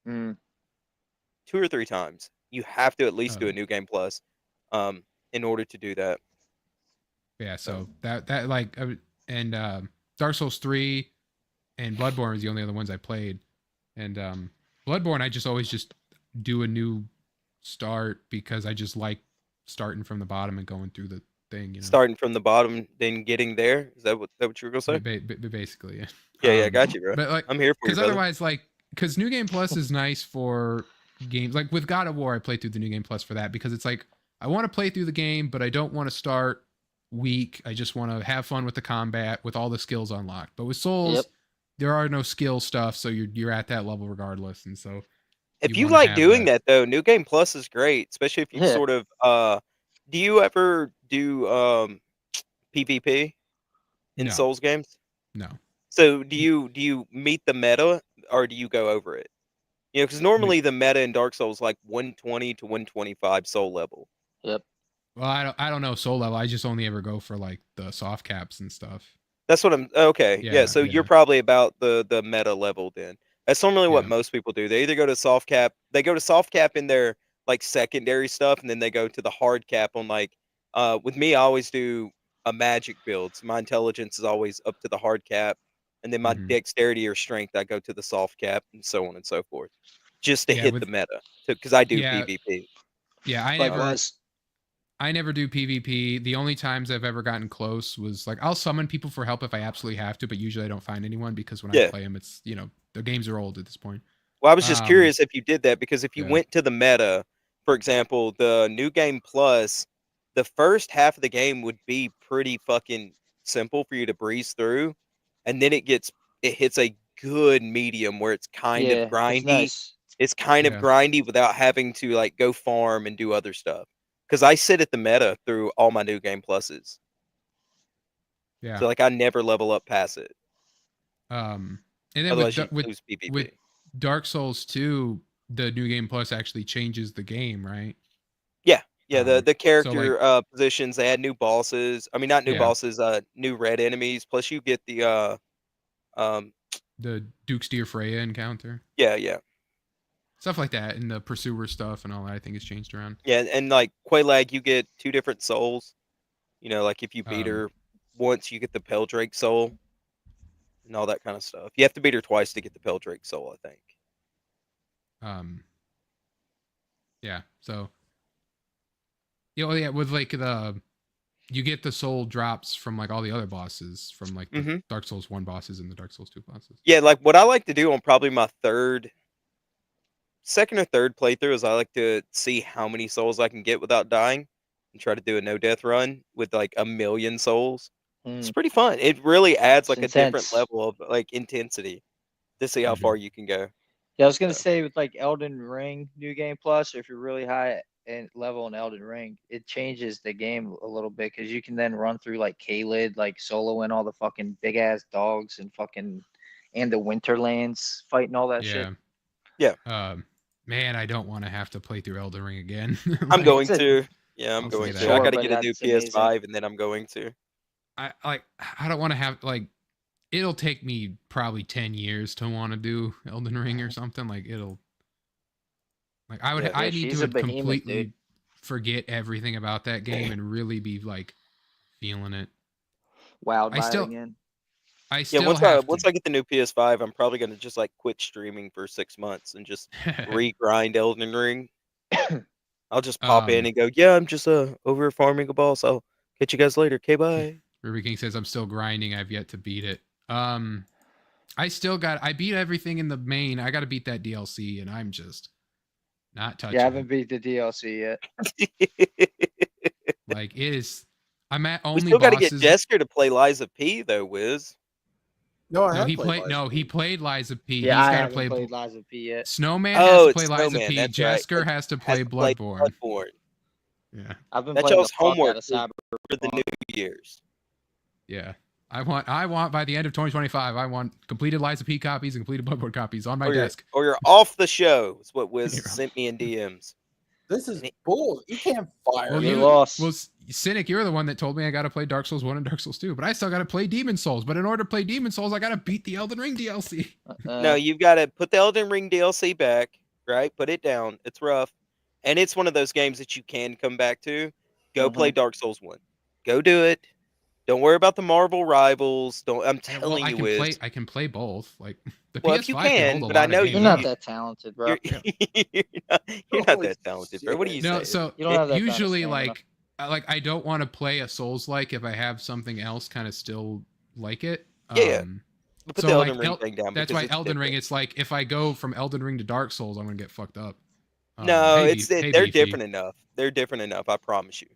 Mm. 2 or 3 times. You have to at least do Oh. a New Game Plus, in order to do that. yeah. So that like and Dark Souls 3 and Bloodborne was the only other ones I played, and Bloodborne I just always just do a new start because I just like starting from the bottom and going through the thing. You know, Starting from the bottom, then getting there. Is that what you were gonna say? basically. Yeah. Yeah, got you, bro. But like, I'm here for you, because brother. otherwise, like, because New Game Plus is nice for games like with God of War. I played through the New Game Plus for that because it's like I want to play through the game, but I don't want to start weak. I just want to have fun with the combat with all the skills unlocked. But with Souls, Yep. there are no skill stuff, so you're at that level regardless. And so If you wanna like have doing that though, New Game Plus is great, especially if you Yeah. sort of do you ever do PvP in No. Souls games? No. So do you meet the meta or do you go over it? Because normally the meta in Dark Souls is like 120 to 125 soul level. Yep. Well, I don't know soul level. I just only ever go for like the soft caps and stuff. That's what I'm okay. Yeah, so Yeah. you're probably about the meta level then. That's normally what Yeah. most people do. They either go to soft cap, they go to soft cap in their like secondary stuff, and then they go to the hard cap on like with me, I always do a magic build. So my intelligence is always up to the hard cap, and then my Mhm. dexterity or strength, I go to the soft cap, and so on and so forth. Just to Yeah, hit with- the meta. Because I do Yeah. PvP. Yeah, Likewise. I never do PvP. The only times I've ever gotten close was like I'll summon people for help if I absolutely have to, but usually I don't find anyone because when I Yeah. play them, it's the games are old at this point. Well, I was just curious if you did that because if you yeah. went to the meta, for example, the New Game Plus, the first half of the game would be pretty fucking simple for you to breeze through, and then it hits a good medium where it's kind Yeah, of grindy. it's nice. It's kind of Yeah. grindy without having to like go farm and do other stuff. Because I sit at the meta through all my New Game Pluses, Yeah. so like I never level up past it. And then Otherwise, you with lose PvP. with Dark Souls 2, the New Game Plus actually changes the game, right? Yeah, the so, character positions, they add new bosses. I mean, not new Yeah. bosses, new red enemies. Plus, you get the The Duke's Deer Freya encounter, yeah, stuff like that, and the Pursuer stuff and all that. I think has changed around. and like Quelaag, you get 2 different souls. Like if you beat her once, you get the Peldrake soul, and all that kind of stuff. You have to beat her twice to get the Peldrake soul, I think. Yeah. So. Yeah, with like you get the soul drops from like all the other bosses from like the Mhm. Dark Souls 1 bosses and the Dark Souls 2 bosses. Yeah, like what I like to do on probably my second or third playthrough is I like to see how many souls I can get without dying and try to do a no death run with like 1,000,000 souls. It's pretty fun. It really adds like It's a different intense. level of like intensity to see how Mhm. far you can go. Yeah, I was gonna So- say with like Elden Ring New Game Plus, if you're really high in level in Elden Ring, it changes the game a little bit because you can then run through like Caelid, like solo and all the fucking big ass dogs and the Winterlands fighting all that shit. Yeah. Man, I don't want to have to play through Elden Ring again. I'm Like, going It's a- to. Yeah, I'm I'll going say to. that. I Sure, got to but get a new that's amazing. PS5 and then I'm going to. I don't want to have like it'll take me probably 10 years to want to do Elden Ring or something. Like I would, Yeah, I need she's to a behemoth, completely dude. forget everything about that game and really be like feeling it. Wowed I by still- it again. I Yeah, still once have I get the new PS5, I'm probably gonna just like quit streaming for 6 months and just regrind Elden Ring. I'll just pop in and go, yeah, I'm just over farming a boss. I'll catch you guys later. Okay, bye. Ruby King says I'm still grinding. I've yet to beat it. I beat everything in the main. I got to beat that DLC, and I'm just not touching. Yeah, I haven't beat the DLC it. Like it is. I'm at only. We still got to bosses. get Jesker to play Liza P though, Wiz. No, I No, have he played played. Liza No, P. he played Liza P. Yeah, He's I got to haven't play. played Liza P yet. Snowman Oh, has to it's play Liza Snowman, P. that's right. Jesker has to play Bloodborne. Yeah, I've been that's playing the y'all's fuck out homework of for Cyber. the New Year's. Yeah. I want by the end of 2025, I want completed Liza P copies and completed Bloodborne copies on my desk. Or you're off the show. Is what Wiz You're sent me in DMs. This is bull. You can't fire Well, me. you lost. Well, Cynic, you're the one that told me I got to play Dark Souls 1 and Dark Souls 2, but I still got to play Demon Souls. But in order to play Demon Souls, I got to beat the Elden Ring DLC. No, you've got to put the Elden Ring DLC back, right? Put it down. It's rough. And it's one of those games that you can come back to. Go play Dark Souls 1. Go do it. Don't worry about the Marvel rivals. I'm telling you, Wiz. I can play both. Like the Well, PS5 if you can can, hold a but I lot of know games. You're not that talented, bro. You're not Holy that talented, bro. What are you No, saying? so You don't have that kind of usually stamina. I don't want to play a Souls like if I have something else kind of still like it. Yeah. But put So the like Elden Ring thing down. that's because why it's Elden Ring. different. It's like if I go from Elden Ring to Dark Souls, I'm gonna get fucked up. No, Hey, they're Beefy. different enough. They're different enough. I promise you.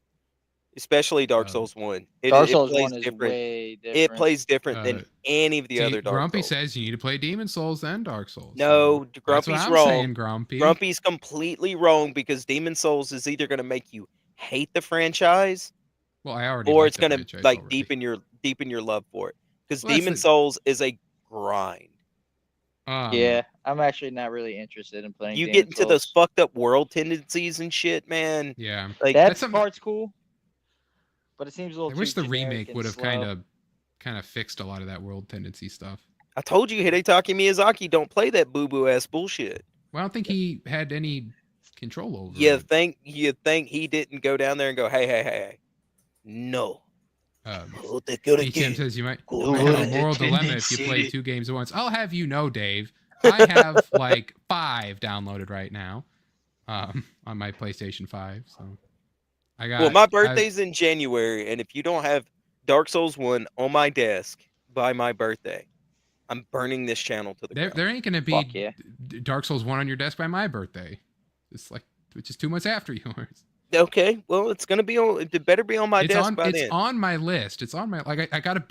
Especially Dark Souls 1. Dark Souls plays 1 is different. way different. It plays different than any of the See, other Dark Grumpy Souls. says you need to play Demon Souls then Dark Souls. No, That's Grumpy's what I'm wrong. saying, Grumpy. Grumpy's completely wrong because Demon Souls is either going to make you hate the franchise, Well, I already. or like it's the going to franchise like already. deepen your love for it. Because Well, that's Demon the- Souls is a grind. Yeah, I'm actually not really interested in playing. You Demon get into Souls. those fucked up world tendencies and shit, man. Yeah. Like That That's something- part's cool, but it seems a little. I wish too the generic remake and would have slow. kind of fixed a lot of that world tendency stuff. I told you, Hidetaki Miyazaki don't play that boo boo ass bullshit. Well, I don't think he had any control over You it. think he didn't go down there and go, hey, no. Tim says you might Go have a on, moral dilemma if you play tendency. 2 games at once. I'll have you know, Dave, I have like 5 downloaded right now on my PlayStation 5. So I got. Well, my birthday's in January, and if you don't have Dark Souls 1 on my desk by my birthday, I'm burning this channel to the ground. There ain't gonna be Fuck yeah. Dark Souls 1 on your desk by my birthday. It's like which is 2 months after yours. Okay, well, it's gonna be on. It better be on my desk by it's then. on my list. It's on my I've got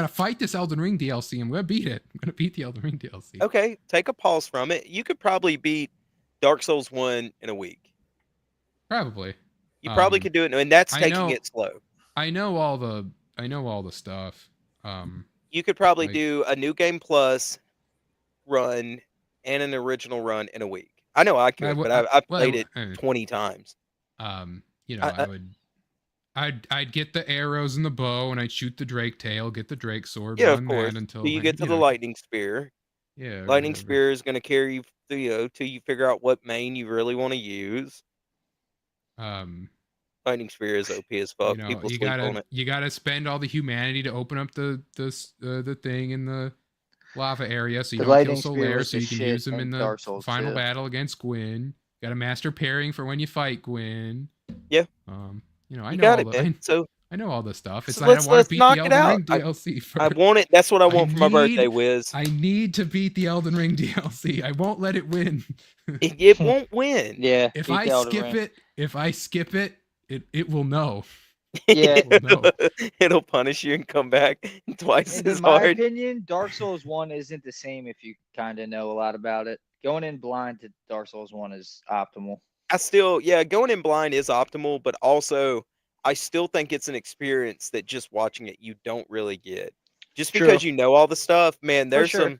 to fight this Elden Ring DLC. I'm gonna beat it. I'm gonna beat the Elden Ring DLC. Okay, take a pause from it. You could probably beat Dark Souls 1 in a week. Probably. You probably could do it, and that's I taking know- it slow. I know all the stuff. You could probably like- do a new game plus run and an original run in a week. I know I could, w- but I've well, played it uh, 20 times. You know, I'd get the arrows and the bow, and I'd shoot the drake tail, get the drake sword, Yeah, of run course. that until Till you get to the know, lightning spear. Yeah, or Lightning whatever. spear is going to carry you through, till you figure out what main you really want to use. Lightning spear is OP as fuck. You know, People you sleep on gotta it. you gotta spend all the humanity to open up the thing in the lava area, so you The don't kill lightning spear Solaire, was so the you can shit use them in in the Dark Souls final 2. battle against Gwyn. Got to master parrying for when you fight Gwyn. Yeah. You know, I You know got all it, the man. So I know all the stuff. It's So like I want let's to beat knock the it Elden out. Ring DLC. I first. want it. That's what I want for my need- birthday, Wiz. I need to beat the Elden Ring DLC. I won't let it win. It won't win. Yeah. If beat I the Elden skip Ring. it, it will know. Yeah. It will know. It'll punish you and come back twice And as in my hard. opinion, Dark Souls 1 isn't the same if you kind of know a lot about it. Going in blind to Dark Souls 1 is optimal. Going in blind is optimal, but also I still think it's an experience that just watching it you don't really get. Just True. because you know all the stuff, man, there's sure.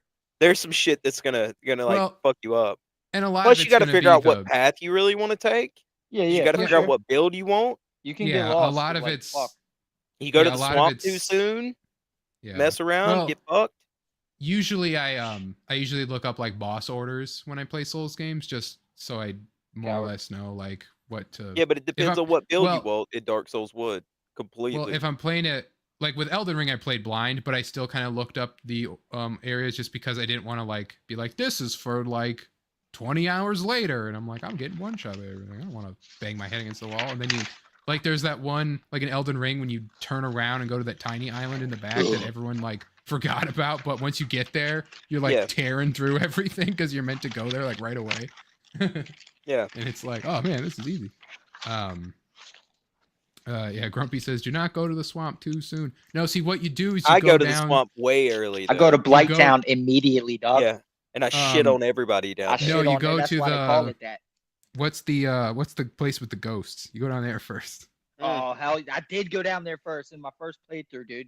some shit that's gonna like Well, fuck you up. And a lot Plus of you it's got to gonna figure be out what the- path you really want to take. Yeah, You yeah. got to for figure out sure. what build you want. You can Yeah, get lost. a lot with, of like, it's fuck. You go Yeah, to a the lot of swamp too it's- soon. Yeah. mess around, Well, get fucked. usually I usually look up like boss orders when I play Souls games, just so I more or less know like what to. Yeah, but it depends on what build you well, want in Dark Souls would completely. well, if I'm playing it like with Elden Ring, I played blind, but I still kind of looked up the areas just because I didn't want to like be like, this is for like 20 hours later, and I'm like, I'm getting one shot at everything. I don't want to bang my head against the wall. And then you like there's that one like in Elden Ring when you turn around and go to that tiny island in the back that everyone like forgot about, but once you get there, you're like tearing through everything because you're meant to go there like right away. Yeah. And it's like, oh man, this is easy. Yeah, Grumpy says, do not go to the swamp too soon. No, see what you do is you I go to down, the swamp way early. I go to though. Blighttown immediately, dog. Yeah, and I shit on everybody down there. No, you on go it. That's to why they call it that. what's the place with the ghosts? You go down there first. Oh hell, I did go down there first in my first playthrough, dude.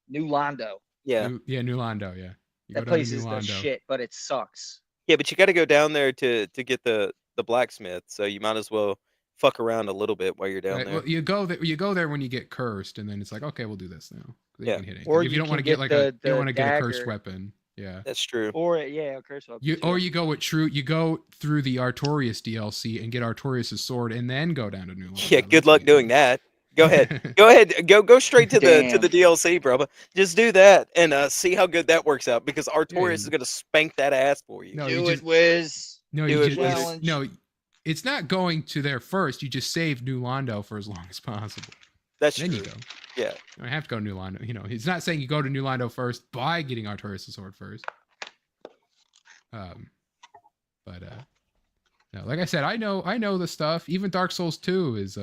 New Londo. Yeah, New Londo. Yeah, you That go down place to New is the Londo. shit, but it sucks. yeah, but you got to go down there to get the blacksmith. So you might as well fuck around a little bit while you're down Right, there. well, you go there when you get cursed, and then it's like, okay, we'll do this now. Then Yeah. you can hit anything. Or if you you don't want to can get like get you don't want to get a cursed dagger. weapon. Yeah. That's true. Or curse weapon. Or you go with you go through the Artorias DLC and get Artorias' sword, and then go down to New Londo. Yeah, good luck doing that. Go ahead. Go straight to the DLC, bro. Just do that and see how good that works out because Artorias is gonna spank that ass for you. No, Do it, Wiz. No, Do you it, just, Wiz. no, it's not going to there first. You just save New Londo for as long as possible. That's then true. you go. Yeah. You don't have to go to New Londo. You know, it's not saying you go to New Londo first by getting Artorias' sword first. But no, like I said, I know the stuff. Even Dark Souls 2 is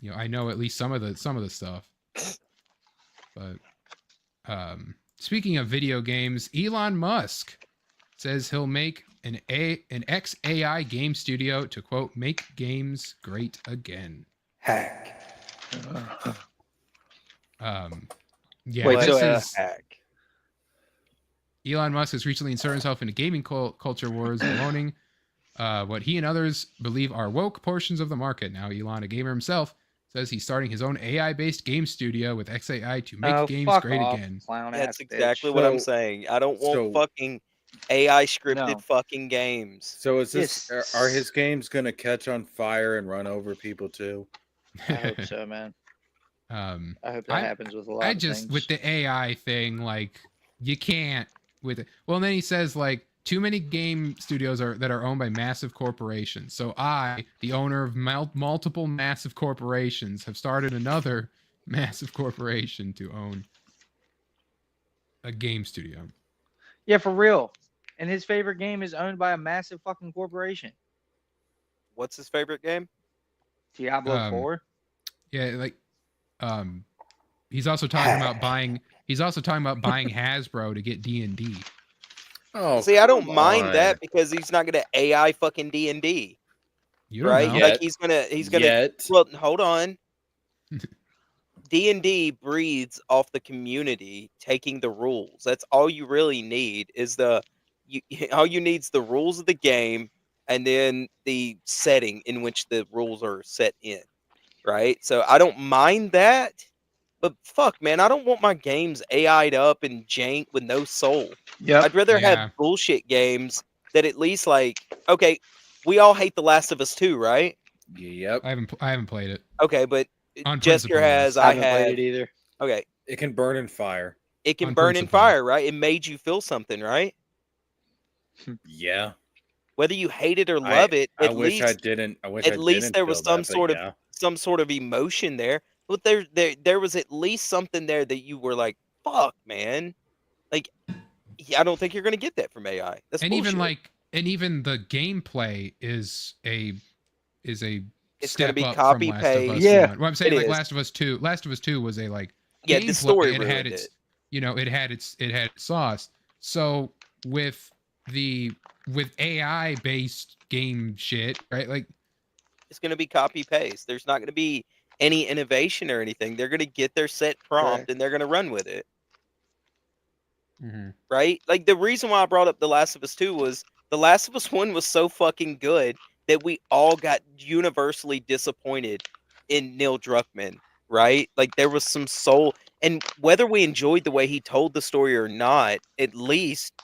you know, I know at least some of the stuff. But speaking of video games, Elon Musk says he'll make an XAI game studio to quote make games great again. Hack. Yeah, Wait, this so, is Elon Musk has recently inserted himself into gaming culture wars, owning what he and others believe are woke portions of the market. Now, Elon, a gamer himself, says he's starting his own AI-based game studio with XAI to make games great again. That's exactly what I'm saying. I don't want fucking AI scripted fucking games. So is this are his games gonna catch on fire and run over people too? I hope so, man. I hope that happens with a lot of things. With the AI thing, like you can't with it. Well, and then he says like too many game studios that are owned by massive corporations. So I, the owner of multiple massive corporations, have started another massive corporation to own a game studio. Yeah, for real. And his favorite game is owned by a massive fucking corporation. What's his favorite game? Diablo 4. Yeah, like he's also talking about buying Hasbro to get D&D. Oh, see, I don't mind that because he's not gonna AI fucking D&D. Right? Know. Like he's gonna well, hold on. D&D breeds off the community taking the rules. That's all you really need is all you need is the rules of the game and then the setting in which the rules are set in. Right? So I don't mind that. But fuck, man, I don't want my games AI'd up and jank with no soul. Yep. I'd rather have bullshit games that at least like, okay, we all hate The Last of Us 2, right? Yep. I haven't played it. Okay, but On Jester principle, has, I I haven't have. played it either. Okay. It can burn in fire. It can On burn in principle. fire, right? It made you feel something, right? Yeah. Whether you hate it or love it, I at wish least I didn't. I wish at I least didn't there was feel that, some sort of emotion there. But there was at least something there that you were like, fuck, man. Like, yeah, I don't think you're gonna get that from AI. That's and bullshit. even the gameplay is a It's step gonna be up copy from Last of Us paste. 1. Well, I'm saying it like is. Last of Us 2. Last of Us 2 was a like Yeah, the gameplay, story it had ruined its it. you know, it had its sauce. So with AI based game shit, right? Like It's gonna be copy paste. There's not gonna be any innovation or anything. They're gonna get their set prompt Correct. and they're gonna run with it. Right? Like the reason why I brought up The Last of Us 2 was The Last of Us 1 was so fucking good that we all got universally disappointed in Neil Druckmann, right? Like there was some soul And whether we enjoyed the way he told the story or not, at least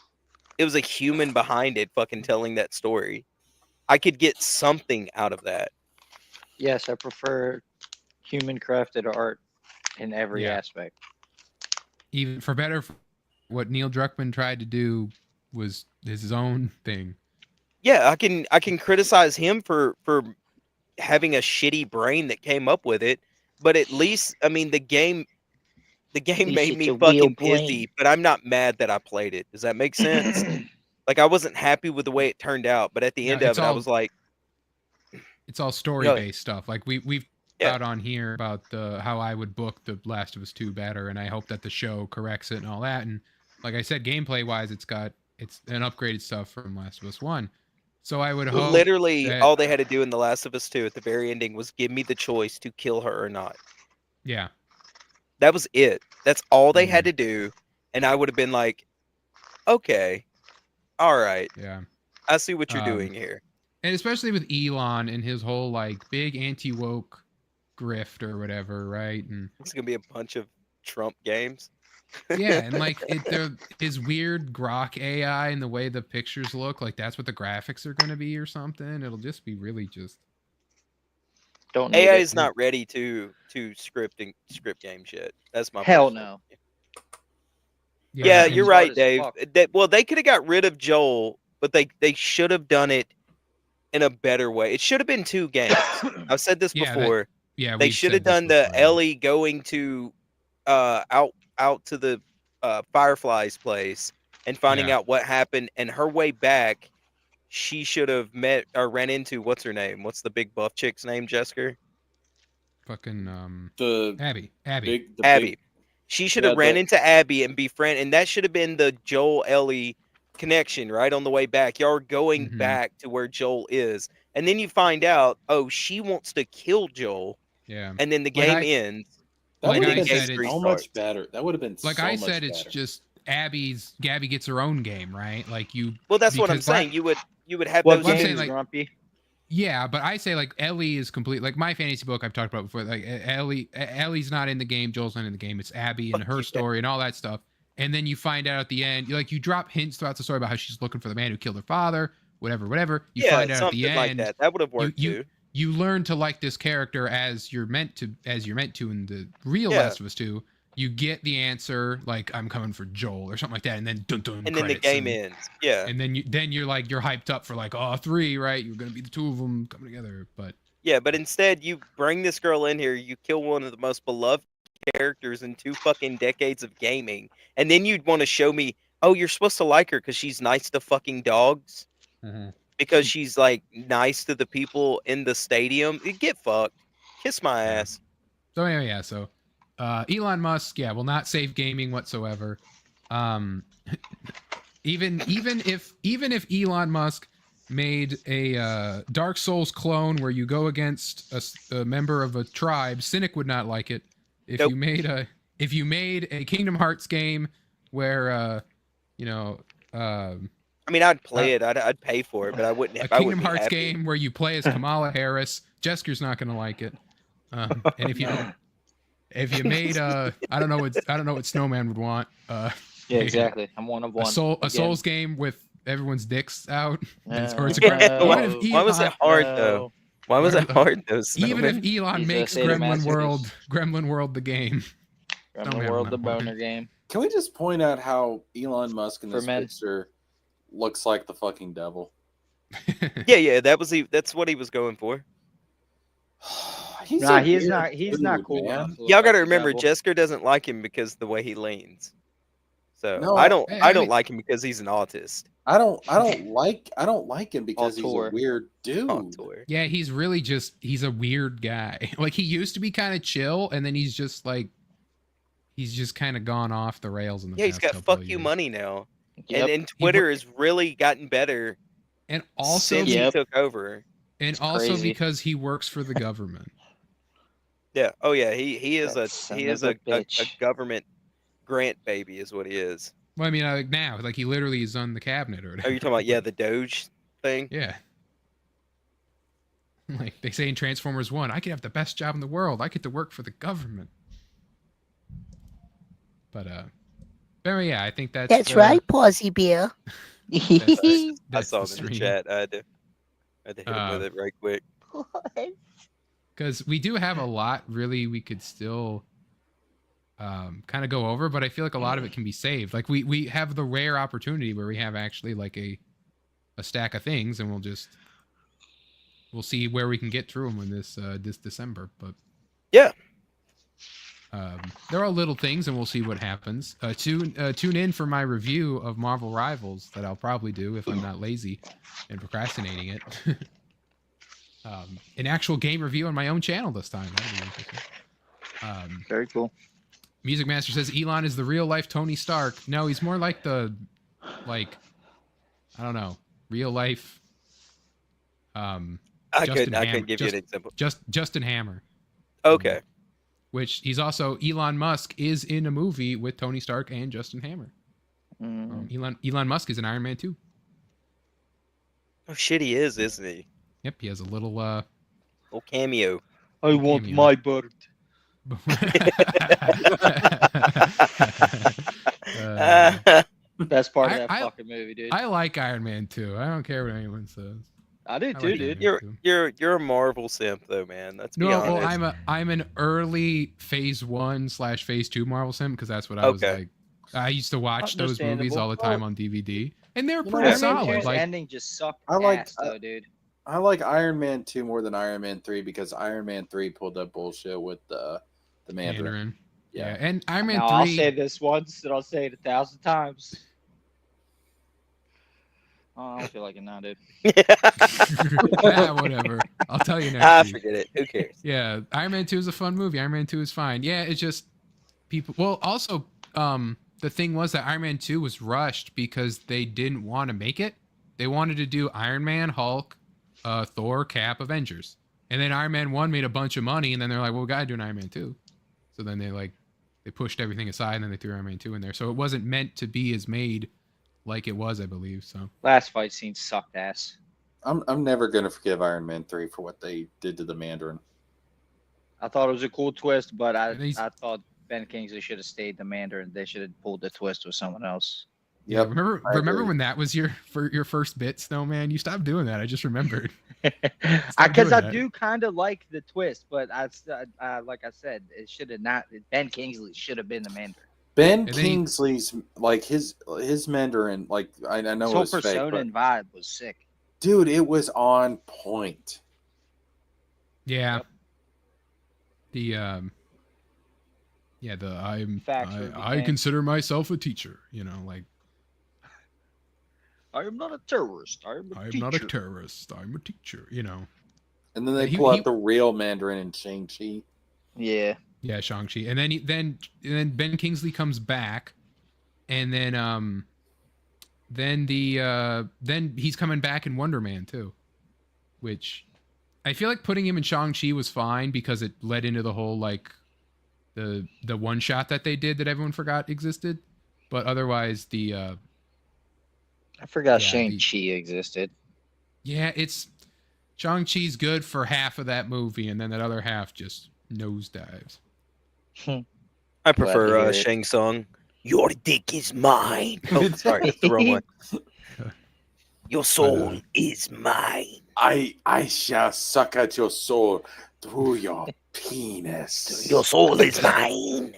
it was a human behind it fucking telling that story. I could get something out of that. Yes, I prefer human crafted art in every Yeah. aspect. Even for better, what Neil Druckmann tried to do was his own thing. Yeah, I can criticize him for having a shitty brain that came up with it, but at least I mean the game least made it's me a real fucking brain. pissy, but I'm not mad that I played it. Does that make sense? Like I wasn't happy with the way it turned out, but at the No, end of it's it, I all- was like, It's all story based stuff. Like we've Yeah. out on here about how I would book The Last of Us 2 better, and I hope that the show corrects it and all that. And like I said, gameplay wise, it's an upgraded stuff from Last of Us 1. So I would hope literally that, all they had to do in The Last of Us 2 at the very ending was give me the choice to kill her or not. yeah. That was it. That's all they had to do, and I would have been like, okay, all right, Yeah. I see what you're Um, doing here. And especially with Elon and his whole like big anti-woke grift or whatever, right? And It's gonna be a bunch of Trump games. yeah, and like his weird grok AI and the way the pictures look, like that's what the graphics are going to be or something. It'll just be really just Don't need AI it. is not ready to script games yet. That's my Hell personal no. opinion. Yeah, and- you're Smart right, as Dave. fuck. They could have got rid of Joel, but they should have done it in a better way. It should have been 2 games. I've said this Yeah, before. Yeah, They we've should said have this done the before. Ellie going to out to the Firefly's place and finding Yeah. out what happened, and her way back, she should have met or ran into what's her name? What's the big buff chick's name, Jessica? Fucking The Abby. Abby. She should have ran into Abby and befriend, and that should have been the Joel Ellie connection right on the way back. Y'all are going Mhm. back to where Joel is, and then you find out, oh, she wants to kill Joel, Yeah. and then the Like game I- ends. That Like would I have been said, so it's- much better. That would have been Like so I much said, it's better. just Gabby gets her own game, right? Like you. Well, that's what I'm because why- saying. You would have What those I'm game, saying, two. like- Grumpy? Yeah, but I say like Ellie is complete. Like my fantasy book I've talked about before. Like Ellie's not in the game. Joel's not in the game. It's Abby and Fuck her yeah. story and all that stuff. And then you find out at the end, like you drop hints throughout the story about how she's looking for the man who killed her father. Whatever. You Yeah, find out at something the like end. that. That would have worked too. You learn to like this character as you're meant to in the real Yeah. Last of Us 2. You get the answer like I'm coming for Joel or something like that, and then dun dun. And then the credits, game ends. Yeah. And then you're hyped up for like 3, right? You're gonna be the 2 of them coming together, but Yeah, but instead you bring this girl in here, you kill one of the most beloved characters in 2 fucking decades of gaming, and then you'd want to show me, oh, you're supposed to like her because she's nice to fucking dogs, because she's like nice to the people in the stadium. Get fucked. Kiss my Yeah. ass. So anyway, yeah. So Elon Musk, will not save gaming whatsoever. Even if Elon Musk made a Dark Souls clone where you go against a member of a tribe, Cynic would not like it. If Nope. you made a Kingdom Hearts game where I mean, I'd play it. I'd pay for it, but I wouldn't. a I Kingdom wouldn't be Hearts happy. game where you play as Kamala Harris, Jesker's not gonna like it. And if you made I don't know what Snowman would want. Yeah, exactly. I'm one of one. A Again. Souls game with everyone's dicks out. Or it's a Yeah, Gremlin- why- even if why was Elon- it hard though? Why was it hard though? Even if Snowman? Elon He's a makes sadomasochist. Gremlin World the game. From Tell me the I'm world, not the lying. boner game. Can we just point out how Elon Musk in For this men. picture looks like the fucking devil? Yeah. That's what he was going for. He's Nah, a he's weird not. He's not dude, cool. man. enough to look Y'all like got to the remember, devil. Jessica doesn't like him because the way he leans. So No, I don't. Hey, I I don't mean- like him because he's an autist. I don't like him because he's a Auteur. weird dude. Auteur. Yeah, he's a weird guy. Like he used to be kind of chill, and then he's just kind of gone off the rails in the Yeah, he's past got couple fuck of you years. money now, Yep. and Twitter has really gotten better And also since Yep. he took over. and It's also crazy. because he works for the government. Yeah. Oh yeah. He is That son a of a bitch. government grant baby is what he is. Well, I mean, now, like he literally is on the cabinet or Oh, whatever. you're talking about the Doge thing? Yeah. Like they say in Transformers 1, I could have the best job in the world. I get to work for the government. But yeah, I think that's That's right, Pausy Bear. I that's saw the it in the stream. chat. I had to hit him with it right quick. Because we do have a lot, really, we could still kind of go over, but I feel like a lot of it can be saved. Like we have the rare opportunity where we have actually like a stack of things, and we'll see where we can get through them in this December. But Yeah. there are little things, and we'll see what happens. Tune in for my review of Marvel Rivals that I'll probably do if I'm not lazy and procrastinating it. An actual game review on my own channel this time. That'd be interesting. Very cool. Music Master says Elon is the real life Tony Stark. No, he's more like I don't know, real life. I could give you an example. Justin Hammer. Okay. Which he's also, Elon Musk is in a movie with Tony Stark and Justin Hammer. Elon Musk is in Iron Man 2. Oh shit, he is, isn't he? Yep, he has a little cameo. I want my bird. Best part of that fucking movie, dude. I like Iron Man 2. I don't care what anyone says. I do too, dude. You're a Marvel simp though, man. That's no. honest. Well, I'm an early Phase 1/Phase 2 Marvel simp because that's what I was like. I used to watch those movies all the time on DVD, and they're pretty solid. Like ending just sucked. Though, dude. I like Iron Man 2 more than Iron Man 3 because Iron Man 3 pulled up bullshit with the Mandarin. Yeah, and Iron Man 3. I'll say this once, and I'll say it 1,000 times. Oh, I don't feel like it now, dude. Whatever. I'll tell you next week. Forget it. Who cares? Yeah, Iron Man 2 is a fun movie. Iron Man 2 is fine. Yeah, it's just people. Well, also, the thing was that Iron Man 2 was rushed because they didn't want to make it. They wanted to do Iron Man, Hulk, Thor, Cap, Avengers. And then Iron Man 1 made a bunch of money, and then they're like, well, we got to do an Iron Man 2. So then they pushed everything aside, and then they threw Iron Man 2 in there. So it wasn't meant to be as made like it was, I believe. So last fight scene sucked ass. I'm never gonna forgive Iron Man 3 for what they did to the Mandarin. I thought it was a cool twist, but I thought Ben Kingsley should have stayed the Mandarin. They should have pulled the twist with someone else. Yeah, remember when that was your first bit, Snowman? You stopped doing that. I just remembered. Because I do kind of like the twist, but I like I said, it should have not. Ben Kingsley should have been the Mandarin. Ben Kingsley's like his Mandarin, like I know his it was persona fake, but, and vibe was sick. Dude, it was on point. Yeah. I consider myself a teacher. You know, like. I am not a terrorist. I am not a terrorist. I'm a teacher. You know. And then they pull out the real Mandarin in Shang-Chi. Yeah. Yeah, Shang-Chi, and then Ben Kingsley comes back, and then he's coming back in Wonder Man too, which I feel like putting him in Shang-Chi was fine because it led into the whole like the one shot that they did that everyone forgot existed, but otherwise I forgot Shang-Chi existed. Yeah, it's Shang-Chi's good for half of that movie, and then that other half just nosedives. I prefer Shang Tsung. Your dick is mine. Oh, sorry, that's the wrong one. Your soul is mine. I shall suck at your soul through your penis. Your soul is mine.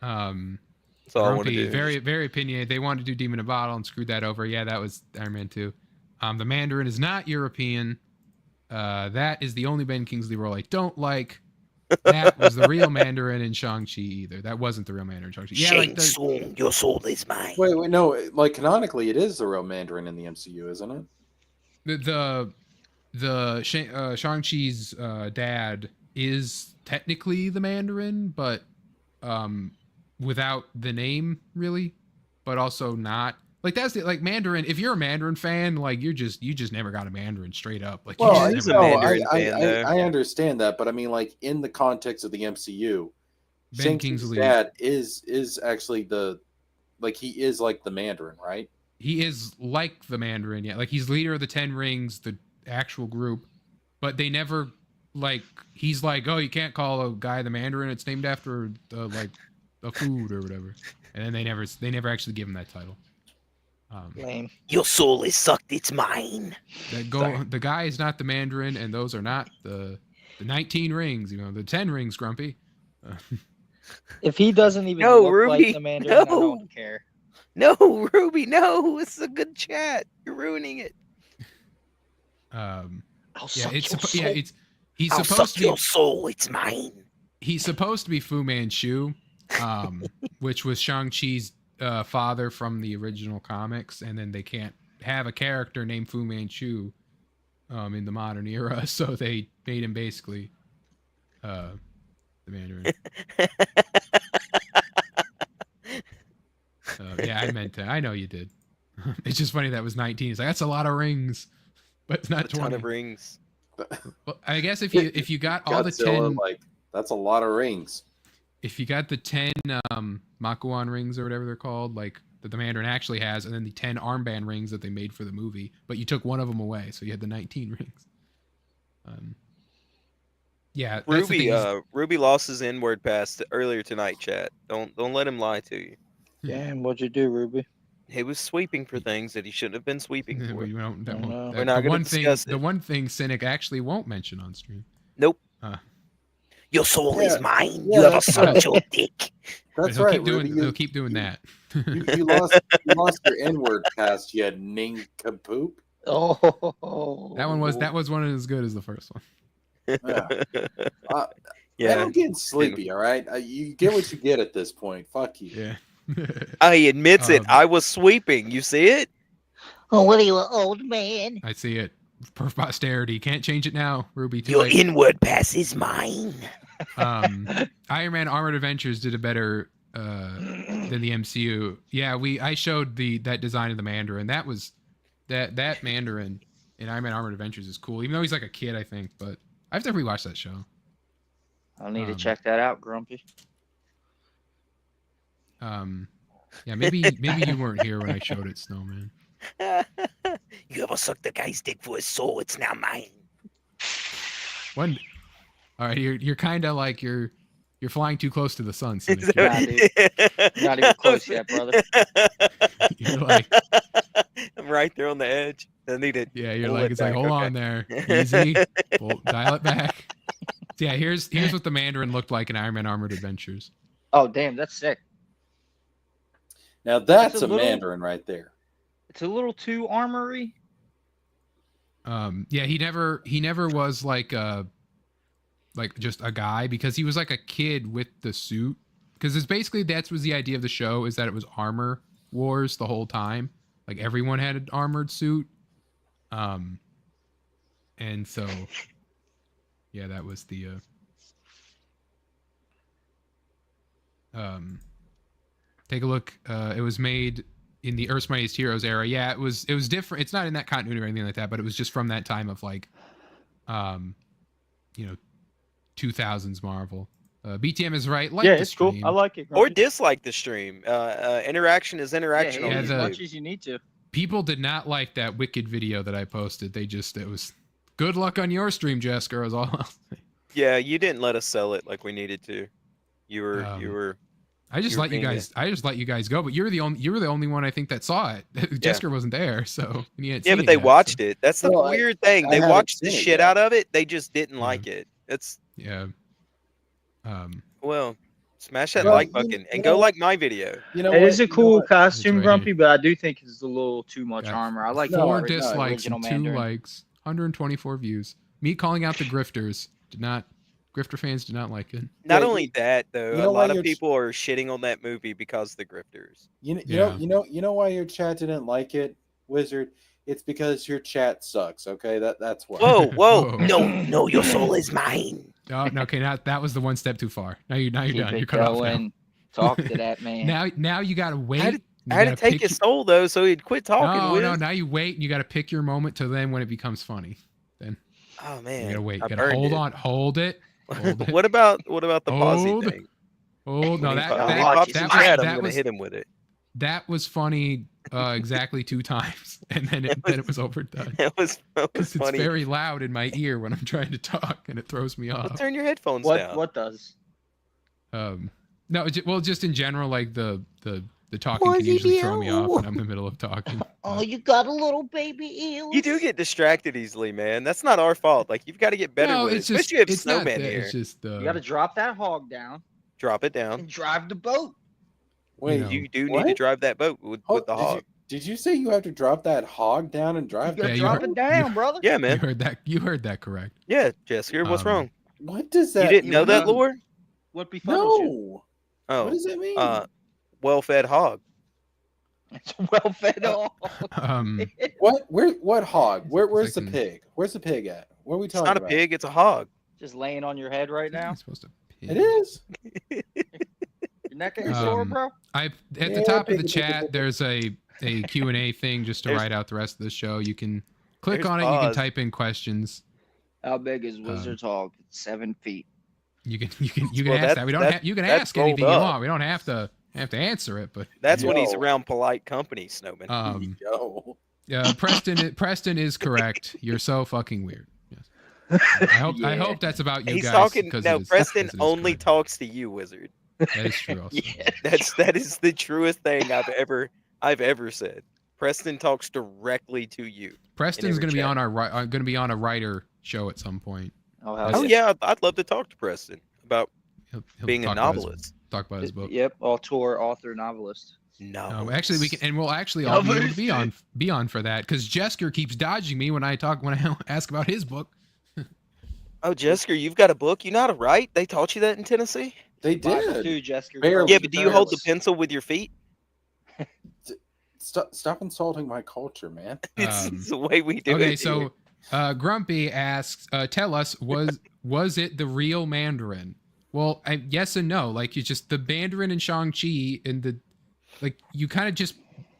That's all I want to do. Very, very opinionated. They wanted to do Demon in a Bottle and screwed that over. Yeah, that was Iron Man 2. The Mandarin is not European. That is the only Ben Kingsley role I don't like. That was the real Mandarin in Shang-Chi either. That wasn't the real Mandarin in Shang-Chi. Yeah, like Tsung, your soul is mine. Wait, no. Like, canonically, it is the real Mandarin in the MCU, isn't it? The Shang-Chi's dad is technically the Mandarin, but without the name, really. But also not. Like that's like Mandarin. If you're a Mandarin fan, like you just never got a Mandarin straight up. Like well, I understand that, but I mean, like in the context of the MCU, Ben Kingsley's dad is actually he is like the Mandarin, right? He is like the Mandarin, yeah. Like he's leader of the 10 Rings, the actual group, but they never he's like, oh, you can't call a guy the Mandarin. It's named after the the food or whatever. And then they never actually give him that title. Lame. Your soul is sucked, it's mine. The guy is not the Mandarin, and those are not the 19 rings. You know, the 10 rings, Grumpy. If he doesn't even No, look Ruby, like the Mandarin, I no. don't care. No, Ruby, no. It's a good chat. You're ruining it. I'll Yeah, suck it's your suppo- soul. yeah, it's he's I'll supposed suck to be your soul, it's mine. he's supposed to be Fu Manchu, which was Shang-Chi's father from the original comics, and then they can't have a character named Fu Manchu in the modern era, so they made him basically the Mandarin. Yeah, I meant to. I know you did. It's just funny that was 19. It's like that's a lot of rings, but it's not A ton 20. of rings. Well, I guess if you got all the Godzilla, 10, like that's a lot of rings. if you got the 10 Makuan rings or whatever they're called, like that the Mandarin actually has, and then the 10 armband rings that they made for the movie, but you took one of them away, so you had the 19 rings. Yeah, that's the Ruby, thing. Ruby lost his N-word pass earlier tonight, chat. Don't let him lie to you. Damn, what'd you do, Ruby? He was sweeping for things that he shouldn't have been sweeping for. We don't, that Oh, won't- no. that- We're not the gonna one thing, discuss the it. one thing Cynic actually won't mention on stream. Nope. Your soul Yeah. is mine. Yeah, you ever that's sucked right. your dick? That's he'll right, keep doing. Ruby. He'll keep doing that. You lost your N-word pass, you nincompoop. Oh, That was one as good as the first one. Yeah. Yeah. Man, I'm getting sleepy, all right? You get what you get at this point. Fuck you. Yeah. He admits it. Um, I was sweeping. You see it? Oh, what are you, an old man? I see it for posterity. Can't change it now, Ruby. Too Your late. inward pass is mine. Iron Man Armored Adventures did a better than the MCU. Yeah, I showed that design of the Mandarin. That was that Mandarin in Iron Man Armored Adventures is cool, even though he's like a kid, I think. But I have to rewatch that show. I'll need to check that out, Grumpy. Yeah, maybe you weren't here when I showed it, Snowman. You ever sucked the guy's dick for his soul? It's now mine. All right, you're kind of like you're flying too close to the sun. Cynic. Nah, dude. Not even close yet, brother. You're like, I'm right there on the edge. I need it. yeah, you're Pull like, it it's like, back, hold okay. on there, easy, dial it back. So yeah, here's what the Mandarin looked like in Iron Man Armored Adventures. Oh, damn, that's sick. Now that's It's a a little- Mandarin right there. It's a little too armory. Yeah, he never was like just a guy, because he was like a kid with the suit, because it's basically that was the idea of the show, is that it was armor wars the whole time, like everyone had an armored suit, and so yeah, that was the take a look. It was made in the Earth's Mightiest Heroes era. Yeah, it was different. It's not in that continuity or anything like that, but it was just from that time of like 2000s Marvel. BTM is right. Like Yeah, the it's cool. stream. I like it. Or Grumpy. dislike the stream. Interaction is interaction. Yeah, on Yeah, as the- much as you need to. People did not like that Wicked video that I posted. It was good luck on your stream, Jessica, is all I'll say. Yeah, you didn't let us sell it like we needed to. You were I just You're let you being guys. I just let you guys go. But you were the only one I think that saw it. Jessica wasn't there, so and you hadn't yeah, seen but it they yet, watched so- it. That's the Well, weird thing. I They haven't watched the seen it shit yet. out of it. They just didn't like it. It's Yeah. well, smash that Well, like you button and know- go like my video. You know It what? is a You know cool what? costume, right Grumpy, here. but I do think it's a little too much Yeah. armor. I like No, the 4 no, dislikes original and 2 Mandarin. likes, 124 views. Me calling out the grifters Grifter fans did not like it. Not Yeah, only that though, you a know why lot of you're- people are shitting on that movie because of the grifters. Yeah. You know why your chat didn't like it, Wizard? It's because your chat sucks. Okay, that's why. Whoa, whoa. No, your soul is mine. Oh, no, okay, now that was the one step too far. Now you're Keep done. You're it cut off now. going. Talk to that man. Now you gotta wait. I had to, You I had to gotta take pick his soul though, so he'd quit talking. No, Wiz. no. Now you wait, and you gotta pick your moment to then when it becomes funny. Oh You man, gotta wait. I You gotta burned hold it. on. Hold it. Hold it. what about the Hold. posse thing? Hold. No, When he that when he that, pops that, his was, chat, I'm that gonna was hit him with it. that was funny exactly 2 times, and then it was overdone. That was Because it's funny. very loud in my ear when I'm trying to talk, and it throws me Well, off. turn your headphones What down. what does? Yeah, No, well, just in general, like the talking can usually throw me off when I'm in the middle of talking. Oh, you got a little baby eel. You do get distracted easily, man. That's not our fault. Like you've got to get better No, with it. it's just Especially if it's not snowman that. here. It's just You got to drop that hog down Drop it down. and drive the boat. Wait, know. You do need what? to drive that boat with the hog. Did you say you have to drop that hog down and drive? You got to you drop heard- it down, brother. Yeah, You man. heard that? You heard that correct? Yeah, Jessica, what's wrong? What does You that? didn't know that mean? lore? What befuddles you? No. Oh, What does that mean? well-fed hog. It's a well-fed hog. What? What hog? Where's the Freaking- pig? Where's the pig at? What are we It's talking not a about? pig. It's a hog. Just laying on your head right now. You're supposed to. It is. Your neck ain't sore, bro. At the Yeah, top of the pig. chat, there's a Q&A thing just to There's- write out the rest of the show. You can click There's on it. You can pause. type in questions. How big is Wizard's hog? It's 7 feet. You can Well, ask that- that. We don't. that- You can that's ask anything rolled you up. want. We don't have to answer it. But That's when he's Yo. around polite company, Snowman. Yo. Preston is correct. You're so fucking weird. Yes. I hope that's about you He's guys. talking. 'cause No, it is- Preston 'cause it is only correct. talks to you, Wizard. That is true. Also. That is the truest thing I've ever said. Preston talks directly to you. Preston's every gonna be chat. on a writer show at some point. Oh, Oh yeah, I'd love to talk to Preston about He'll being a talk about his- novelist. talk about his book. Yep, author, novelist. No, Actually, we can, and we'll actually all be able to be on for that because Jesker keeps dodging me when I ask about his book. Oh, Jessica, you've got a book. You know how to write? They taught you that in Tennessee? They Bible did. too, Jessica. Barely. Yeah, but do you hold the Turtles. pencil with your feet? Stop insulting my culture, man. It's the way we do it. Okay, here. so Grumpy asks, tell us, was it the real Mandarin? Well, yes and no. Like, you just the Mandarin and Shang-Chi and you kind of just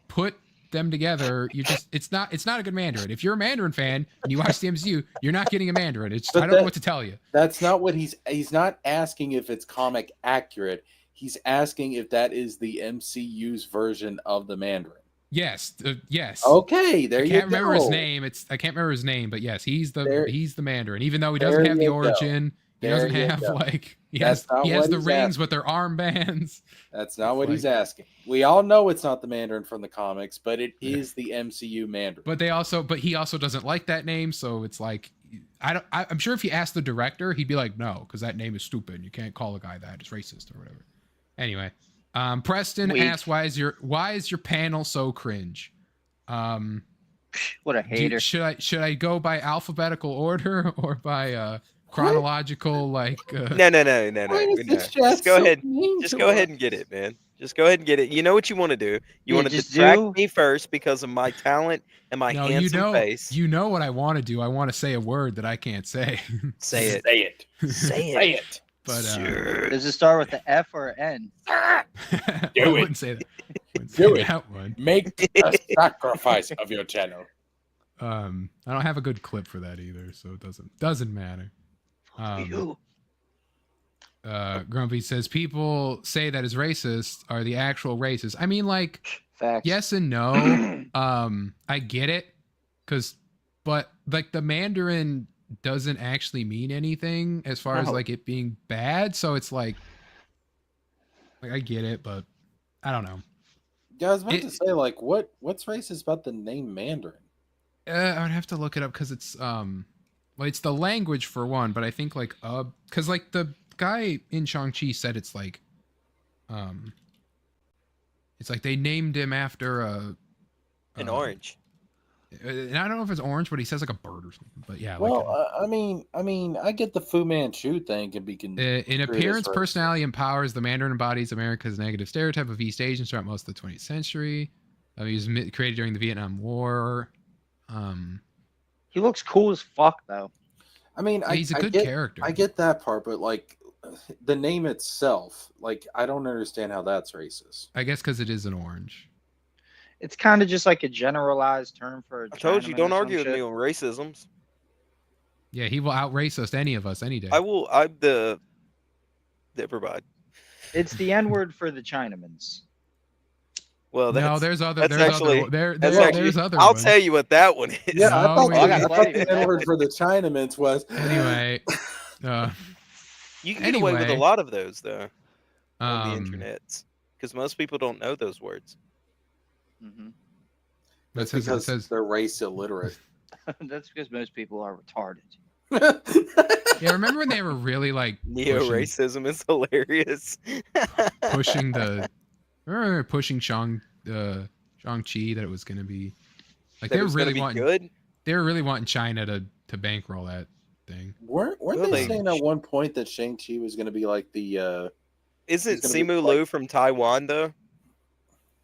put them together. It's not a good Mandarin. If you're a Mandarin fan and you watch the MCU, you're not getting a Mandarin. I don't know what to tell you. That's not what he's not asking if it's comic accurate. He's asking if that is the MCU's version of the Mandarin. Yes, yes. Okay, there I you can't go. remember his name. I can't remember his name, but yes, he's the Mandarin. Even though he doesn't there have the you go. origin, he There doesn't you have go. he That's has not the what he's rings, asking. but they're armbands. That's not what he's asking. We all know it's not the Mandarin from the comics, but it is the MCU Mandarin. But he also doesn't like that name, so it's like I'm sure if you ask the director, he'd be like, no, because that name is stupid. You can't call a guy that. It's racist or whatever. Anyway, Preston asks, why is your panel so cringe? What a hater. Should I go by alphabetical order or by chronological No. Why is this Just go so ahead. mean Just to go us? ahead and get it, man. Just go ahead and get it. You know what you want to do? You Yeah, want to just distract do- me first because of my talent and my No, handsome face. you know what I want to do. I want to say a word that I can't say. Say it. Say it. Say Say it. it. But Does it start with the F or an N? I it. wouldn't say that. Wouldn't Do say it. that one. Make a sacrifice of your channel. I don't have a good clip for that either, so it doesn't matter. You. Grumpy says people say that is racist are the actual racists. I mean, like, Facts. yes and no. I get it, but like the Mandarin doesn't actually mean anything as far as No. like it being bad. So it's like I get it, but I don't know. Yeah, I was about It- to say, like, what's racist about the name Mandarin? I would have to look it up because it's well, it's the language for one, but I think like because like the guy in Shang-Chi said it's like they named him after An orange. and I don't know if it's orange, but he says like a bird or something. But yeah, Well, like I mean, I get the Fu Manchu thing can be in treated as appearance, racist. personality, and powers, the Mandarin embodies America's negative stereotype of East Asians throughout most of the 20th century. He was created during the Vietnam War. He looks cool as fuck though. I mean, He's a I good get, character. I get that part, but like the name itself, like I don't understand how that's racist. I guess because it is an orange. It's kind of just like a generalized term for. I told you, Chinaman don't or argue some with me shit. on racisms. Yeah, he will outrace us, any of us, any day. I will. I'm the. Never mind. It's the N word for the Chinamans. Well, No, that's, there's other. that's There's actually- other. There, that's there, actually. there's other. I'll ones. tell you what that one is. Yeah, I No, thought we- the, I got I thought plenty the of that. N word for the Chinamans was Anyway, You can get away with a Anyway. lot of those, though. on the Um, internet because most people don't know those words. Hmm. It That's says, because it says, they're race illiterate. That's because most people are retarded. yeah. Remember when they were really like Neo racism is hilarious. pushing Shang-Chi that it was gonna be like That they were was gonna really be wanting good. they were really wanting China to bankroll that thing. Weren't Well, they they- saying at one point that Shang-Chi was going to be like the Isn't gonna be Simu like- Liu from Taiwan though?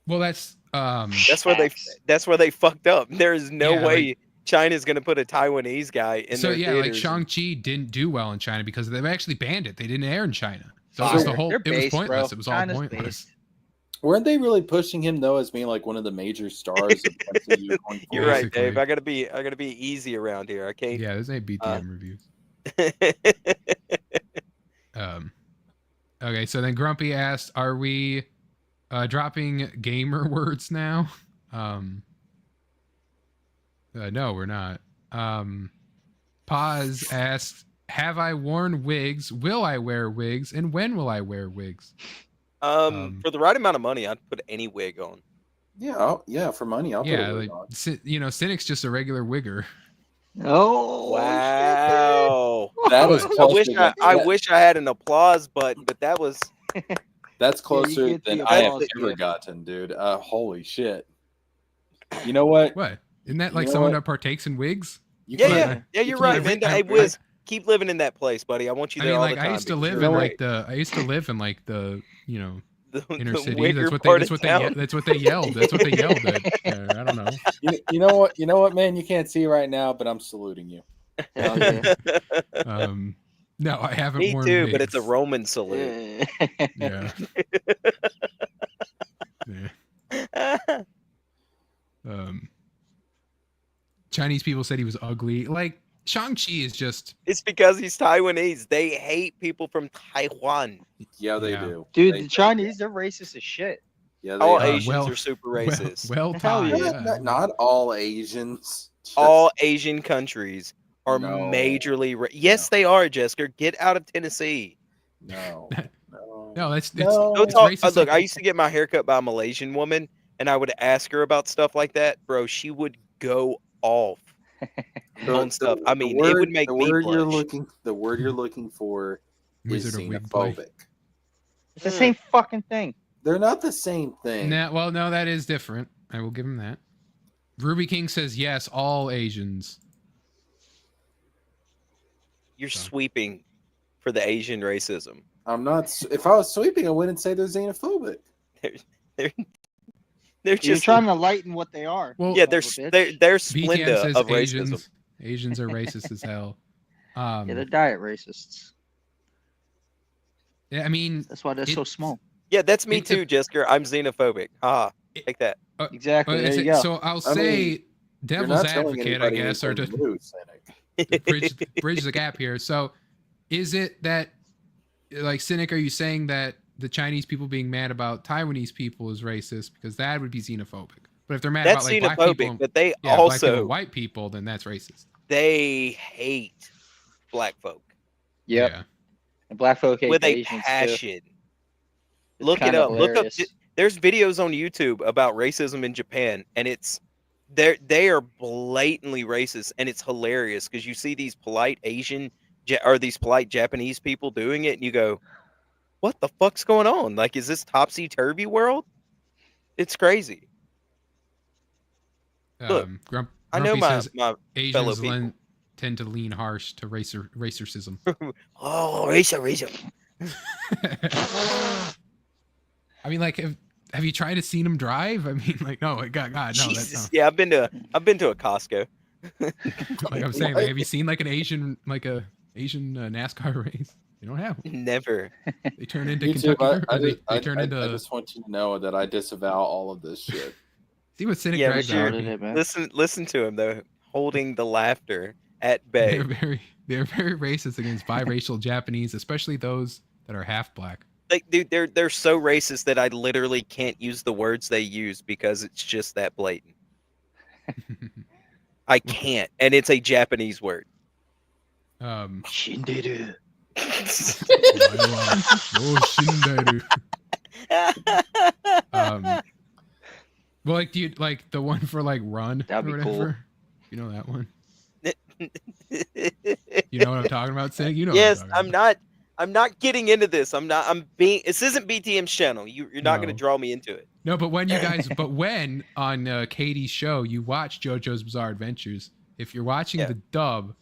Well, that's That's where they fucked up. There is no Yeah, way China's gonna put a Taiwanese guy in so their yeah, like theaters. Shang-Chi didn't do well in China because they actually banned it. They didn't air in China. So it was Fire. the whole They're it was based, pointless. bro. It was all China's pointless. based. Weren't they really pushing him though as being like one of the major stars of MCU going You're forward? right, Dave. Basically. I gotta be easy around here. I can't. Yeah, there's a BTM reviews. Okay, so then Grumpy asked, "Are we dropping gamer words now?" No, we're not. Paz asked, "Have I worn wigs? Will I wear wigs? And when will I wear wigs?" For the right amount of money, I'd put any wig on. Yeah, for money, I'll Yeah, put it like on. Cynic's just a regular wigger. Oh, Wow. That is I closer wish than- I wish I had an applause button, but that was That's closer get than the I have applause ever gift. gotten, dude. Holy shit! You know what? What? Isn't that like You know someone what? that partakes in wigs? You yeah, can't- yeah. you You're can't- right, man. I- Hey, Wiz, keep living in that place, buddy. I want you I there mean, all like the time. I used to because live you're in great. like I used to live in like the the inner the city. wigger That's what part that's of what they town. that's what they yelled. That's what they yelled at. I don't know. You know what? You know what, man? You can't see right now, but I'm saluting you. Hell yeah. No, I haven't Me worn too, wigs. but it's a Roman salute. Yeah. Yeah. Chinese people said he was ugly. Like Shang-Chi is just It's because he's Taiwanese. They hate people from Taiwan. Yeah, they Yeah. do. Dude, They- the Chinese, they're racist as shit. Yeah, they All are. Asians well- are super well, racist. well Hell timed. yeah. Not all Asians. Just- All Asian countries are No. majorly. Yes, they are, Jessica. Get out of Tennessee. No. No. No, it's No. Go it's talk. racist. Look, like- I used to get my haircut by a Malaysian woman, and I would ask her about stuff like that, bro. She would go off on stuff. I mean, it would make the me word you're blush. looking for is Wizard of Wig Boy. xenophobic. It's the same fucking thing. They're not the same thing. Nah, well, no, that is different. I will give him that. Ruby King says yes, all Asians. You're So. sweeping for the Asian racism. I'm not. If I was sweeping, I wouldn't say they're xenophobic. They're You're just trying to lighten what they are. Well, yeah. They're son of a bitch. they're BTM Splenda says of Asians. racism. Asians are racist as hell. Yeah, they're diet racists. Yeah, I mean, That's why they're so It's- small. Yeah, that's me It's a- too, Jessica. I'm xenophobic. Haha. Take that. Exactly. well, There is you it- go. so I'll I say mean, You're devil's not telling advocate, I anybody guess, or to anything new, Cynic. bridge the gap here. So, is it that, like, Cynic, are you saying that the Chinese people being mad about Taiwanese people is racist because that would be xenophobic? But if they're mad That's about like black xenophobic, people, but they yeah, black people also and white people, then that's racist. they hate black folk Yep. Yeah. And black folk hate with a Asians too. passion. It's Look it kinda up. Look up. hilarious. There's videos on YouTube about racism in Japan, and they are blatantly racist, and it's hilarious because you see these polite Asian or these polite Japanese people doing it, and you go, "What the fuck's going on? Like, is this topsy turvy world?" It's crazy. Look, I know Grumpy my says fellow Asians people. tend to lean harsh to racism. Oh, racism. I mean, like, have you tried to seen them drive? I mean, like, no, God, no, that's Jesus. not. Yeah, I've been to a Costco. Like I'm saying, like, have you seen like an Asian NASCAR race? They don't have them. Never. They turn into YouTube, Kentucky. I Turn into. I just want you to know that I disavow all of this shit. See what Cynic Yeah, drags but you're- out. Started it, man. Listen to him though, holding the laughter at They're bay. they're very racist against biracial Japanese, especially those that are half black. Like, dude, they're so racist that I literally can't use the words they use because it's just that blatant. I can't, and it's a Japanese word. Shinderu. Oh, shinderu. Well, like, do you like the one for like run That'd or be cool. whatever? You know that one? You know what I'm talking about, Sig? You know. Yes, what I'm talking I'm not. I'm not getting into this. I'm not. I'm being. This isn't BTM's channel. You're not going to No. draw me into it. No, but when you guys, but when on Katie's show you watch JoJo's Bizarre Adventures, if you're watching Yeah. the dub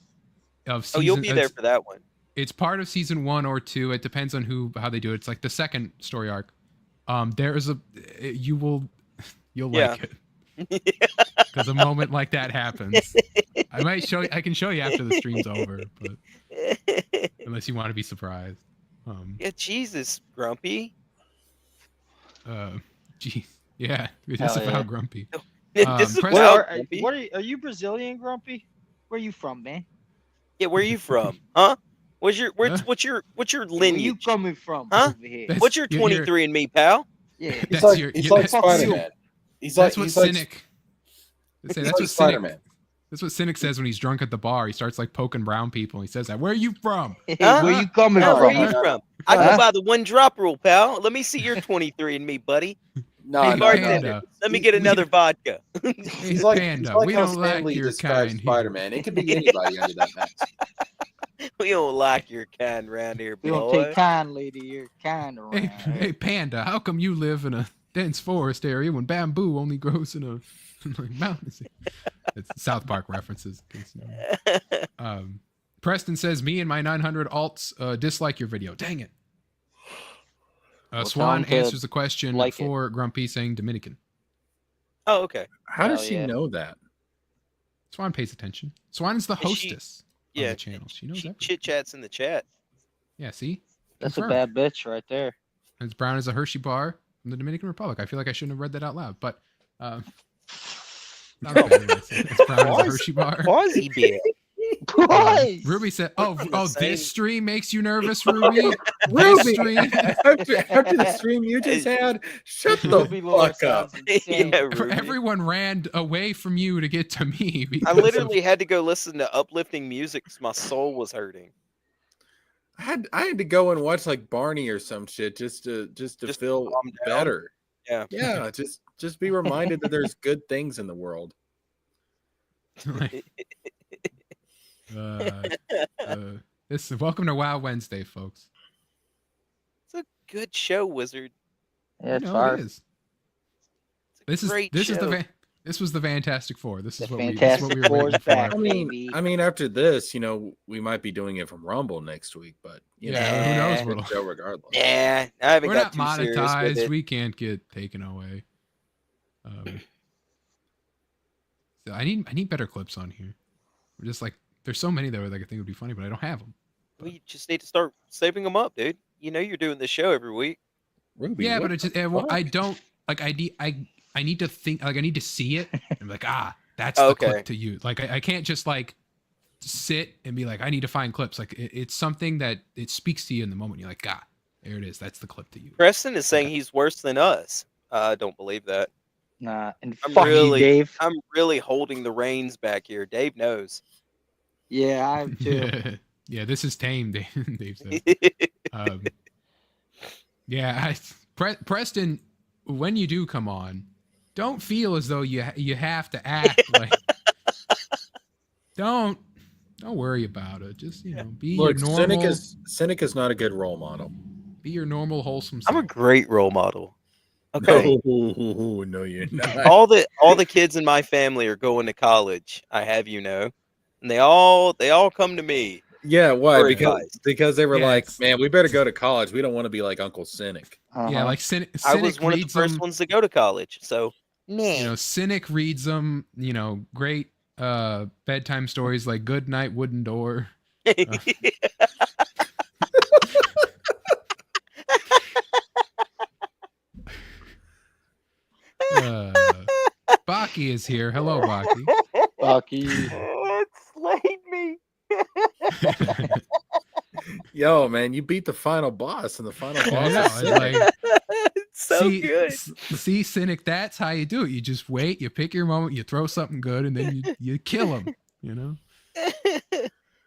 of season, Oh, you'll be there for that one. It's part of season 1 or 2. It depends on how they do it. It's like the second story arc. There is you'll like it because a moment like that happens. I can show you after the stream's over, but unless you want to be surprised. Yeah, Jesus, Grumpy. Geez, yeah, it Hell is about yeah. Grumpy. This is Press- about Grumpy. Are you Brazilian, Grumpy? Where you from, man? Yeah, where are you from? Huh? What's your Huh? what's your Where lineage? you coming from Huh? over here? That's- What's your you're- 23 and me, pal? Yeah. He's That's like, your- he's yeah, like that's- Spider-Man. He's like That's what he's like, Cynic. he's That's like what Spider-Man. Cynic. That's what Cynic says when he's drunk at the bar. He starts like poking brown people. He says that. Where are you from? Huh? Where you coming Huh, where from? you from? I go by the one drop rule, pal. Let me see your 23 and me, buddy. No, Hey, no, no. bartender. Let me get another vodka. Hey, He's like, Panda, he's like we how don't like Stan Lee your describes kind. Spider-Man. It could be anybody under that mask. We don't like your kind around here, We don't boy. take kindly to your kind around. Hey, hey, Panda, how come you live in a dense forest area when bamboo only grows in a like mountains? It's South Park references. Preston says, me and my 900 alts dislike your video. Dang it. Well, Swan tell him to answers the question like it. for Grumpy saying Dominican. Oh, okay. How does Hell she yeah. know that? Swan pays attention. Swan is the Is she- hostess of Yeah, the channel. She knows everything. chit chats in the chat. Yeah, see? That's a Confirmed. bad bitch right there. As brown as a Hershey bar from the Dominican Republic. I feel like I shouldn't have read that out loud, but not okay, it's brown as a Hershey bar. Quasi bear. Boy! Ruby said, "Oh, From the oh, same- this stream makes you nervous, Ruby. This Ruby, stream." after the stream you just had, shut the Ruby Lord fuck up. sounds insane. Yeah, Ruby. Everyone ran away from you to get to me. I because of- literally had to go listen to uplifting music because my soul was hurting. I had to go and watch like Barney or some shit just to feel calm down. better. Yeah. Yeah, just be reminded that there's good things in the world. This welcome to Wow Wednesday, folks. It's a good show, Wizard. Yeah, it's No, fire. it is. It's a great This is show. this was the Fantastic Four. This is The what this is what we Fantastic were Four's waiting for. back. I mean, after this, we might be doing it from Rumble next week, but Yeah, who knows good what'll- show regardless. Yeah, I haven't We're got not too serious with monetized. it. We can't get taken away. So I need better clips on here. We're just like there's so many that I think would be funny, but I don't have them. We just need to start saving them up, dude. You know you're doing this show every week. Ruby, Yeah, what but it's just, the I fuck? don't like I need to think like I need to see it. I'm like that's Oh, the okay. clip to use. Like I can't just like sit and be like I need to find clips. Like it's something that it speaks to you in the moment. You're like there it is. That's the clip to use. Preston is saying he's worse than us. I don't believe that. Nah, and I'm fuck really- you, Dave. I'm really holding the reins back here. Dave knows. Yeah, I am too. Yeah, this is tame. Dave said. Yeah, Preston, when you do come on, don't feel as though you have to act like. Don't worry about it. Just be Look, your normal. Cynic is not a good role model. Be your normal wholesome. I'm a self. great role model. Okay. No, you're not. all the kids in my family are going to college. I have and they all come to me. Yeah, why? For Because advice. they were Yeah, like, it's- man, we better go to college. We don't want to be like Uncle Cynic. Uh-huh. Yeah, like Cynic I was one of the reads first them. ones to go to college. So Cynic reads them. Great bedtime stories like "Good Night, Wooden Door." Baki is here. Hello, Baki. Bucky. It slayed me. Yo, man, you beat the final boss, and the final I boss know, is it's Cynic. like, It's so see, good. See, Cynic, that's how you do it. You just wait, you pick your moment, you throw something good, and then you kill him.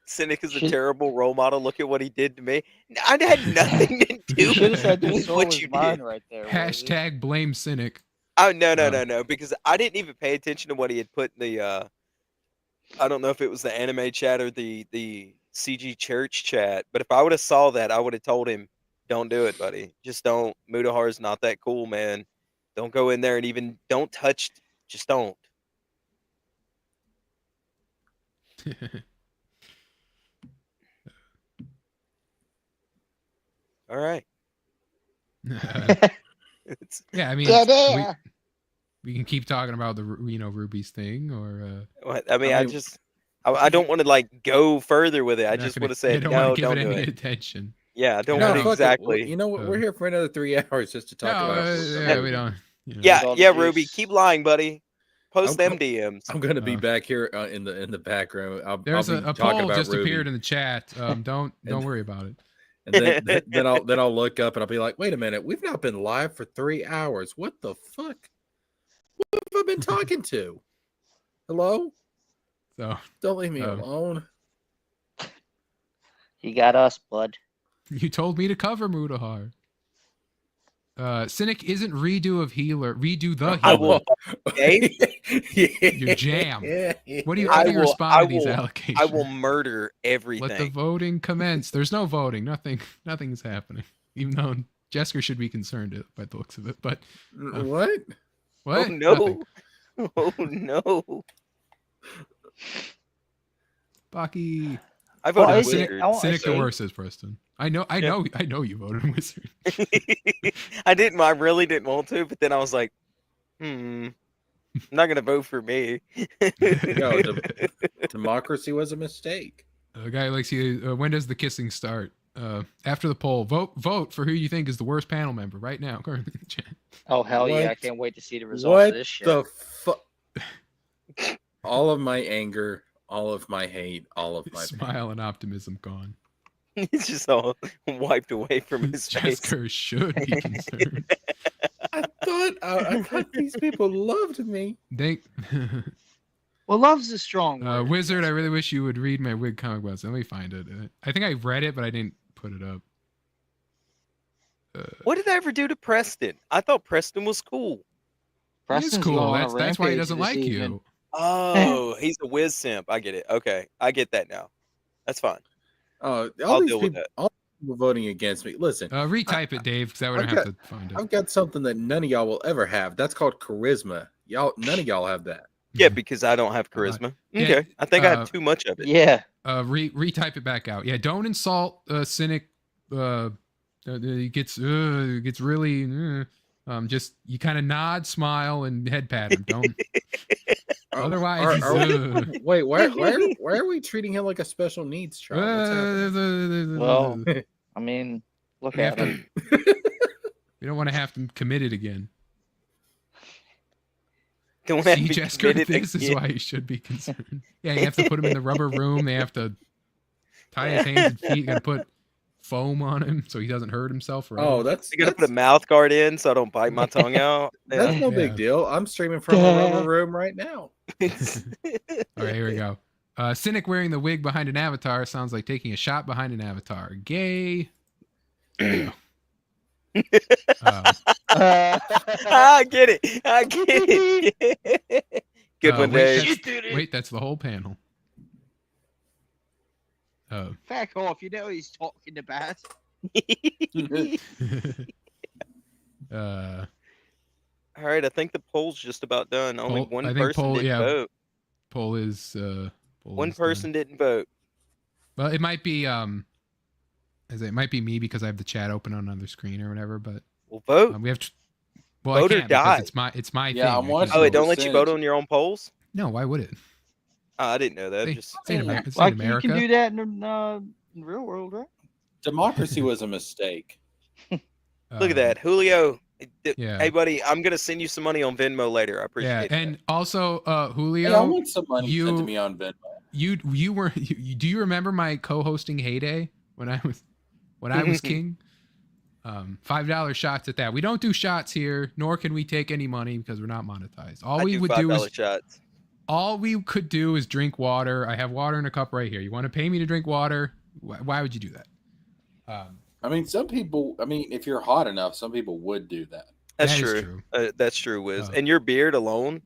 Cynic is a Shit. terrible role model. Look at what he did to me. I had nothing to do You should have said your with soul what is you mine did. right there. Hashtag blame Cynic. Oh no, Oh. no, because I didn't even pay attention to what he had put in the. I don't know if it was the anime chat or the CG Church chat, but if I would have saw that, I would have told him, "Don't do it, buddy. Just don't. Mutahar is not that cool, man. Don't go in there and even don't touch. Just don't." All right. It's, Yeah, I mean, Get in. we can keep talking about the Ruby's thing, or what- I mean, I I mean, just, I don't want to like go further with it. I you're not just gonna- want to say you don't no, want to give don't it do any it. attention. Yeah, I don't No, want to fuck it. exactly. You know what? We're here for another 3 hours just to talk No, about. yeah, we don't. You know. Yeah, all the yeah, juice. Ruby, keep lying, buddy. Post I'm- them DMs. I'm gonna be Uh, back here in the back room. There's I'll be a talking poll about just Ruby. appeared in the chat. Don't worry about it. And then I'll look up and I'll be like, wait a minute, we've not been live for 3 hours. What the fuck? What have I been talking to? Hello? So Don't leave me Um, alone. You got us, bud. you told me to cover Mutahar. Cynic isn't redo the I healer. will. Dave? Your jam. What do you? I How do you will- respond I to these will- allegations? I will murder Let the everything. voting commence. There's no voting. Nothing is happening. Even though Jesker should be concerned by the looks of it. But What? what? Oh no! Nothing. Oh no! Bucky. I voted Well, Cynic, Wizard. I want- Cynic the see. worst, says Preston. I know you voted Wizard. I didn't. I really didn't want to, but then I was like, I'm not gonna vote for me. No, democracy was a mistake. A guy likes you. When does the kissing start? After the poll. Vote for who you think is the worst panel member right now. Currently in the chat. Oh hell yeah! I What? can't wait to see the results What of this shit. the fuck? All of my anger, all of my hate, all of my pain. Smile and optimism gone. He's just all wiped away from his face. Jesker should be concerned. I thought these people loved me. They. Well, love's a strong word. Wizard, I really wish you would read my Wig comic books. Let me find it. I think I read it, but I didn't put it up. What did I ever do to Preston? I thought Preston was cool. He's Preston's cool. going on a That's why he rampage doesn't this like evening. you. Oh, he's a whiz simp. I get it. Okay, I get that now. That's fine. All I'll these deal with people, that. all these people voting against me. Listen, Retype it, Dave, because that way I I've don't have to find it. I've got something that none of y'all will ever have. That's called charisma. None of y'all have that. Yeah, because I don't have charisma. Yeah, Okay, I think I uh, have too much of it. Yeah. Retype it back out. Yeah, don't insult Cynic. It gets really. Just you kind of nod, smile, and head pat him. Don't. Otherwise, Wait, why are we treating him like a special needs child? What's happening? Well, I mean, look we have at to. him. We don't want to have them committed again. Don't have See, to be Jesker, committed this is again. why you should be concerned. Yeah, you have to put him in the rubber room. They have to tie his hands and feet. Got to put foam on him so he doesn't hurt himself. Forever. Oh, that's You gotta put a mouth guard in so I don't bite my tongue out. that's Yeah. no big Yeah. deal. I'm streaming from a rubber room right now. All right, here we go. Cynic wearing the wig behind an avatar sounds like taking a shot behind an avatar. Gay. There you go. I get it. I get it. Good one, wait, Dave. wait, that's the whole panel. Back off. You know who he's talking about. All right, I think the poll's just about done. Only Poll- one I think person poll- didn't yeah. vote. Poll is One is person done. didn't vote. Well, it might be it might be me because I have the chat open on another screen or whatever. But Well, vote. we have. Well, Vote I or can't because die. it's my Yeah, thing. I'm I watching. can't- Oh, wait, don't let you vote percentage. on your own polls? No, why would it? Oh, I didn't know that. Hey, Just it's in America. It's in Like America. you can do that in real world, right? Democracy was a mistake. look at that, Julio. yeah. Hey, buddy, I'm gonna send you some money on Venmo later. I appreciate Yeah, it. and also Hey, I Julio, want some money you- sent to me on Venmo. you were. Do you remember my co-hosting heyday when I was king? $5 shots at that. We don't do shots here, nor can we take any money because we're not monetized. All I we do would do $5 is shots. all we could do is drink water. I have water in a cup right here. You want to pay me to drink water? Why would you do that? I mean, some people. I mean, if you're hot enough, some people would do that. That's That is true. true. That's true, Wiz. And your beard alone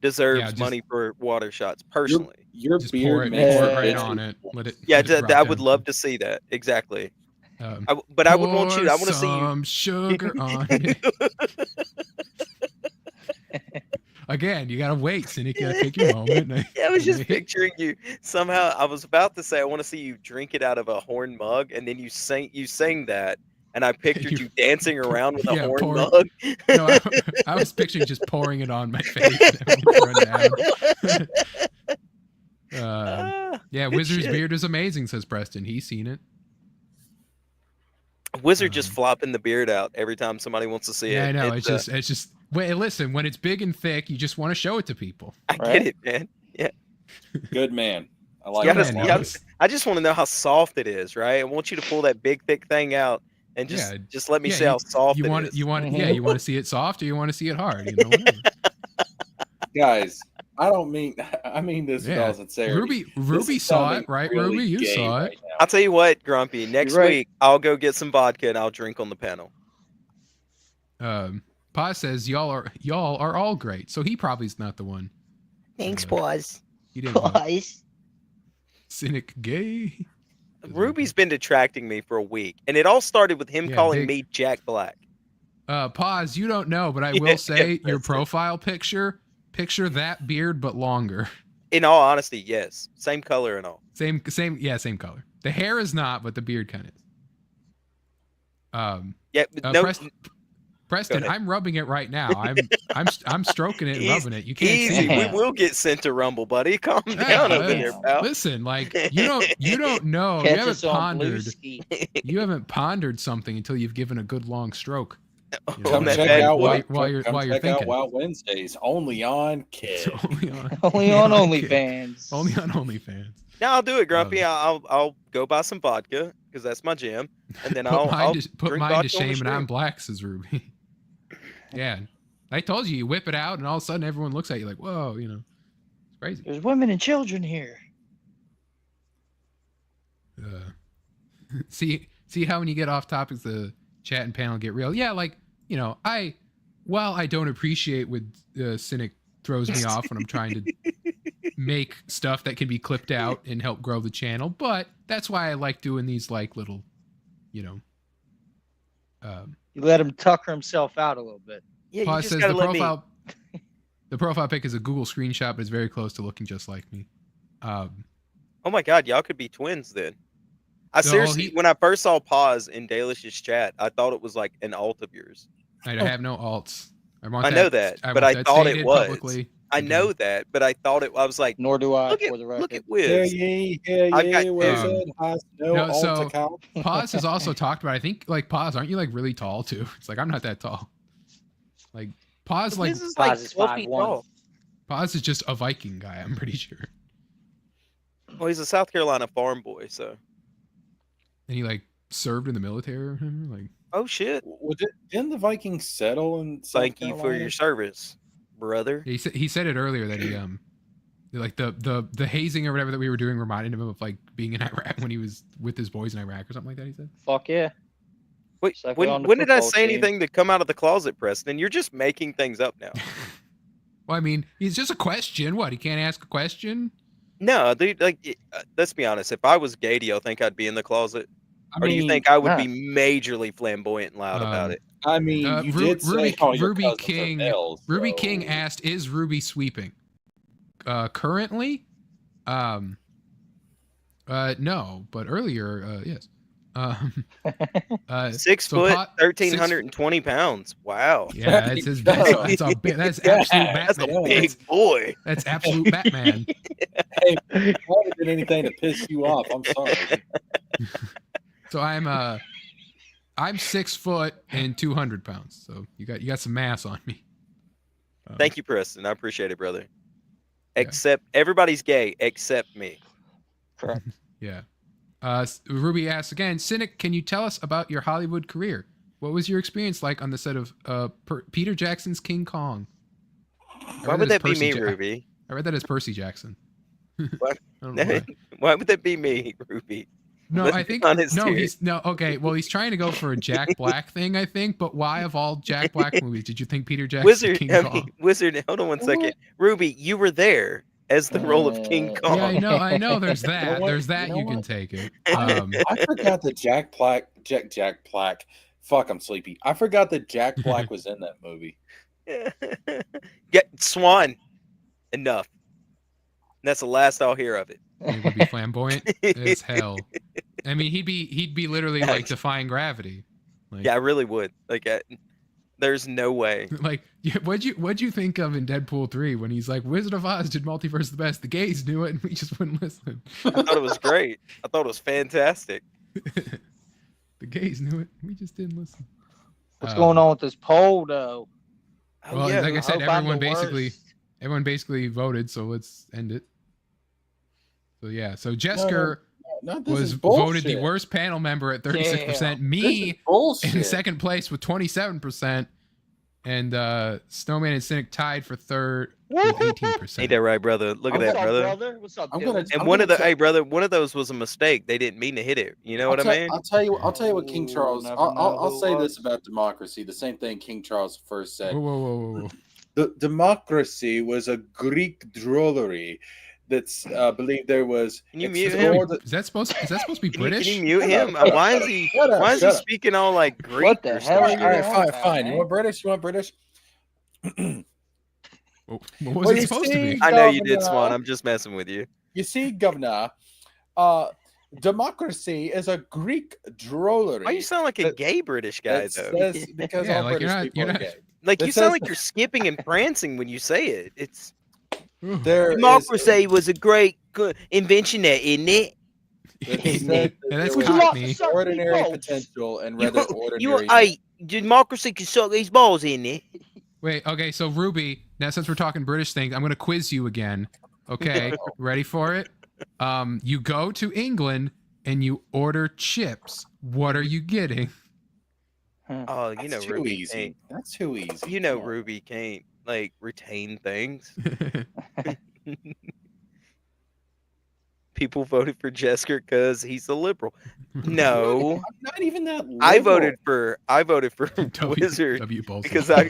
deserves Yeah, just- money for water shots. Personally, Your Just beard pour it makes right bitches- on it. Let it. yeah, let it drop I would down. love to see that. Exactly. Um, But I would want you. I pour want to see you. some sugar on it. Again, you gotta wait, Cynic. You gotta take your moment. I was just picturing you somehow. I was about to say I want to see you drink it out of a horn mug, and then you sang that, and I pictured you dancing around with a Yeah, horn pour- mug. No, I was picturing just pouring it on my face. And it would run down. Yeah, Wizard's shit. beard is amazing, says Preston. He's seen it. Wizard just flopping the beard out every time somebody wants to see Yeah, it. I know. It's just. Wait, listen. When it's big and thick, you just want to show it to people. I get it, man. Yeah. Good man. I like You that. gotta- you gotta- I just want to know how soft it is, right? I want you to pull that big, thick thing out and just let me see how soft you it want is. You want yeah. You want to see it soft or you want to see it hard? You know, whatever. Guys, I don't mean. I mean this with Yeah. all sincerity. Ruby is saw sounding it, right? really Ruby, you gay saw it. right now. I'll tell you what, Grumpy. Next right. week, I'll go get some vodka and I'll drink on the panel. Paz says y'all are all great, so he probably's not the one. Thanks, Pause. He didn't vote. Pause. Cynic gay. Ruby's been detracting me for a week, and it all started with him Yeah, calling big- me Jack Black. Pause. You don't know, but I will say your profile picture that beard but longer. In all honesty, yes, same color and all. Same color. The hair is not, but the beard kind of is. Yeah, no. Preston, ahead. I'm rubbing it right now. I'm stroking it and rubbing it. You can't Easy. see We it. will get sent to Rumble, buddy. Calm down over there, pal. Listen, like you don't know. Catch You haven't us on blue pondered. ski. You haven't pondered something until you've given a good long stroke. You know, Come that check bad out boy. while you're come check thinking. out Wild Wednesdays only on Kid. Only on Only on Kid. OnlyFans. Only on OnlyFans. No, I'll do it, Grumpy. I'll go buy some vodka because that's my jam, and then I'll Put drink mine to vodka on the shame, and stream. I'm black, says Ruby. Yeah, I told you, you whip it out, and all of a sudden everyone looks at you like, "Whoa," you know, it's crazy. There's women and children here. See how when you get off topics, the chat and panel get real. Yeah, like you know, while I don't appreciate when Cynic throws me off when I'm trying to make stuff that can be clipped out and help grow the channel, but that's why I like doing these like little, you know. You let him tucker himself out a little bit. Yeah, you Paz just says gotta the let me. profile pic is a Google screenshot, but it's very close to looking just like me. Oh my God, y'all could be twins then. I No, seriously, when I first saw Pause in Dalish's chat, I thought it was like an alt of yours. I have no alts. I know that, but I thought it was. I know that, but I thought it. I was like, Nor do I, look for the record. at Wiz. Yeah, I've got- Wizard has no No, so- alt account. Paz has also talked about. I think like Paz, aren't you like really tall too? It's like I'm not that tall. Like Paz, like Wiz is like Paz is 12 feet 5'1". tall. Paz is just a Viking guy. I'm pretty sure. Well, he's a South Carolina farm boy, so. And he like served in the military or something. Like Oh shit! Didn't the Vikings settle in South Thank you for Carolina? your service, brother. he said it earlier that he like the hazing or whatever that we were doing reminded him of like being in Iraq when he was with his boys in Iraq or something like that. He said. Fuck yeah. Wait, It's like we're on the when did I football say team. anything to come out of the closet, Preston? You're just making things up now. Well, I mean, he's just a question. What? He can't ask a question? No, dude. Like, let's be honest. If I was gay, do you think I'd be in the closet? I Or do you mean, think I would nah. be majorly flamboyant and loud about it? I mean, you did say all your cousins are males, Ruby so- King asked, "Is Ruby sweeping?" Currently, no, but earlier, yes. 6 so foot, pot- 1,320 pounds. Wow. Yeah, it's his. That's absolute That's a Batman. big boy. That's absolute Batman. Hey, I haven't did anything to piss you off. I'm sorry. So I'm 6 foot and 200 pounds. So you got some mass on me. Thank you, Preston. I appreciate it, brother. Except everybody's gay except me. Correct. Yeah. Ruby asks again, Cynic, can you tell us about your Hollywood career? What was your experience like on the set of Peter Jackson's King Kong? Why would that be me, Ruby? I read that as Percy Jackson. What? I don't know why. Why would that be me, Ruby? No, Let's I be think honest no. here. He's no okay. Well, he's trying to go for a Jack Black thing, I think. But why of all Jack Black movies did you think Peter Jackson's Wizard. King I Kong? mean, Wizard. Hold on one second, Ruby. You were there as the role of King Kong. Yeah, I know. There's that. what? There's that. You know You can what? take it. I forgot that Jack Black. Fuck, I'm sleepy. I forgot that Jack Black was in that movie. Get Swan. Enough. That's the last I'll hear of it. It would be flamboyant as hell. I mean, he'd be literally like defying gravity. Like, Yeah, I really would. Like, there's no way. like what'd you think of in Deadpool 3 when he's like, Wizard of Oz did multiverse the best. The gays knew it, and we just wouldn't listen. I thought it was great. I thought it was fantastic. The gays knew it. We just didn't listen. What's going on with this poll, though? Oh, Well, yeah. like I said, hope I'm the everyone basically voted. So let's end it. So yeah, so Jesker No, this was is voted the bullshit. worst panel member at 36%. Damn. Me in Bullshit. second place with 27%, and Snowman and Cynic tied for third with 18%. Ain't that right, brother? Look at What's that, up, brother. What's up, I'm Dylan? gonna- And I'm one of gonna the tell- hey, brother, one of those was a mistake. They didn't mean to hit it. You know what I mean? I'll tell you what King Ooh, Charles. never I'll know who say it this was. about democracy. The same thing King Charles first said. Whoa. The democracy was a Greek drollery. That's believed there was. Can you it's mute the him? order- Is that supposed to be Can you British? mute him? Shut up, Why is he? shut up, Why is he shut up. speaking all like Greek? What the or hell some are All you shit? right, on fine, about, fine. man? You want British? You want British? What was Well, it you supposed to be? see- I know you did, Governor. Swan. I'm just messing with you. You see, Governor, democracy is a Greek drollery. Why you sound like a that- gay British guy that though? says- because Yeah, all like, British you're people not- are gay. Like that you sound says- like you're skipping and prancing when you say it. It's There is- democracy was a great invention, there, isn't it? that Yeah, said that that's there was Cockney. Suck me ordinary balls. potential and You, rather you, ordinary. hey, democracy can suck these balls, isn't it? Wait, okay, so Ruby, now since we're talking British things, I'm gonna quiz you again. Okay, ready for it? You go to England and you order chips. What are you getting? Oh, you know That's too Ruby easy. can't. That's too easy. You know Come on. Ruby can't like retain things. People voted for Jesker because he's a liberal. No, I'm not even that. I liberal. voted for Wizard W Balls. because I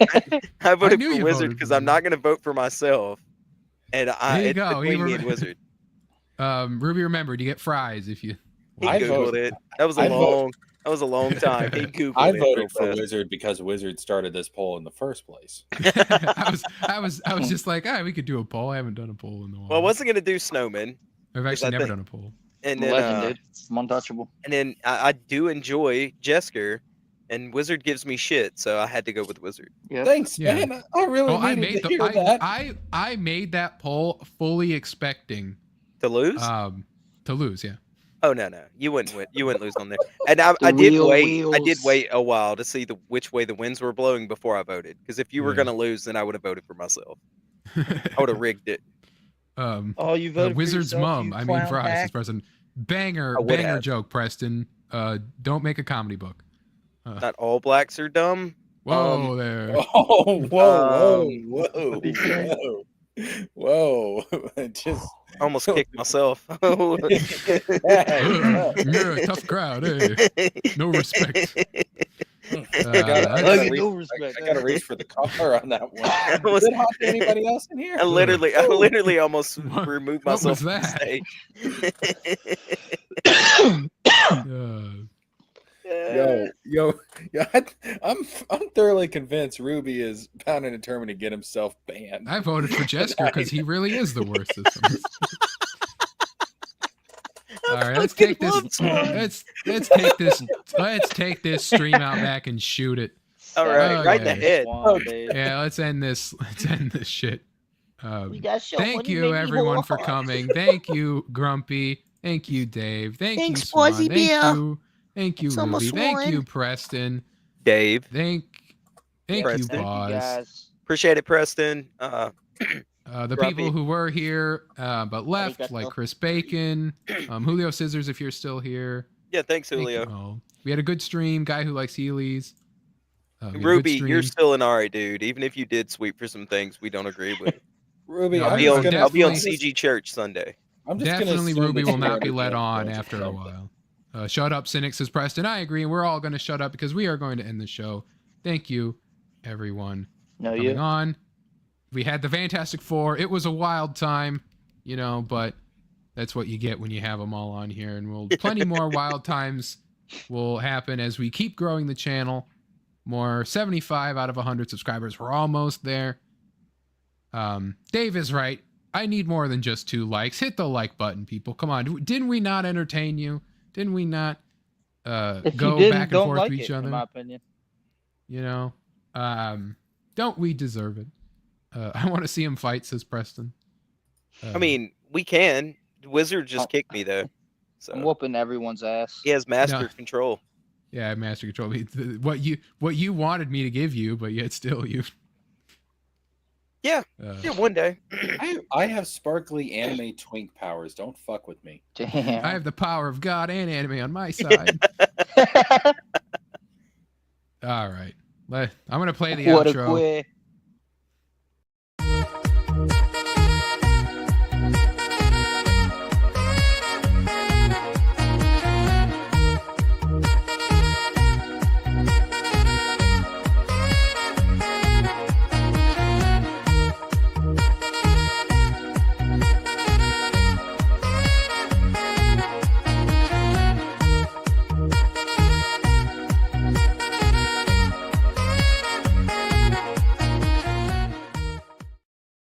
voted knew for you Wizard voted because for I'm not going to vote for myself. And There you it's go, he between me and remem- Wizard. Ruby, remembered you get fries if you. He I googled vote- it. That was I a vote- long time. He googled I it. voted real for fast. Wizard because Wizard started this poll in the first place. I was just like, we could do a poll. I haven't done a poll in a while. Well, I wasn't going to do Snowman, I've I actually never think- done a poll. and I'm a then legend, dude. I'm untouchable. and then I do enjoy Jesker, and Wizard gives me shit, so I had to go with Wizard. Yep. Thanks, Yeah. man. I really Oh, I needed made to hear the that. I made that poll fully expecting To lose? to lose. Yeah. Oh no, you wouldn't win. You wouldn't lose on there. And I The did wheel wait. I did wheels. wait a while to see which way the winds were blowing before I voted. Because if you were Yeah. gonna lose, then I would have voted for myself. I would have rigged it. Oh, you voted for Wizard's yourself, mom. you I mean, clown fries. hack? This person. Banger I would have. joke, Preston. Don't make a comedy book. Not all blacks are dumb. Whoa there. Oh, whoa, Um, whoa, whoa, whoa, whoa! Just I almost kicked myself. You're a tough crowd, eh? No respect. I gotta Hey, reach- no respect, I gotta eh? reach for the collar on that one. was- Is it hot to anybody else in here? I literally almost What- removed what myself was from the that? stage. Yo! I'm thoroughly convinced Ruby is bound and determined to get himself banned. I voted for Jesker because he really is the worst. Of them. All right, let's take this. Let's take this stream out back and shoot it. All right, right in the Okay. head. Swan, dude. Yeah, let's end this. Let's end this shit. We got so Thank funny, you baby, everyone for boy. coming. Thank you, Grumpy. Thank you, Dave. Thank Thanks, you, Swan. Fuzzy Thank Bear. you. Thank you, It's almost Ruby. Thank one. you, Preston. Dave, Thank you, Preston. Thank you, Boz. guys. appreciate it, Preston. The Grumpy. people who were here but left, Arigato. like Chris Bacon, Julio Scissors, if you're still here. Yeah, thanks, Thank Julio. you all. We had a good stream. Guy who likes Heelys. We had a good Ruby, you're stream. still an alright dude. Even if you did sweep for some things we don't agree with. Ruby, No, I'm I'll Be just on, gonna, I'll be on definitely- CG Church Sunday. I'm just gonna Definitely assume Ruby that will you not be already let did on bunch of after a something. while. Shut up, Cynic, says Preston. I agree, and we're all going to shut up because we are going to end the show. Thank you, everyone, No, for coming you. on. We had the Fantastic Four. It was a wild time, but that's what you get when you have them all on here. And plenty more wild times will happen as we keep growing the channel. More 75 out of 100 subscribers. We're almost there. Dave is right. I need more than just 2 likes. Hit the like button, people. Come on. Didn't we not entertain you? Didn't we not If go you didn't, back and don't forth like to each it, other? in my opinion. Don't we deserve it? I want to see him fight, says Preston. I mean, we can. Wizard just kicked me though. So I'm whooping everyone's ass. he has master No. control. Yeah, Master Control. What you wanted me to give you, but yet still you. Yeah. Yeah, one day. I have sparkly anime twink powers. Don't fuck with me. Damn. I have the power of God and anime on my side. All right. I'm going to play the What outro. a queer.